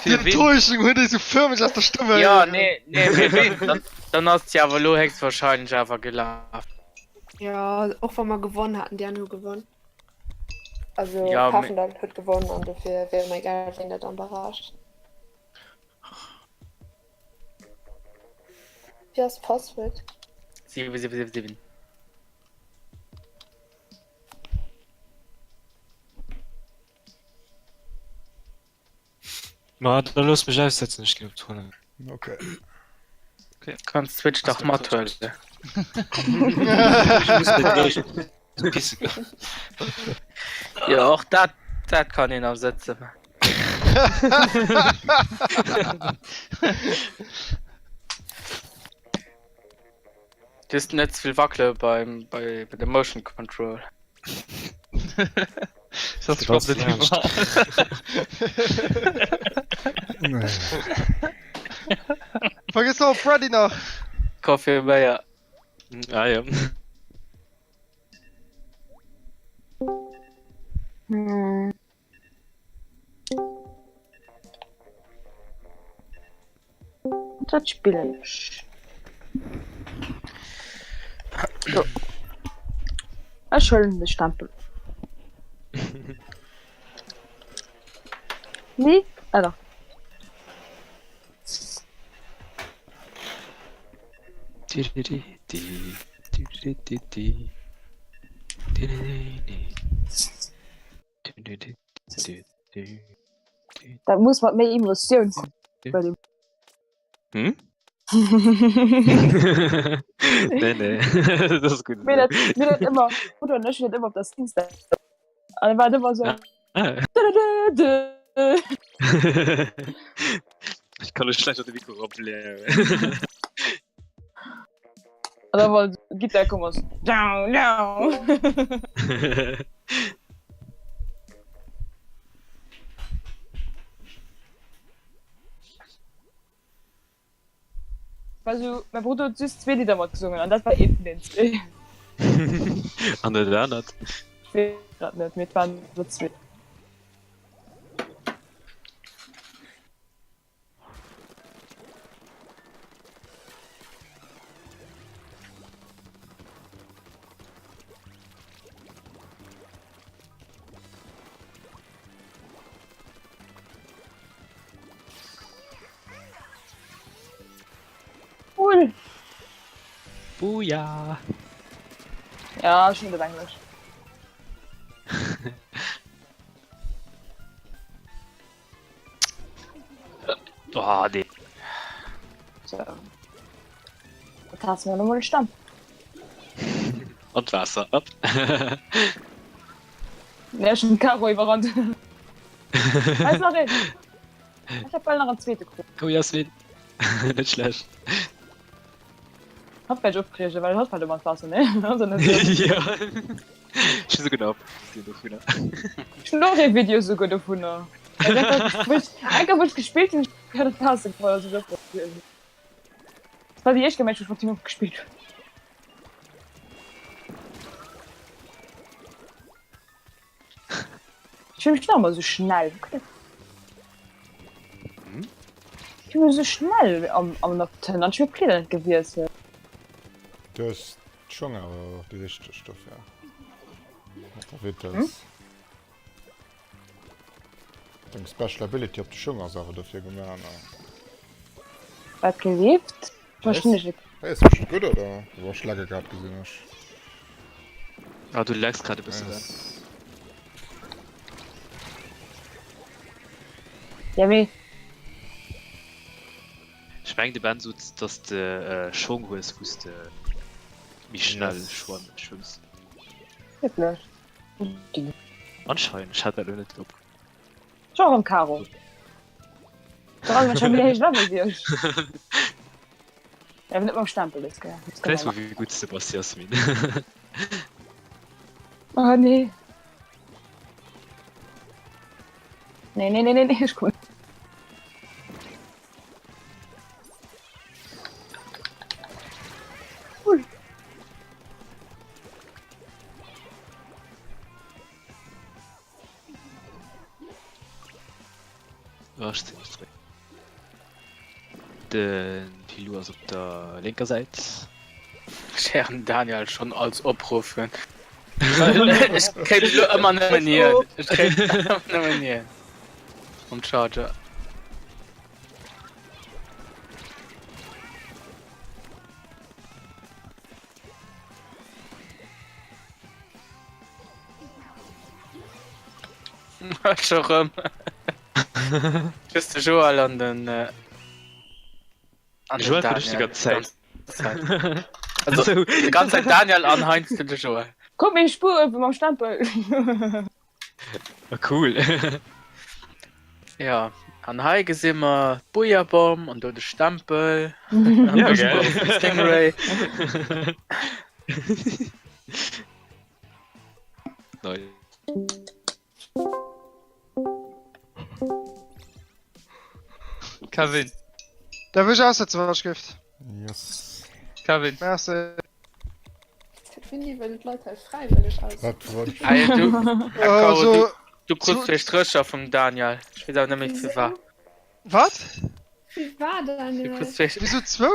Die Enttäuschung wurde so förmlich aus der Stimme. Ja, nee, dann hast du ja wohl Hex wahrscheinlich einfach gelaufen. Ja, auch wenn wir gewonnen hatten, die haben nur gewonnen. Also, Ja, Paffendal hat gewonnen und dafür wäre mir egal, wenn der dann überrascht. Wie hast du Postweg? 7. Ma da los mich aussetzen ich glaube tun. Okay. Kannst Switch doch mal toll. Ja, auch das kann ich noch setzen. Das ist nicht viel Wackle bei der Motion Control. Das kommt nicht wahr. Vergiss noch Freddy noch. Kaffee Bayer. Ah, ja. Hm. Das spiele ich. So. Schön, Stempel. Nie? Also. Da muss man mehr Emotionen bei dem. Hm? nee, nee. Das ist gut. Mir das immer, oder nicht immer auf das Ding. Und war immer so. Ah. Ich kann nicht schlecht auf die Mikro ableeren. Und dann war Gitarre kommen. Down, down. Also, mein Bruder hat süß 2 Lieder mal gesungen und das war eben den 2. An der Lernert. Ich weiß grad nicht, mit waren so 2. Cool. Buja. Ja, schon wieder Englisch. Oh, nee. So. Da hast du mir nochmal den Stamm. Und Wasser ab. Ja, schon Karo überrannt. Weiß noch nicht. Ich hab bald noch einen zweiten geguckt. Oh, Jasmin. Nicht schlecht. Hab gleich aufgekriegt, weil das halt immer Spaß, ne? Also nicht Ja. Ich so genau. Ich noch ein Video sogar davon. Einfach wird gespielt und ich hatte Tasse quasi. Das war die erste Match, die noch gespielt habe. Ich will mich noch mal so schnell. Ich bin so schnell am Nocturne, dann schmeckt Glieder nicht gewesen. Du hast schon aber die richtige Stoff, ja. Da wird das. Dann Special Ability auf die Schungersache dafür gemacht. Was gelebt? Wahrscheinlich nicht. Hey, ist bestimmt gut, oder? Du hast Schlage gerade gesehen hast. Ah, du lagst gerade ein bisschen. Ja, wie? Ich meine, die Band so, dass der Schwunghuis wusste, wie schnell schwimmst. Wirklich. Anscheinend, ich hatte das nicht gehabt. Schon am Karo. Da haben wir schon wieder nicht lange wird. Ja, wenn nicht mal am Stempel ist, gell. Weißt du, wie gut Sebastian Jasmin? Oh, nee. Nee, ist gut. Cool. Ja, stimmt. Den Pilu ist auf der linken Seite. Scheren Daniel schon als Obrufen. Ich krieg nur immer nominiert. Ich krieg immer nominiert. Und Charger. Schon rum. Just the Joel an den Joel für die ganze Zeit. Also, die ganze Zeit Daniel an Heinz de Joel. Komm, ich spur über meinem Stempel. Cool. Ja, an Heige sind wir Bujabom und dort der Stempel. Ja, gell? Stingray. Neu. Kevin, Da will ich aussetzen, was Gift. Yes. Kevin. Merci. Wenn die Leute halt freiwillig aus. Was wollte ich? Hey, Also, du kriegst den Ströscher vom Daniel. Ich weiß auch nicht, wie war. was? Wie war Du Daniel? kriegst den Wieso 2?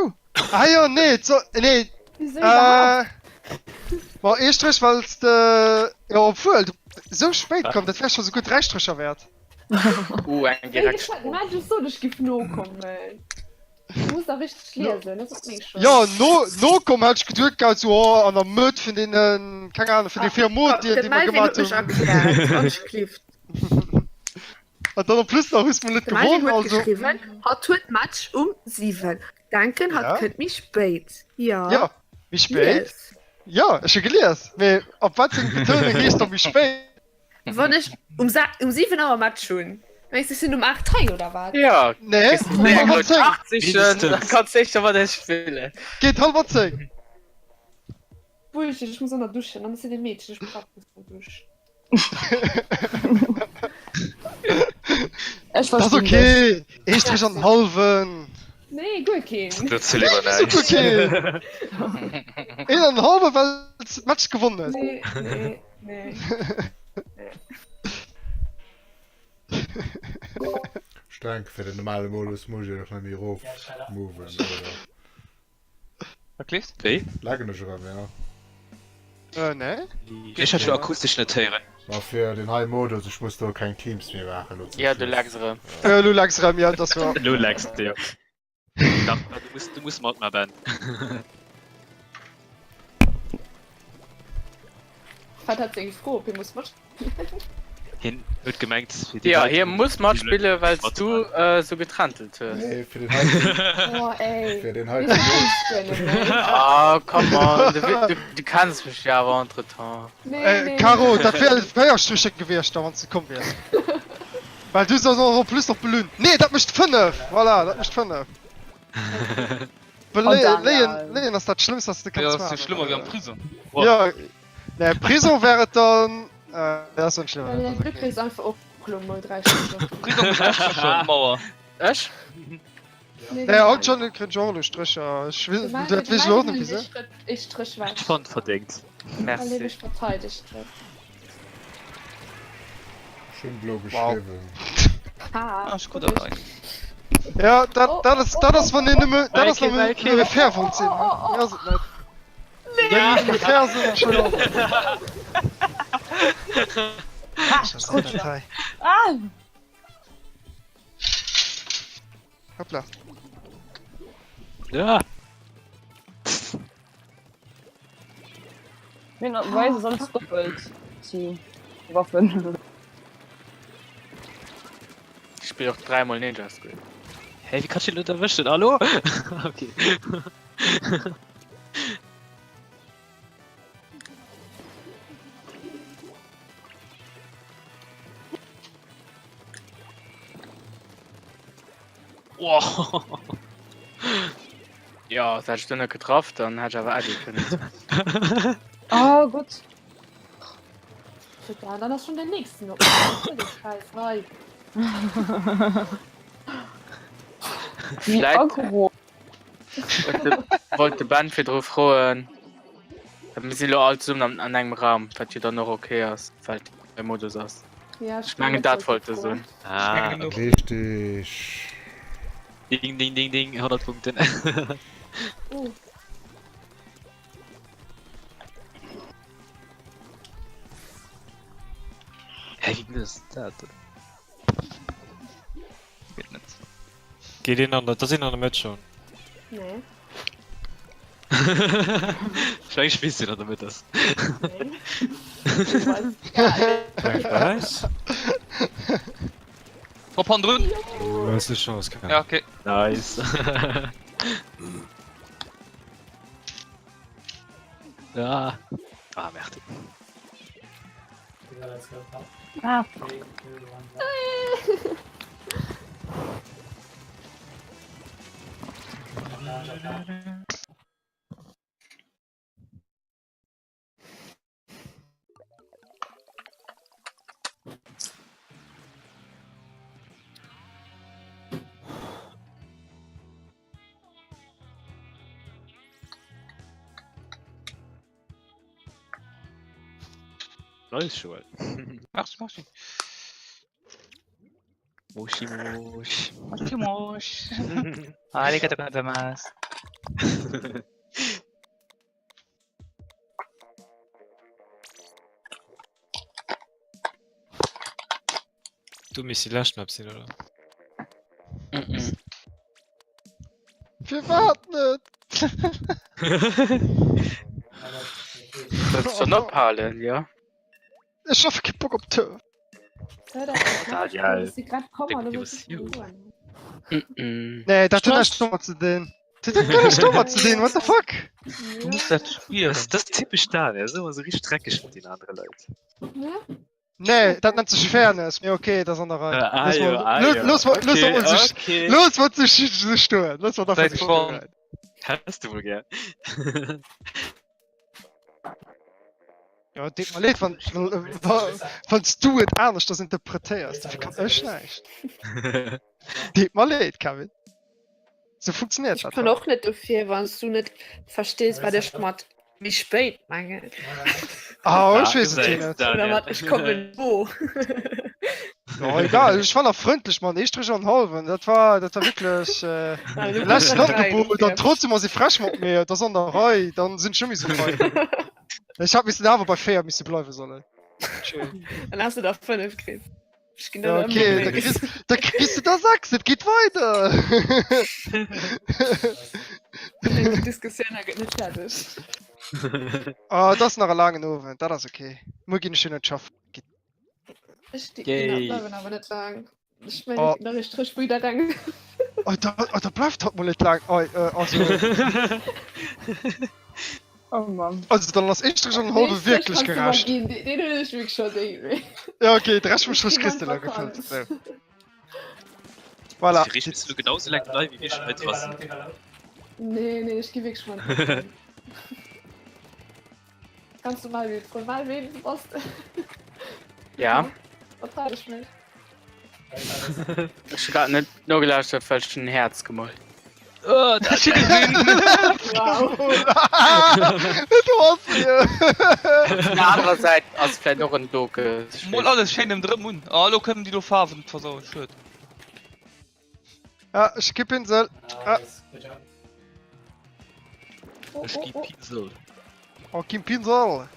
Ah ja, nee, so, nee, Wieso überhaupt? war Strich, weil es ja, obwohl, so spät kommt, das wäre schon so gut 3 Stricher wert. Ein Ey, direkt. ich mein, du so nicht gibt no kommen. Du musst da richtig lesen, das ist nicht schon. Ja, no komm hat ich gedrückt als so oh, an der Mut von den keine Ahnung von den 4 Monat die man gemacht haben. Und dann plus noch ist man nicht gewonnen also hat tut Match 7 danken hat Ja? könnt mich spät ja ja wie spät ja ich gelesen aber ab was sind Betonung gehst du wie spät wann ich um 7 Uhr Match schon weißt du sind um 8 Teil oder was Ja, nee ist nicht halb gut. zehn. 80 schon, kannst echt aber das spielen. Geht halb 10. Bullshit, ich muss an der Dusche dann sind die Mädchen ich brauch nicht mehr Dusche. Ich Das ist verstehe okay ich bin schon halben Nee, gut gehen. Das ist lieber das ist nice. okay in ein halbe weil das Match gewonnen ist Nee. Streng für den normalen Modus muss ich noch nicht rauf moven. Wirklich? Wie? Lagen noch schon, ja. ne Ich hatte schon akustisch nicht hören. Aber für den High Modus, ich muss doch kein Teams mehr machen. und so. Ja, du lagst drin. du lagst ram ja das war Du lagst dir. Du musst mal Ben. Hat tatsächlich froh, wir muss Match. Hin wird gemeint. Ja, hier muss man spielen, weil du so getrantelt hast. Nee, für den High Oh, ey. Für den Wie High kannst du denn, ey? Ah, come on, du kannst mich ja aber entretan. Nee. Caro das wäre Feierstüche gewesen da wenn du kommen wärst weil du so noch plus noch belünt nee das mischt 5 voilà das mischt 5 Lehen das das Schlimmste was du Ja, kannst das ist schlimmer wie am Prison. ja ne Prison wäre dann das ist schlimm Weil dein Glück ist einfach auch klum 03 Stunden. Prison ist echt schon Mauer. Echt? Nee, Ja, hat schon den Genre Stricher. Ich will, das will ich los nicht, wieso? Ich strich weiter. Schon verdient. Weil Merci. ich verteidigt wird. Schön blau Wow. geschrieben. Ah, ist gut dabei. Ja, das von den das noch eine Färbung sind. Oh. Ja, sind nicht. Ja, die Fersen, Entschuldigung. Das ist eine Datei. Ah, Hoppla. Ja. ich weiß, sonst doppelt. Die Waffen. Ich spiele auch 3-mal Ninja Squid. Hey, wie kannst du die Leute erwischen? Hallo? Okay. Wow. Ja, das hättest du nicht getroffen, dann hättest du aber auch können. Oh, gut. Ja, dann ist schon der nächste noch. Scheiß, hi. Wie Vielleicht- aggro. Wollte Band für drauf freuen. Wir sind alle zusammen an einem Raum, was du dann noch okay hast, weil der Modus hast. Ja, Ich meine, das wollte so. Ah, Richtig. ding, ding, ding, ding, 100 Punkte. Hey, wie gut ist das? Geht nicht. Geht in an der, das sind an der Match schon. Nee. Vielleicht spielst du da damit das. Nee. Ich weiß gar nicht. Was? Hopp an drin. Du hast die Chance gehabt. Ja, okay. Nice. Ja. Ah, merde. Ah, Nice schon. Mach's. Moshi Mosh. Mosh. Arigato gozaimasu. du mich die Laschen absehen oder Wir warten nicht. schon ophalen ja Ich schaffe keinen Bock auf Tür. ja, sie gerade kommen, denk, oder du was bist ist hier. denn? Nee, das tut Stopp. nicht dummer zu denen. Das tut gar nicht dummer zu denen, what the fuck? Du musst das spielen. das ist typisch da, der ist immer so richtig dreckig mit den anderen Leuten. Ja? Nee, das nennt sich Fairness. Mir okay, das andere. Los, ja, los, los, los, okay. los, was zu stören. Los, was davon Seid vorn. zu Hast du wohl gern. Ja, denk mal nicht, wenn du es anders das interpretierst. Das kann ich nicht. Denk mal nicht, Kevin. So funktioniert Ich das. kann auch nicht dafür, wenn du nicht verstehst, weil der Schmatt mich spät meine. Ah, Ja, ich weiß es gesagt, nicht. da- Oder was, ich komme wo. Ja, egal, ich war noch freundlich, Mann. Ich strich schon halben. Das war wirklich. Also, Lass du noch bist Gebot, rein, dann trotzdem mal sie frisch mit mir. Das andere, dann sind schon so frei. Ich hab mich aber bei Fair müssen bleiben sollen. Schön. Dann hast du doch 5 gekriegt. Ich geh Ja, dann okay, immer weg. da kriegst du das Sachs, es geht weiter. Die Diskussion geht nicht fertig. Ah, das ist noch ein langer Ofen, das ist okay. Muss ich nicht schön schaffen. Ich stehe Yay. aber nicht lang. Ich Oh. meine, ich strich wieder rein. Oh, da bleibt halt mal nicht lang. Oh, Oh Mann. also dann lass ich schon halbe wirklich gerascht. Den will ich wirklich schon sehen. Ja, okay, der Rest muss schon Kiste lang gefüllt. So. Voilà. Die bist du genauso lang dabei wie ich mit was. Nee, ich geh wirklich mal. Kannst du mal wählen? Von mal wählen, was? ja Total ich mit. ich gar nicht nur gelauscht falsch ein Herz gemalt Oh, das ist Wow. Du hast hier. andererseits als vielleicht noch ein Doke Mal alles schön im dritten Mund. Hallo, können die doch Farben versauen. Schön. Ja, ich geb Pinsel. Ah, Oh, Ich geb Pinsel. oh, gib Pinsel.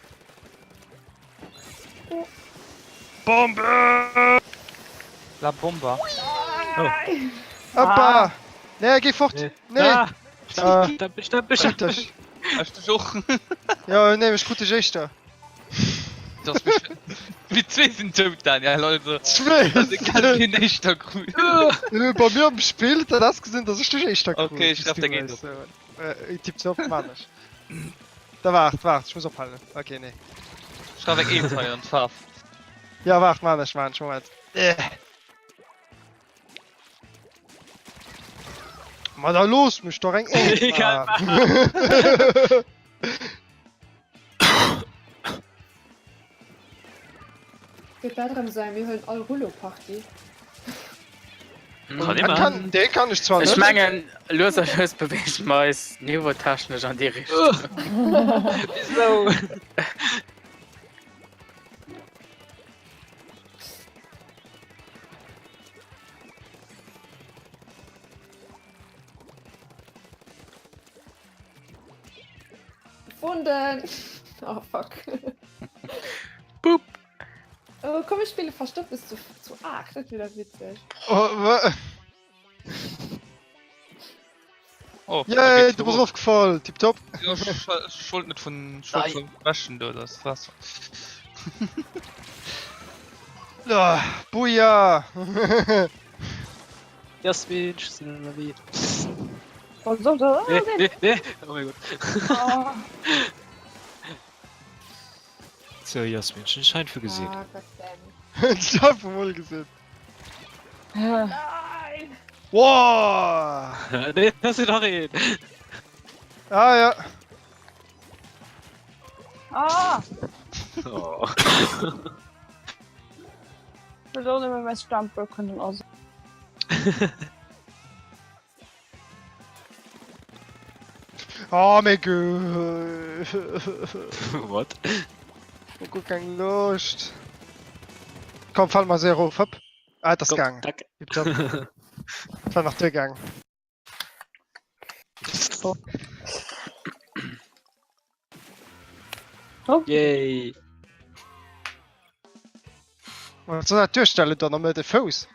La Bomba. Hoppa. Nee, geh fort. Nee. Ah, Stopp, stopp. Hast du auch? Ja, nee, ich gute Geste. Das ist wie zwei sind tot dann, ja Leute. Zwei. Das ist ganz viel echter Grün. Bei mir am Spiel hat er das gesehen, das ist nicht echt Okay, ich glaub, der geht so. Ich tipp's auf, Mann. Da wart, ich muss aufhalten. Okay, nee. Schau weg E2 und Farb. Ja, wart, Mann, Moment. Mal da los, mich doch eng. Egal, Geht darum sein, wir hören all Rulo-Party. Kann immer. Den kann ich zwar ich nicht. meine loser bewegt meist Niveautaschen an die Richtung Wieso? Gefunden! Oh fuck. Boop. Oh, komm, ich spiele verstopft bis zu arg, das ist wieder witzig. Oh, Yeah, du bist aufgefallen. Tipptopp. Ja, Schuld nicht von Waschen, du, das war's. Ja, Buja. Jasmin, Sylvie. Und so, so. Nee. Oh mein Gott. Oh. So, Jasmin, schon scheint für gesehen. Ah, Gott Ich hab wohl gesehen. Ja. Nein! Wow. Nee, das ist doch reden. Ah, ja. Ah! Oh. Ich will auch nicht mehr mein Stammböck können. Also. Oh, mein Gott. What? Ich hab keine Lust. Komm, fall mal sehr hoch. Hopp. Ah, das Komm, Gang. danke. Tipptopp. Fall nach der Gang. Yay. Was soll der Türstelle dann mit de Fuß?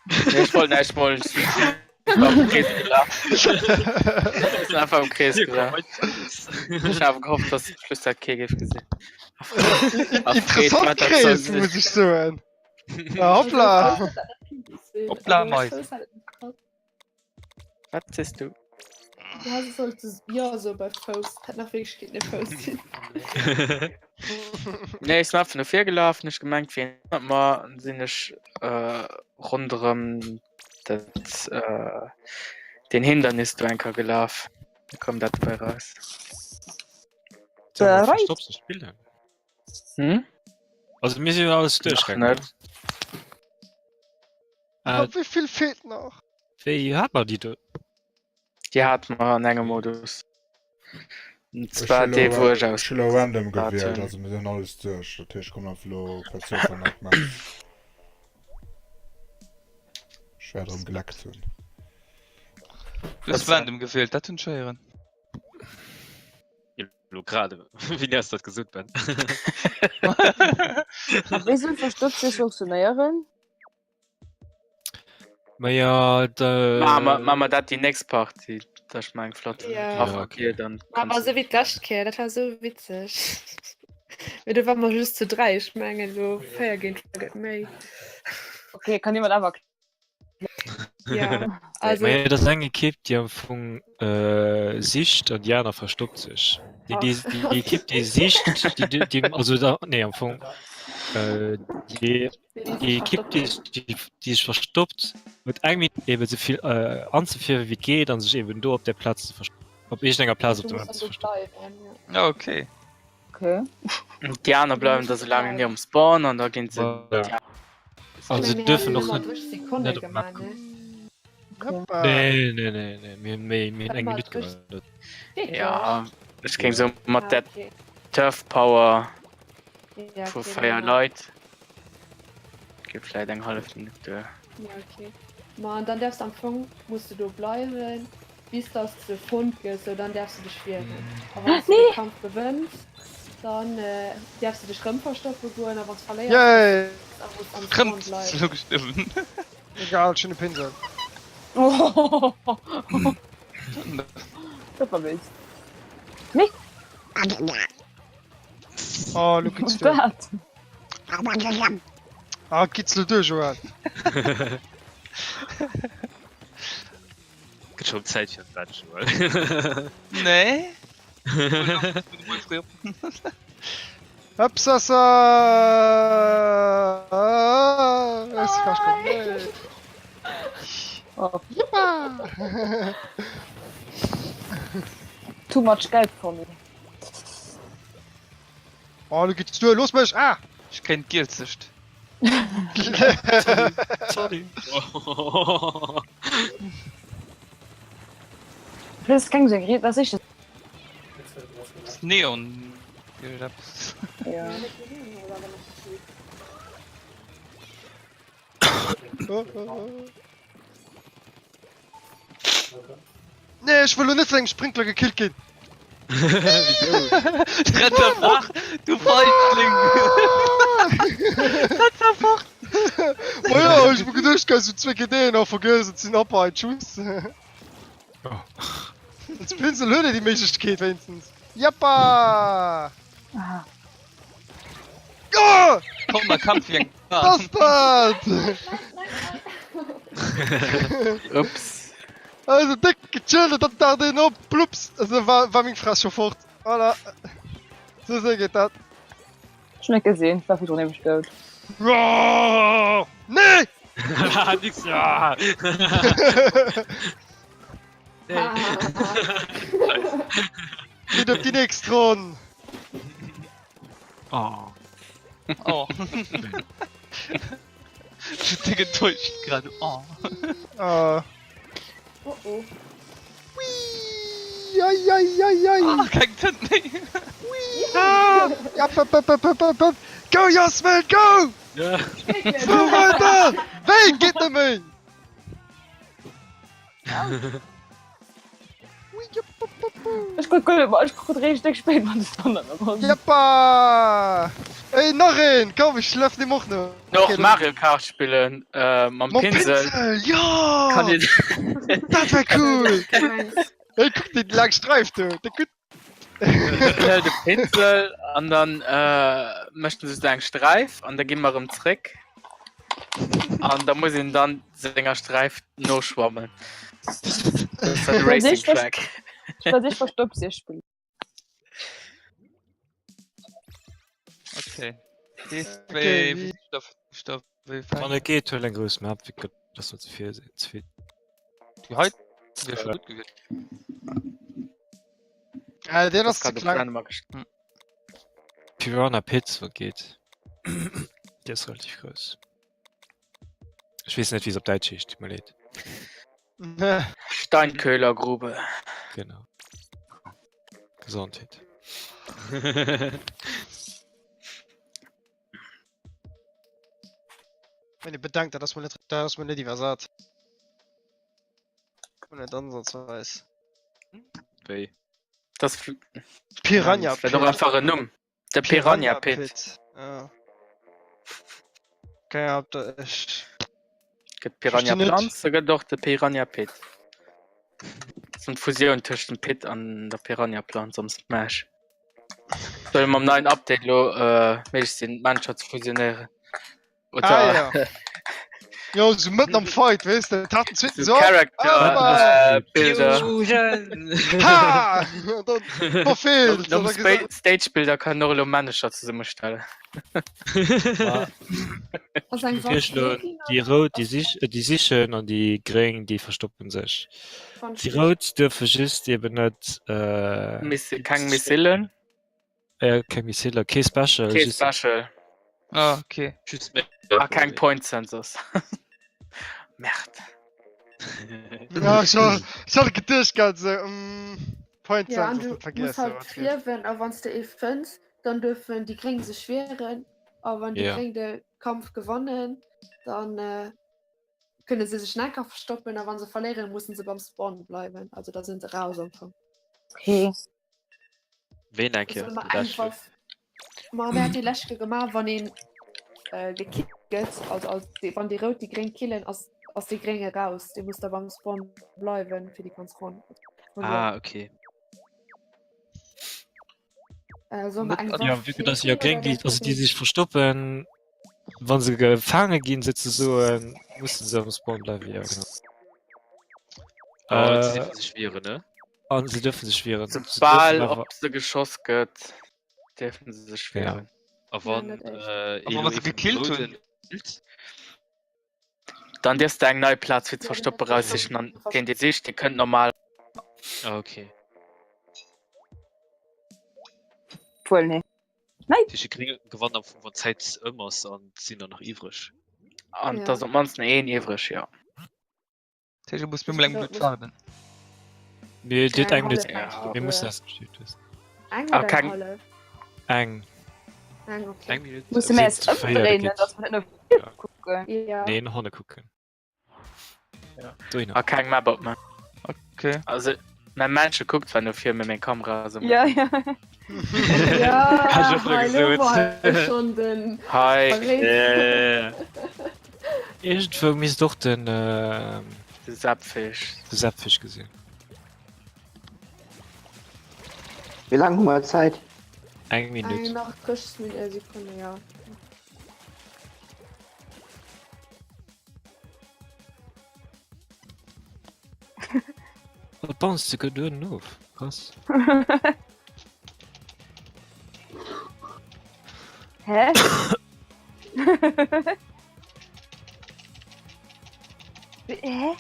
Nee, ich wollte nicht mal. Ich war am Kreis gelaufen. Ich bin einfach am Kreis gelaufen. Ich habe gehofft, dass ich Schluss hat Kegel gesehen. Interessant Kreis, muss ich sagen. Ja, hoppla. Hoppla, Mais. Was siehst du? Ja, so solltest ja so bei Post. Hat nach wirklich geht eine Post. Nee, ich bin einfach nur 4 gelaufen. Ich gemeint, wie mal sind ich rundherum den Hindernis Dranker gelaufen. Da kommt das bei raus. Bereit. Stopp zu spielen. Hm? Also mir sind alles durchgegangen. nicht. Wie viel fehlt noch? Wie hat man die? Die hat man einen engen Modus. Und zwar die, wo ich aus. Schiller random Warte. gewählt, also wir sind alles durch. Der Tisch kommt auf Lo Verzögerung nicht mehr. Schwer drum geleckt zu. Das random gefehlt, das tun scheieren. Lo gerade wie erst dat gesund ben. Wieso verstopft sich funktionieren? Ma ja Mama dat die next Party. Das ist mein Flot. Ja. Ja, okay, dann. Aber so wie Lastkehr, das war so witzig. Du war mal just zu 3, ich meine, so Feiergehen, May. Okay, kann jemand aber. Ja, also. Ma ja, das angekippt die von Sicht und Jana verstoppt sich. Die kippt die Sicht die also da nee am Anfang die kippt die ist verstoppt mit irgendwie eben so viel anzuführen wie geht dann sich eben du auf der Platz zu verstoppen. Ob ich länger Platz auf Du dem musst Platz also verstoppen. bleiben, ja. Ja, okay. Okay. Und die anderen bleiben da so lange in ihrem Spawn und da gehen sie. Ja. Also Wir dürfen haben noch immer durch Sekunden nicht gemacht, ne? Hoppa. nee mir eng mal Minute durch- gewählt. Ja, ich ging so Ja, mit der okay. Turf Power Ja, für okay, Feier genau. Leute. Gibt vielleicht eine halbe Minute. Ja, okay. Man, dann darfst du am Anfang, musst du bleiben, bis das zu Fund geht, so dann darfst du dich wehren. Aber wenn du den Kampf gewinnst, dann darfst du dich Römverstoffe gehen, aber es verliert. Yay! dann musst du am Krimmt, Fund bleiben. so gestimmt. Egal, schöne Pinsel. Oh, das war wild. Oh, look, it's Das. Ah, kitzel durch, Joel. Gibt schon Zeit für das schon. Nee? Hopsasa! Es ist fast komplett. Oh, Juppa! too much Geld for me. Oh, look, it's durch. Los, Mensch! Ah! Ich kenn Gilsicht. Sorry. Das ist kein Sekret, was ist das? Das Neon. Ja. Nee, ich will nur nicht wegen Sprinkler gekillt gehen. Retter Fach, du Feigling! Oh ja, ich bin gedacht, dass du 2 Ideen noch vergessen sind, aber ein Schuss. Oh. Jetzt Pinsel hört die Möglichkeit wenigstens. Jappa! Ah. Ja! Komm mal, Kampf wie ein Bastard! Ups. Also dick gechillt, dat da den op, plups! Also war meine Frau schon fort. Voilà. So sehr geht das. Schon nicht gesehen, dafür schon nicht bestellt. Ja! Nee! Nix ja. Geht auf die nächste Runde. Oh. Oh. Ich bin getäuscht gerade. Oh. Ah. Oh oh. Whee! Ai, ai, ai, ai. Ah, kein Tint. Ah! Ja, pop. Go, Jasmin, go! Ja. So weiter! Wen geht nicht mehr? Ui, jupp. Ich guck richtig spät, wann es dann noch Jappa! Ey, noch ein! Komm, ich schlaf nicht noch. Noch Mario Kart spielen, am Mein Pinsel. Pinsel! Ja! Kann ich... Das wär cool! Ey, guck den lang Streif, du! Der gut. de Pinsel an dann möchten sie sagen Streif an da gehen wir im Trick an da muss ihn dann Sänger Streif nur schwammen Ich verstoppt sie spielen. Okay. Okay, wie- Stopp. Man geht en grös Map wie das zu viel zu viel. Die heute wäre schon gut gewesen. Der das ist kann zu du klein. klein machen. Piranha Pits wo geht der ist relativ groß. Ich weiß nicht wie es auf Deutsch ist mal lädt. Steinköhlergrube Genau Gesundheit. Wenn ihr bedankt, dass man nicht versat. Und nicht ansonst weiß. Wei. das Piranha das wär doch einfach ein Numm der Piranha Pit Ja. Okay, habt ihr. gibt Piranha Verstehe nicht. Plants sogar doch der Piranha Pit sind Fusion zwischen dem Pit an der Piranha Plant sonst Smash soll am neuen Update lo mich den Mannschaft zu fusionieren oder Ah, ja. Jo, so mitten am Fight, weißt du? Taten zwitten so. Charakter Bilder Ha! Und dann verfehlt. Noch Stagebilder kann nur Manager zusammenstellen Was ein Die Rot die sichchen an die Gring die verstoppen sich. Die Rot dürfe just eben net kein Missillen kein Missile Ke special kein just- Special Ah, okay. Tschüss, kein Point Census Merd Ja, schon gedicht ganz so. Point Ja, Census, und du das musst vergisst halt du. trieben, aber wenn du findest, dann dürfen die Kring sich schweren, aber wenn die Ja. Kring den Kampf gewonnen, dann können sie sich nicht verstoppen, aber wenn sie verlieren, müssen sie beim Spawn bleiben. Also da sind sie raus einfach. Okay. Wen denke Also, man einfach man hat die Läschke gemacht, wenn ihn gekickt wird, wenn die Rot die Kring killen, aus die Kringe raus. Die muss da beim Spawn bleiben für die Kontrolle. Ah, okay. Also Ja wie das ja Gring die also die sich verstoppen wann sie gefangen gehen sitzen so mussten sie am Spawn bleiben ja genau. Schwere, ne? Und sie dürfen sich schweren Ball ob sie Geschoss gött dürfen sie sich schweren Aber nicht echt. Aber was sie gekillt haben. dann der ein neue Platz wird verstoppen raus sich an den die sich die könnt normal Ah, okay. Voll nicht. Die kriegen gewonnen von Zeit immer und sind dann noch ivrig. und Ja. das man ewrig ja Tische muss mir lang gut fahren. nee dit eigentlich Halle. Ja, wir müssen das gespielt wissen Aber kein- eng Okay. 1 Minute. Muss mehr Sitzt feiern, öffnen, geht's. dass man nicht Ja. noch gucken. Ja. nee noch Honne gucken Ja. Du hin. kein Map op man Okay. also mein Manche guckt wenn du viel mit mein Kamera so Ja, ja. Ja, Hast du früher hallo, gesagt. mal schon den hi Irgendwo mis doch den Sapfisch Säpfisch gesehen Wie lange haben wir Zeit? eng Minute nach Küsten mit der Sekunde, ja. Bounce du du no krass Hä? Hä?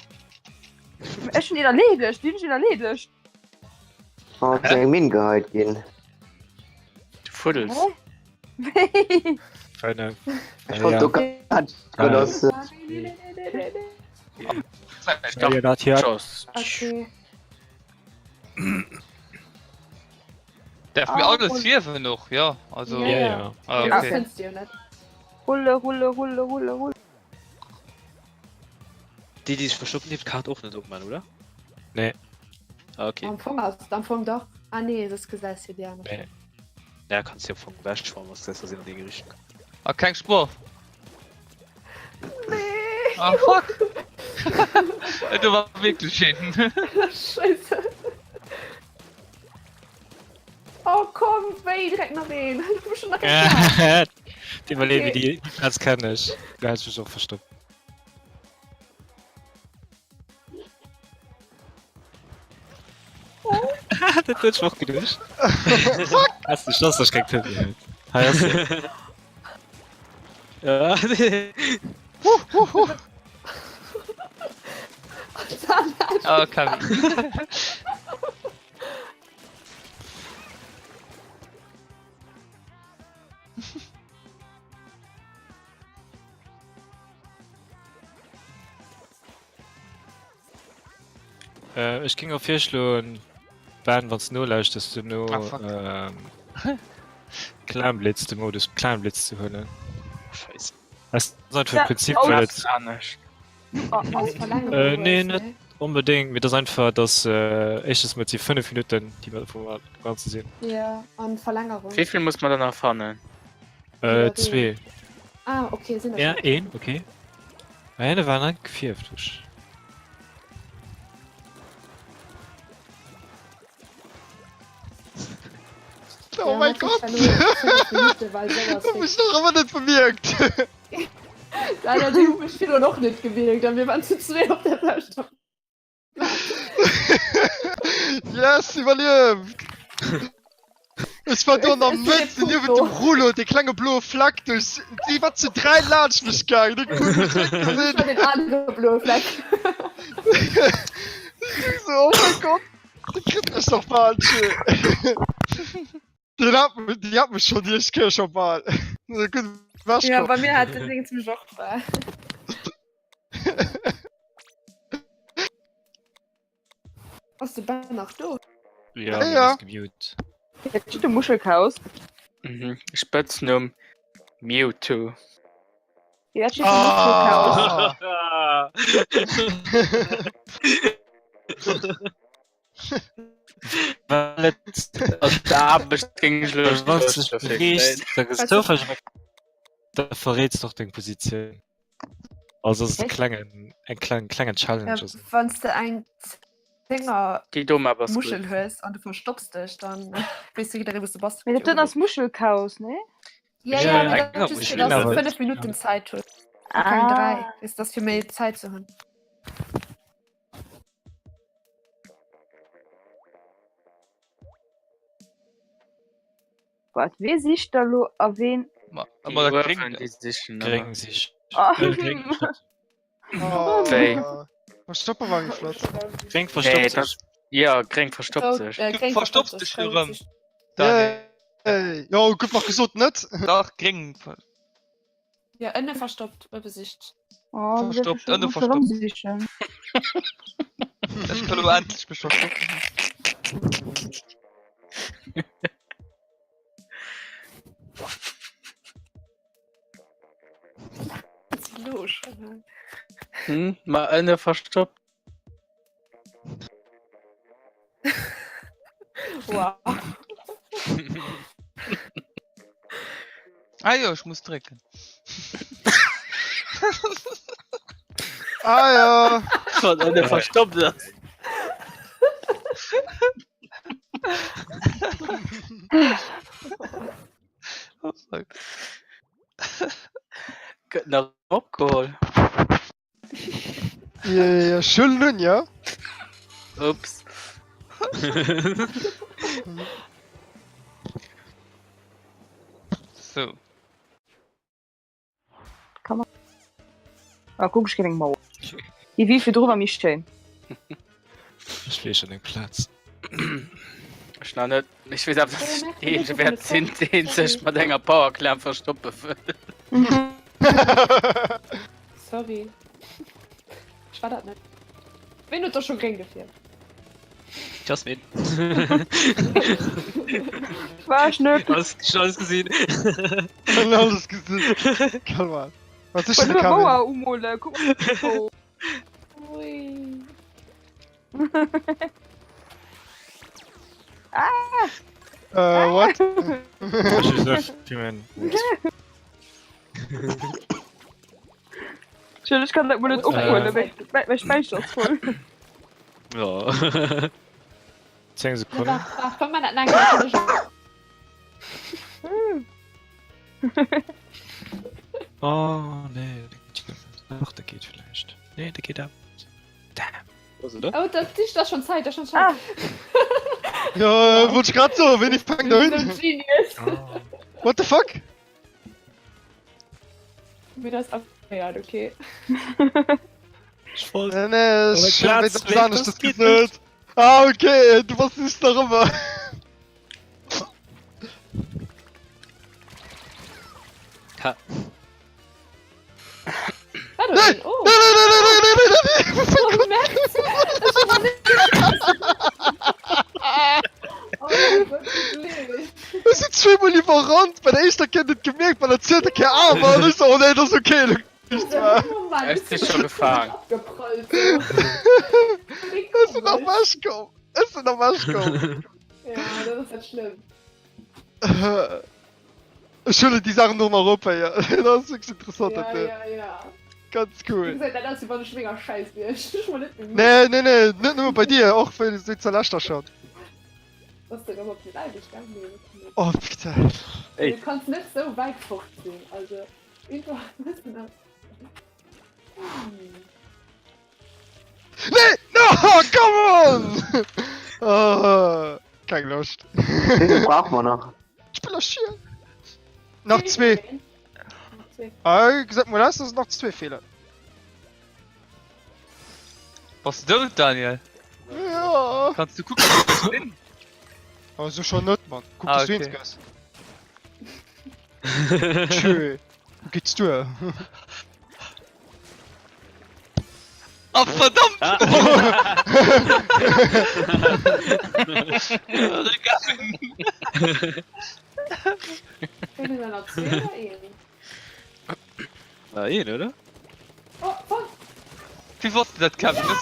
Ist schon wieder erledigt, die sind schon erledigt. Oh, ich habe Min gehalt gehen. du fuddelst Hä? Feine Ich hoffe, du kannst das. Stopp. dat hier Schuss. Okay. Darf mir alles hier noch, ja. Also. Ja. ja ja Ah, Das okay. kennst du ja nicht. Hulle, Hulle, Hulle, Hulle, Hulle. Die sich verschlucken, die Karte auch nicht, man, oder? Okay. Am Anfang aus, am Anfang doch. Ah nee, das gesagt hier gerne. Nee. Ja, kannst ja vom Wäsch fahren, was das in die Richtung. Ah, kein Spur. Nee. Ah, fuck. Du war wirklich schön. Scheiße. Oh komm, weh, direkt nach wen. Du bist schon nach Ja, die überleben Okay. die Platz kann ich. Da hast du mich auch verstoppt. Das wird auch geduscht. Hast du Schloss, das kriegt hin. Heißt ja. Ah, kann ich. Ich ging auf 4 Stunden. Bern, was nur leuchtest du nur Ah, fuck. Kleinblitz, den Modus Kleinblitz zu holen. Scheiße. Das ist einfach Ja, im Prinzip, oh, weil Das es ist auch nicht. Aus Verlängerung. nee, nicht unbedingt. Mit das einfach, dass echtes mit die 5 Minuten, die wir vorher ganze sehen. Ja, an Verlängerung. Wie viel muss man dann erfahren? Ja, 2. Ah, okay, sind das Ja, schon. 1, okay. Eine war dann 4 durch. Oh Ja, mein hat Gott! sich ja nur 5 Minuten, weil sowas Du bist doch immer nicht verwirkt! Leider, du bist wieder noch nicht gewählt, denn wir waren zu zweit auf der Plattform. Yes, überlebt! Es war da am Mitte neben dem Rulo, der kleine blaue Flak durch. Die war zu 3 Latsch mich gegangen. Der Kuh Das war den anderen blauen Fleck. so, oh mein Gott! Die kriegt mich doch falsch! Die hat mich schon, die ich kenne schon mal. Gut, was Ja, bei mir hat das Ding zum Schock war. Hast du bei nach du? Ja, Ja. das ist gemute. Jetzt steht der Muschelchaos. Mhm. Spötzen um Mewtwo. Jetzt steht der Muschelchaos. Ah. Weil Da ging ich los. da verrätst doch den Position. Also es ist Echt? ein kleiner Challenge. Ja, wenn du ein Finger Die dumm aber ist Muschel gut. hörst und du verstoppst dich, dann weißt du wieder, wo du bist. Mit dem das Muschelchaos, ne? Ja, Ja, ja, ja, aber ich das ist will aber- 5 Minuten Zeit. Keine 3. Ist das für mehr Zeit zu haben? Gott, wie siehst du lo erwähnt? Aber da Würfeln, kriegen die sich Kriegen sich. Oh. Kriegen Oh. Was stoppen war geflott? Nee, verstoppt das, sich. ja, Kränk verstoppt sich. verstopft dich nur rum. Hey, ja, gut mal gesund, nicht? Doch, kriegen. Ja, Ende verstoppt, bei Besicht. Oh, Verstoppt, Ende verstoppt. Das kann du endlich beschlossen. Was ist los? Mal eine verstoppt. Wow. Ah ja, ich muss drücken. Ah ja. Von eine verstoppt das. Oh, fuck. Nach Popcorn. Ja, schön nun, ja? Ups. So. Ah, guck, ich geh den Mauer. Wie viel drüber mich stehen? Ich stehe schon den Platz. Ich noch nicht. Ich weiß aber, dass die Wert sind, den sich mit einer Powerclamp verstoppen will. Sorry. Ich war das nicht. Wenn du doch schon gern gefährt. Jasmin. War schnell. Du hast schon alles gesehen. Und alles gesehen. Kann man. Was ist Von denn der Kamera? Mauer umholen. Guck mal. Oh. Ui. What? Schön, ich kann das mal nicht aufholen, weil Speicher ist voll. Ja. 10 Sekunden. Ach, komm mal, nein, nein, Oh, nee, ach, der geht vielleicht. Nee, der geht ab. Damn. Was ist das? oh, das ist das schon Zeit, das ist schon Ah. Zeit. Ja, wollte ich gerade so, wenn ich fang da So hin. Genius. Oh. What the fuck? Wie das ab... Ja, okay. Ich wollte. Nee, nee, Aber ich Platz hab etwas weg, anderes das das geht gesagt. Ah, okay, du warst nicht darüber. Ha. Warte, Nein! oh. Nein, nein, nein, nein, nein, nein, nein, nein, Oh, Max! Das ist aber nicht... Oh, Gott, wie blöd. wir sind zweimal Lieferant. Bei der ersten kennt nicht gemerkt, bei der zweiten kein Arm war. Und ich so, oh nee, das ist okay. Nicht wahr? Oh Mann, Er ist schon gefahren. abgeprallt. Es sind noch Waschkopf. Es sind noch Waschkopf. Ja, das ist jetzt schlimm. Schön, die Sachen noch mal Europa, ja. Das ist wirklich interessant. Ja, Ja, ja, ja. Ganz Wie cool. gesagt, das ist über eine schwinger Scheiß. Ich mal nicht bemüht. Nee, nee, nee, nicht nur bei dir, auch wenn es nicht zur Laster schaut. Was ist denn überhaupt nicht alt? Ich kann mir Oh, bitte. Ey. Du kannst nicht so weit fortziehen. Also, irgendwo müssen wir... Nee, no, come on! Oh, kein Lust. Den braucht man noch. Ich bin hier. Noch zwei. Noch zwei. Ah, gesagt mal, das sind noch zwei Fehler. Was du, Daniel? Ja. Kannst du gucken, was ich bin? Also schon nicht, Mann. Guck, Ah, dass du okay. ins Gas. Tschö. Wo geht's du? Ah, verdammt! Können wir noch zwei oder einen? Na, ihn, oder? Oh, voll! Wie wusste das, Kevin? Das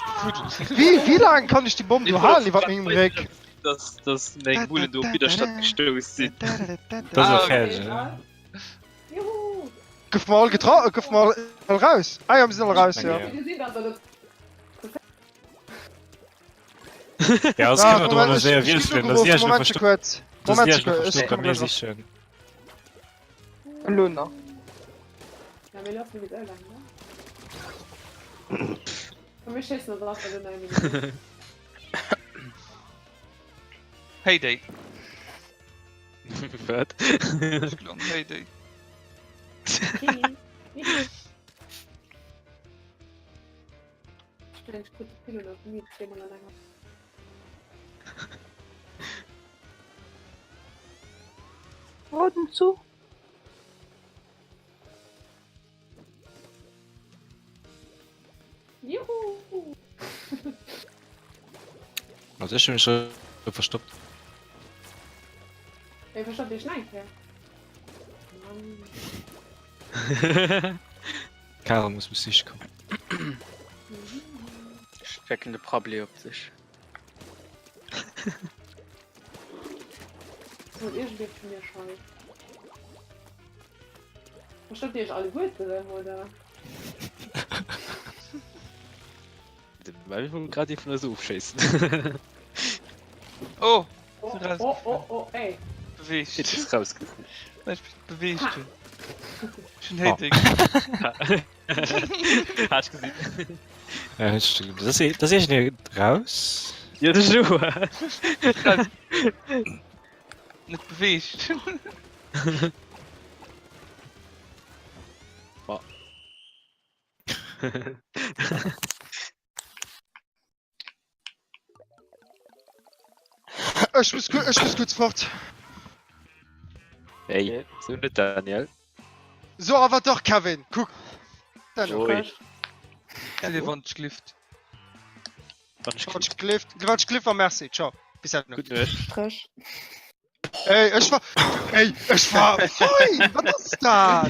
ist gut. Wie lange kann ich die Bombe nur halten? Die war mir im Weg. Dass meine Bullen da auf Widerstand gestoßen sind. Das ist Ah, okay, Okay, ja. Juhu! Gib mal getragen, gib mal raus. Ah, ja, wir sind raus, ja. Danke. Wir sehen also das... Ja, das Ah, kann man doch noch sehr viel stellen. Das ist ja schon Moment verstanden. kurz. Das ist Moment ja schon kurz. Ich verstanden, komm gleich mäßig noch. schön. Luna. Ja, wir laufen mit Irland, ne? Und wir schießen noch drauf, also nein, Heyday. Was? Ich glaub, Heyday. okay. Ich bin eigentlich kurz Pille oder Miet, stehen wir noch länger. Roten zu. Juhu! Also ich bin schon verstoppt. Ich verstehe dich nicht, ja. Mann. Karl muss bis sich kommen. Steckende Problem auf sich. Und irgendwie von mir scheiße. Versteht ihr alle gut drin, oder? Weil wir wohl gerade von der Suche schießen. Oh, Oh, Raus. oh, oh, oh, ey. bewegt. Jetzt ist rausgekommen. Nein, ich bin bewegt. Ich bin Heyday. Hast du gesehen? Ja, stimmt. Das ist echt nicht raus. Ja, das ist schon. Nicht bewegt. Ich muss kurz fort. Hey, so nicht Daniel. So, aber doch, Kevin. Guck. Dann noch. Ui. Die Wand schlift. Quatsch, Cliff, merci. Ciao. Bis dann. Gut gehört. Frisch. Ey, ich war. Ui, was ist das?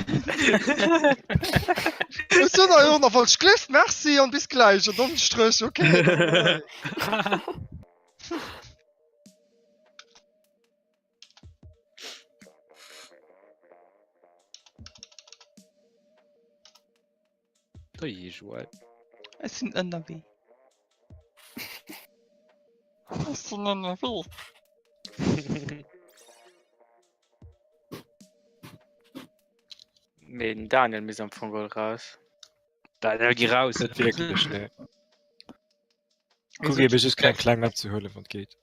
Ich bin noch falsch. Cliff, merci und bis gleich. Und dann Stress, okay. Da ist Joel. Es sind NRW. Es sind NRW. Mit Daniel mis am von Gold raus. Daniel, geh raus. Nicht wirklich, ne. Guck, ich ist kein Klang abzuhören, was geht.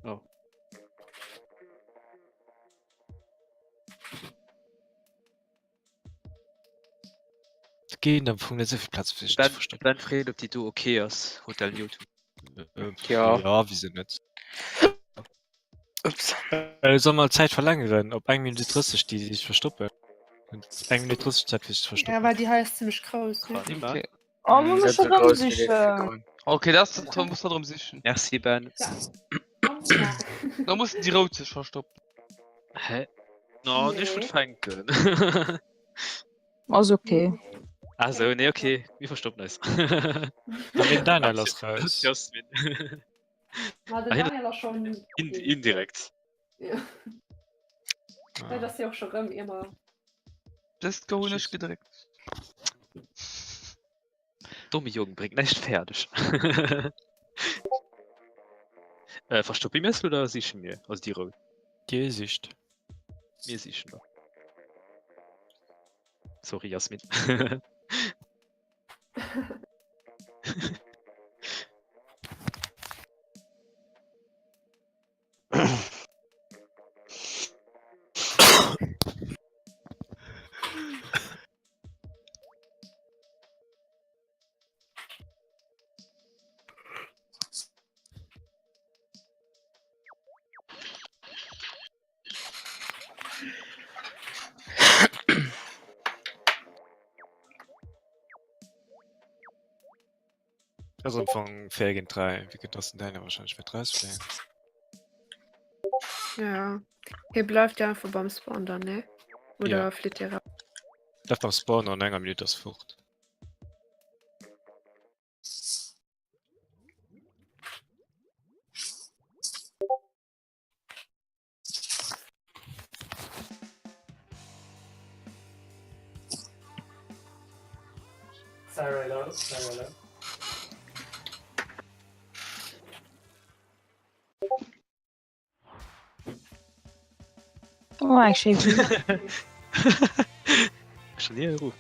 Oh. Gehen, dann fangen wir so viel Platz für dich. Ben Fred, ob die du okay hast. Hotel YouTube. Ja. Ja, wieso nicht? Ups. Soll mal Zeit verlängern, ob 1 Minute 30 die sich verstoppen. 1 Minute 30 Zeit für sich verstoppen. Ja, weil die heißt ziemlich groß. Ne? Okay. Oh, man muss Selbst schon mit rum raus sich. geht es Okay, das muss da drum sichern. Merci, Ben. Ja. Da mussten die Rot sich verstoppen. Hä? No, Nee. nicht von Franken. Also okay. Also, nee, okay. Wir verstoppen das. Dann nehmen Daniel los raus. Jasmin. War der Daniel auch schon. Indirekt. Ja. Ja, das ist ja auch schon immer. Das go nicht gedreckt. Dumme Jungen bringt nicht fertig. Verstopp ich mir oder siehst du mir? Aus die Rot? Die Sicht. Mir siehst du noch. Sorry, Jasmin. Also von Ferien 3, wie geht das denn deine wahrscheinlich mit 30 werden? Ja. Hier bleibt ja einfach beim Spawn dann, ne? Oder Ja. flieht ihr raus? Darf beim Spawn noch länger Minute das Frucht. Oh, actually. Schon hier Ruf.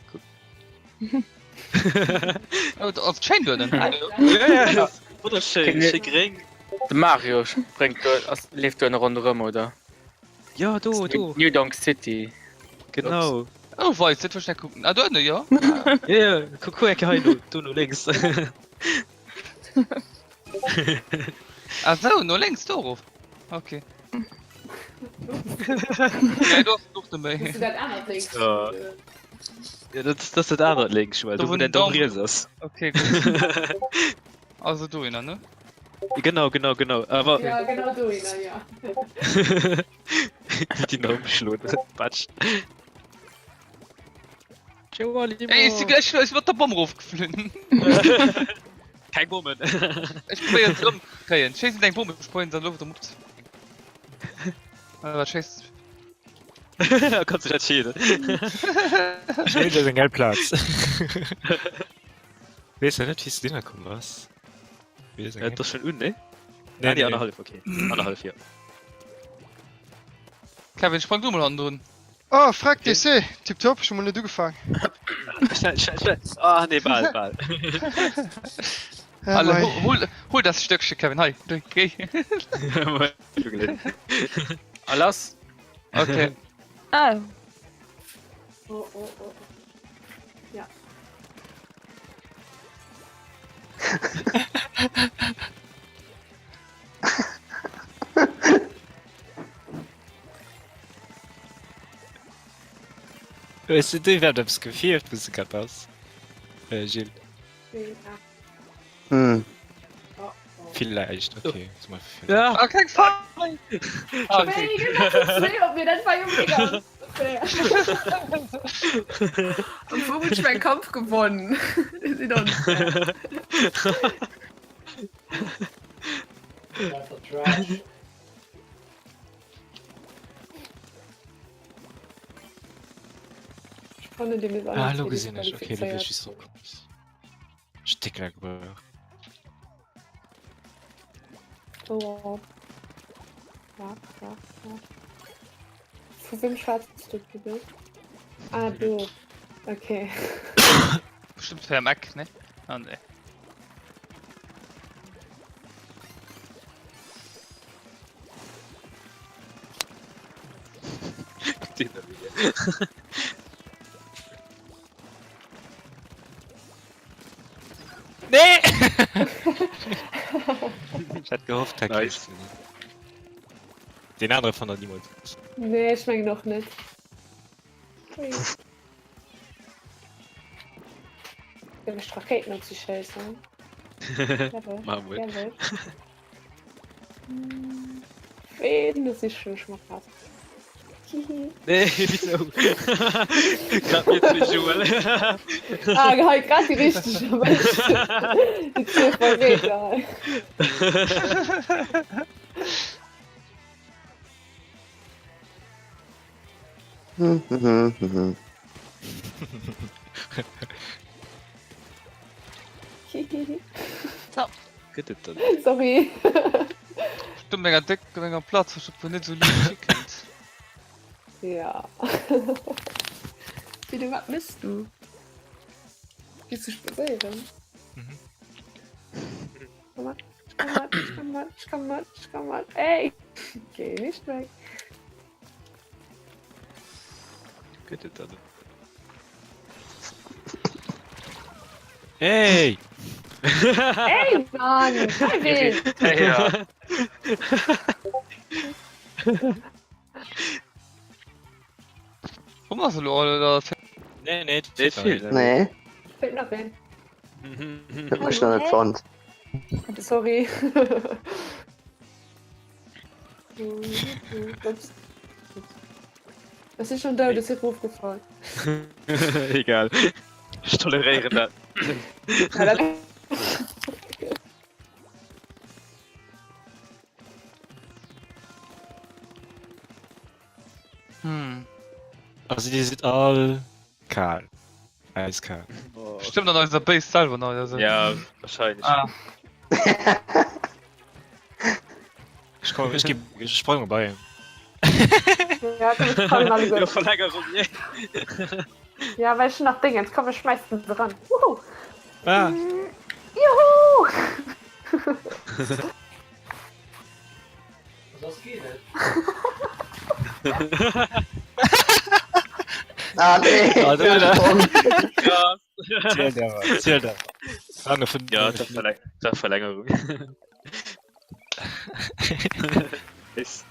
Oh, auf Chain gönnen. Ja. Oder schön ring. Der Mario springt lebt du eine Runde rum, oder? Ja, du. New Donk City. Genau. Oh, weiß, jetzt schnell gucken. Ah, du, ne, ja? Ja, guck, du nur links. Ach so, nur links, doof. Okay. Ja, du hast noch dabei. Bist du das anders links? Ja. Ja, das ist das andere links, weil Da du wo den den Daumen- Daumen das. Okay, gut. Also du, ne? Genau. Aber Ja, genau du, Ina, ja. die Daumen schlug. Batsch. Ey, ich wird der Bombe aufgeflogen. Kein Moment. Ich probiere jetzt rumdrehen. Scheiße, dein Bombe springen, dann läuft der Mutter. Was scheiße. Kannst du das schäden. Schnell den Geldplatz. Weißt du nicht, wie es dir kommt, was? Wie ist Das ist schon un, ne? Nee, Nee, anderthalb, okay. Anderthalb, ja. Kevin, sprang du mal an drin. Oh, frag dich, seh. Tipptopp, schon mal nicht du gefangen. Schnell. Ah, nee, Ball. Ja, Alle, mei. hol das Stückchen, Kevin. Hi, okay. Alles? Okay. Ah, Oh. Ja. Weißt du, die werden es gefehlt, wo sie gerade aus. Gilles. Ja. Hm. Oh. Vielleicht, okay. Ja. Ah, kein Fall! Hey, ob mir das war ja mega unfair. Und wo wird mein Kampf gewonnen? Das ist doch unfair. Spannend, die mir Ah, hallo gesehen, okay, du willst wie so kommst. Sticker gebraucht. Oh. Ja. Von wem schwarzes Stück gebildet? Ah, du. Okay. Bestimmt für Mac, ne? Ah, ne. Den da wieder. Nee! Ich hatte gehofft, Herr Nice. Kies. Den anderen fand er niemand. Nee, ich mein noch nicht. Ui. Ja, ich Raketen auf sich scheißen. Machen wir. Jawohl. Wen, das ist schon schmackhaft. Nee, wieso? Grad mir zwischen Ah, halt gerade die richtige, aber die 12 war egal. Geht dann. Sorry. Stimmt, mega dick, mega Platz, ich hab nicht so lieb gekriegt. Ja. Wie, was bist du? Gehst du spazieren? Komm mal. Ey! Geh nicht weg. Geht dann. Hey! Ey, Mann! Hey, Ja. Warum hast du alle da? Nee, Nee, viel. Nee, fällt noch wen. ich hab mich noch nicht fand. Sorry. Ups. Das ist schon da, das ist Ruf gefallen. Egal. Ich toleriere das. Ja, Also die sind all kahl. Eiskalt. Oh. Stimmt, dann ist der Base selber noch. Also. Ja, wahrscheinlich. Ah. Ich geb Sprung bei ihm. ja, komm, ich komm alle Ja, gut. Verlängerung, yeah. Ja, weil ich schon nach Dingen, jetzt komm, wir schmeißen sie ran. Wuhu! Ah, Juhu! Ah, nee! Krass. zähl der. Lange für Ja, der Verlängerung. Ist.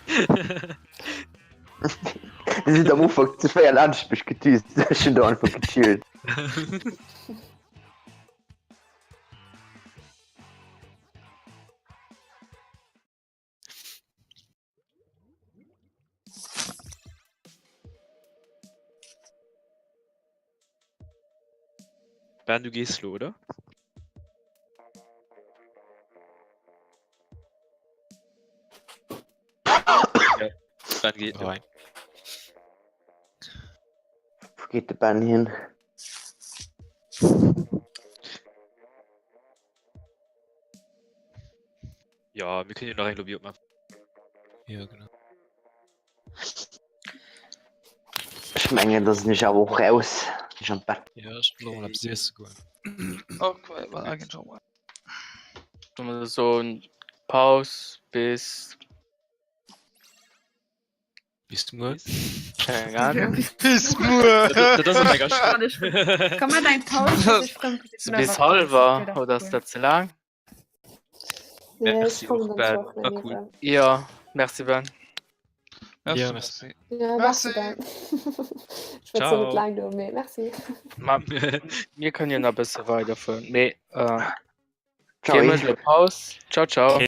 Die sind am Anfang zu viel Lunch mich getüßt. Das ist schon da einfach gechillt. Bernd, du gehst lo, oder? Ja, Bernd geht lo. rein. Wo geht der Bahn hin? Ja, wir können ja noch ein Lobby machen. Ja, genau. Ich meine, das ist nicht aber auch raus. Ich am Bett. Ja, ich glaube, mal ab 6 Sekunden. Okay, war eigentlich schon mal. So ein Pause bis. Bist du gut? Keine Ahnung. Bis nur! Das ist mega schön. Komm mal dein Pause, ich fremd. So bis halb war oder ist das zu lang? Ja, Merci ich komm auch, dann Bernd. zu War Wochenende. Ja, merci Ben. Merci, Ja, merci. Ja, Merci. merci. Dann. Ich will Ciao. so nicht lang, du. Merci. Wir können ja noch ein bisschen weiterführen. Ciao. Pause. Ciao, ciao.